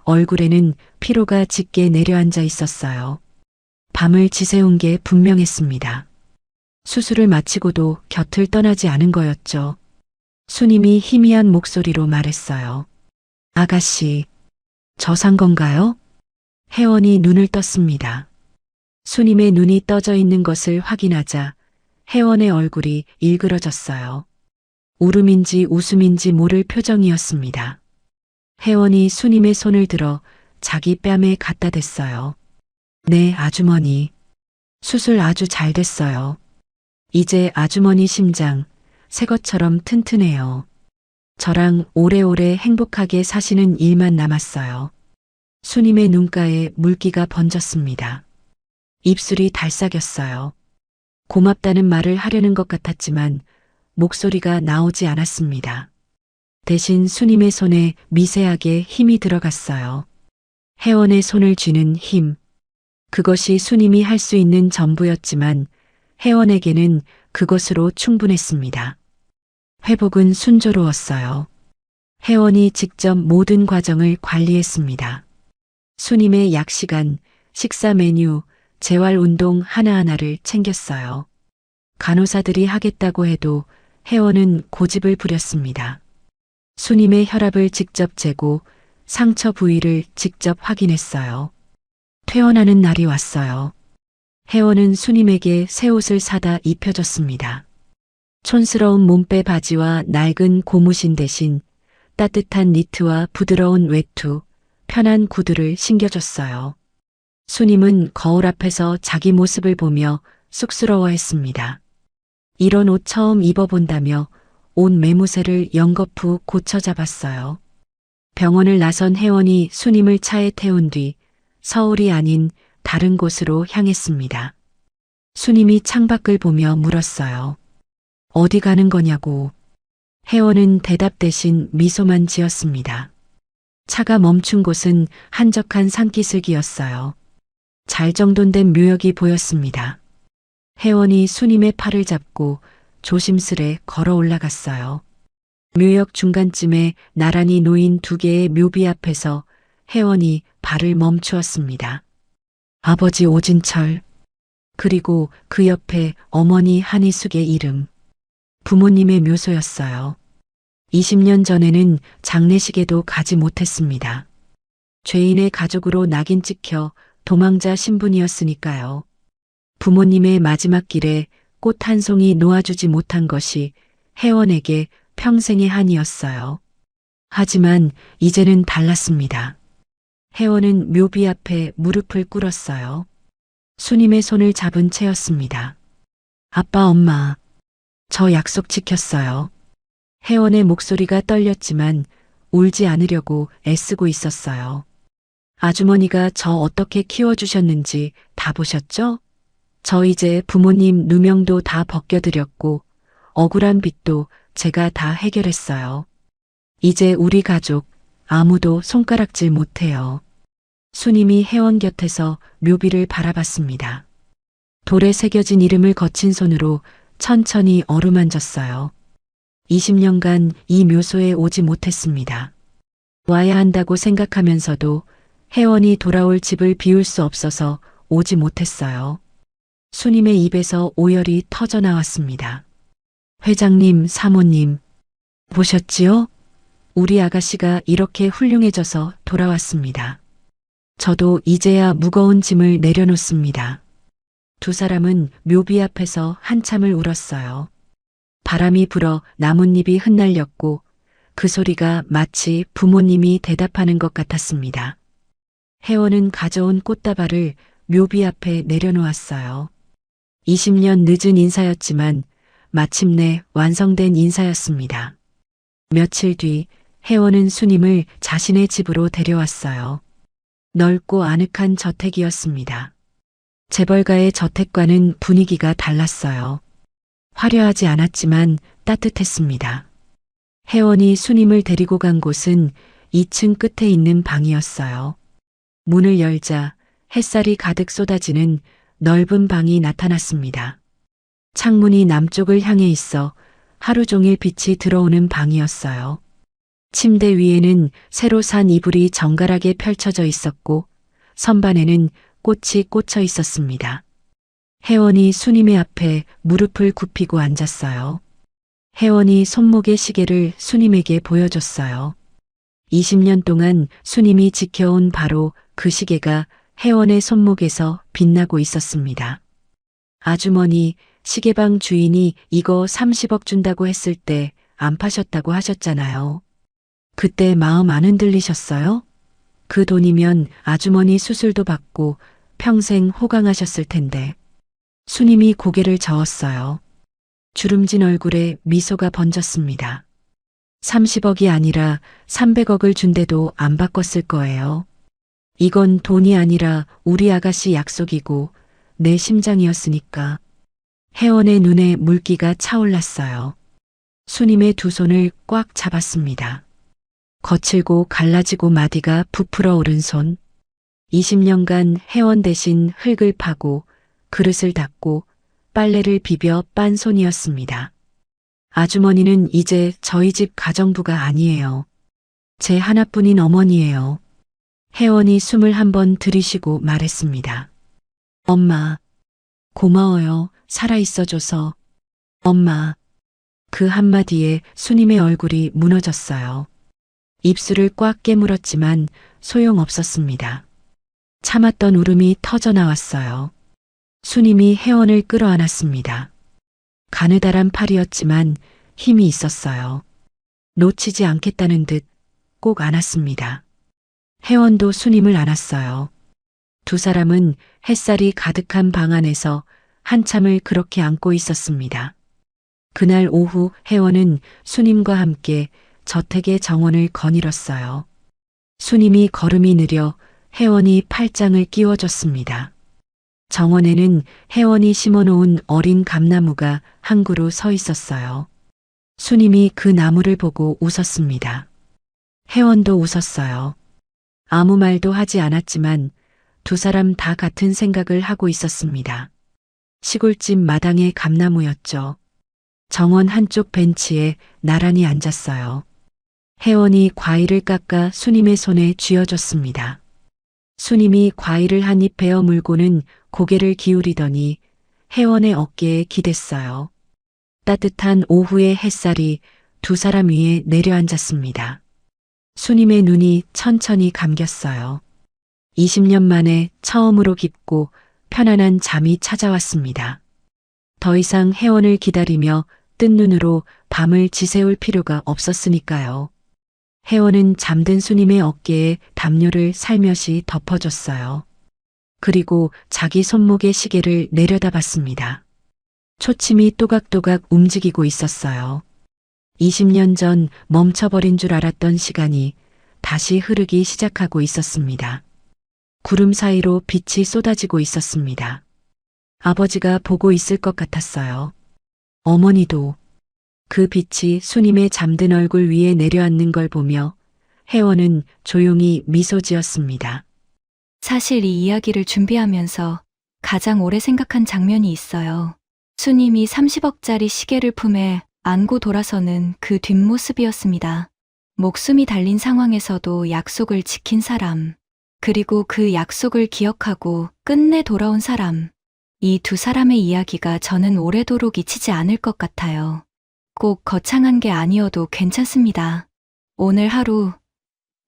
얼굴에는 피로가 짙게 내려앉아 있었어요. 밤을 지새운 게 분명했습니다. 수술을 마치고도 곁을 떠나지 않은 거였죠. 수님이 희미한 목소리로 말했어요. 아가씨, 저 산 건가요? 혜원이 눈을 떴습니다. 수님의 눈이 떠져 있는 것을 확인하자 혜원의 얼굴이 일그러졌어요. 울음인지 웃음인지 모를 표정이었습니다. 혜원이 수님의 손을 들어 자기 뺨에 갖다 댔어요. 네, 아주머니. 수술 아주 잘 됐어요. 이제 아주머니 심장 새 것처럼 튼튼해요. 저랑 오래오래 행복하게 사시는 일만 남았어요. 수님의 눈가에 물기가 번졌습니다. 입술이 달싹였어요. 고맙다는 말을 하려는 것 같았지만 목소리가 나오지 않았습니다. 대신 수님의 손에 미세하게 힘이 들어갔어요. 혜원의 손을 쥐는 힘. 그것이 수님이 할 수 있는 전부였지만 혜원에게는 그것으로 충분했습니다. 회복은 순조로웠어요. 혜원이 직접 모든 과정을 관리했습니다. 수님의 약 시간, 식사 메뉴, 재활 운동 하나하나를 챙겼어요. 간호사들이 하겠다고 해도 혜원은 고집을 부렸습니다. 수님의 혈압을 직접 재고 상처 부위를 직접 확인했어요. 퇴원하는 날이 왔어요. 혜원은 수님에게 새 옷을 사다 입혀줬습니다. 촌스러운 몸빼 바지와 낡은 고무신 대신 따뜻한 니트와 부드러운 외투, 편한 구두를 신겨줬어요. 수님은 거울 앞에서 자기 모습을 보며 쑥스러워했습니다. 이런 옷 처음 입어본다며 옷 매무새를 연거푸 고쳐 잡았어요. 병원을 나선 혜원이 수님을 차에 태운 뒤 서울이 아닌 다른 곳으로 향했습니다. 수님이 창밖을 보며 물었어요. 어디 가는 거냐고. 혜원은 대답 대신 미소만 지었습니다. 차가 멈춘 곳은 한적한 산기슭이었어요. 잘 정돈된 묘역이 보였습니다. 혜원이 수님의 팔을 잡고 조심스레 걸어 올라갔어요. 묘역 중간쯤에 나란히 놓인 두 개의 묘비 앞에서 혜원이 발을 멈추었습니다. 아버지 오진철, 그리고 그 옆에 어머니 한희숙의 이름. 부모님의 묘소였어요. 20년 전에는 장례식에도 가지 못했습니다. 죄인의 가족으로 낙인 찍혀 도망자 신분이었으니까요. 부모님의 마지막 길에 꽃 한 송이 놓아주지 못한 것이 혜원에게 평생의 한이었어요. 하지만 이제는 달랐습니다. 혜원은 묘비 앞에 무릎을 꿇었어요. 수님의 손을 잡은 채였습니다. 아빠, 엄마, 저 약속 지켰어요. 혜원의 목소리가 떨렸지만 울지 않으려고 애쓰고 있었어요. 아주머니가 저 어떻게 키워주셨는지 다 보셨죠? 저 이제 부모님 누명도 다 벗겨드렸고 억울한 빚도 제가 다 해결했어요. 이제 우리 가족 아무도 손가락질 못해요. 수님이 혜원 곁에서 묘비를 바라봤습니다. 돌에 새겨진 이름을 거친 손으로 천천히 어루만졌어요. 20년간 이 묘소에 오지 못했습니다. 와야 한다고 생각하면서도 혜원이 돌아올 집을 비울 수 없어서 오지 못했어요. 수님의 입에서 오열이 터져 나왔습니다. 회장님, 사모님, 보셨지요? 우리 아가씨가 이렇게 훌륭해져서 돌아왔습니다. 저도 이제야 무거운 짐을 내려놓습니다. 두 사람은 묘비 앞에서 한참을 울었어요. 바람이 불어 나뭇잎이 흩날렸고 그 소리가 마치 부모님이 대답하는 것 같았습니다. 혜원은 가져온 꽃다발을 묘비 앞에 내려놓았어요. 20년 늦은 인사였지만 마침내 완성된 인사였습니다. 며칠 뒤 혜원은 수님을 자신의 집으로 데려왔어요. 넓고 아늑한 저택이었습니다. 재벌가의 저택과는 분위기가 달랐어요. 화려하지 않았지만 따뜻했습니다. 혜원이 수님을 데리고 간 곳은 2층 끝에 있는 방이었어요. 문을 열자 햇살이 가득 쏟아지는 넓은 방이 나타났습니다. 창문이 남쪽을 향해 있어 하루 종일 빛이 들어오는 방이었어요. 침대 위에는 새로 산 이불이 정갈하게 펼쳐져 있었고 선반에는 꽃이 꽂혀 있었습니다. 혜원이 수님의 앞에 무릎을 굽히고 앉았어요. 혜원이 손목의 시계를 수님에게 보여줬어요. 20년 동안 수님이 지켜온 바로 그 시계가 혜원의 손목에서 빛나고 있었습니다. 아주머니, 시계방 주인이 이거 30억 준다고 했을 때 안 파셨다고 하셨잖아요. 그때 마음 안 흔들리셨어요? 그 돈이면 아주머니 수술도 받고 평생 호강하셨을 텐데. 수님이 고개를 저었어요. 주름진 얼굴에 미소가 번졌습니다. 30억이 아니라 300억을 준대도 안 바꿨을 거예요. 이건 돈이 아니라 우리 아가씨 약속이고 내 심장이었으니까. 혜원의 눈에 물기가 차올랐어요. 수님의 두 손을 꽉 잡았습니다. 거칠고 갈라지고 마디가 부풀어 오른 손. 20년간 혜원 대신 흙을 파고 그릇을 닦고 빨래를 비벼 빤 손이었습니다. 아주머니는 이제 저희 집 가정부가 아니에요. 제 하나뿐인 어머니예요. 혜원이 숨을 한번 들이쉬고 말했습니다. 엄마, 고마워요. 살아있어줘서. 엄마. 그 한마디에 수님의 얼굴이 무너졌어요. 입술을 꽉 깨물었지만 소용없었습니다. 참았던 울음이 터져 나왔어요. 수님이 혜원을 끌어안았습니다. 가느다란 팔이었지만 힘이 있었어요. 놓치지 않겠다는 듯 꼭 안았습니다. 혜원도 수님을 안았어요. 두 사람은 햇살이 가득한 방 안에서 한참을 그렇게 안고 있었습니다. 그날 오후 혜원은 수님과 함께 저택의 정원을 거닐었어요. 수님이 걸음이 느려 혜원이 팔짱을 끼워줬습니다. 정원에는 혜원이 심어놓은 어린 감나무가 한 그루 서 있었어요. 수님이 그 나무를 보고 웃었습니다. 혜원도 웃었어요. 아무 말도 하지 않았지만 두 사람 다 같은 생각을 하고 있었습니다. 시골집 마당의 감나무였죠. 정원 한쪽 벤치에 나란히 앉았어요. 혜원이 과일을 깎아 수님의 손에 쥐어줬습니다. 수님이 과일을 한 입 베어 물고는 고개를 기울이더니 혜원의 어깨에 기댔어요. 따뜻한 오후의 햇살이 두 사람 위에 내려앉았습니다. 수님의 눈이 천천히 감겼어요. 20년 만에 처음으로 깊고 편안한 잠이 찾아왔습니다. 더 이상 혜원을 기다리며 뜬 눈으로 밤을 지새울 필요가 없었으니까요. 혜원은 잠든 수님의 어깨에 담요를 살며시 덮어줬어요. 그리고 자기 손목의 시계를 내려다봤습니다. 초침이 또각또각 움직이고 있었어요. 20년 전 멈춰버린 줄 알았던 시간이 다시 흐르기 시작하고 있었습니다. 구름 사이로 빛이 쏟아지고 있었습니다. 아버지가 보고 있을 것 같았어요. 어머니도 그 빛이 수님의 잠든 얼굴 위에 내려앉는 걸 보며 혜원은 조용히 미소 지었습니다. 사실 이 이야기를 준비하면서 가장 오래 생각한 장면이 있어요. 수님이 30억짜리 시계를 품에 안고 돌아서는 그 뒷모습이었습니다. 목숨이 달린 상황에서도 약속을 지킨 사람, 그리고 그 약속을 기억하고 끝내 돌아온 사람. 이 두 사람의 이야기가 저는 오래도록 잊히지 않을 것 같아요. 꼭 거창한 게 아니어도 괜찮습니다. 오늘 하루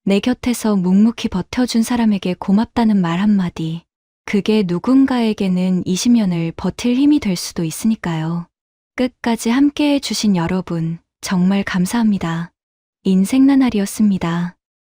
내 곁에서 묵묵히 버텨준 사람에게 고맙다는 말 한마디. 그게 누군가에게는 20년을 버틸 힘이 될 수도 있으니까요. 끝까지 함께해 주신 여러분, 정말 감사합니다. 인생 나날이었습니다.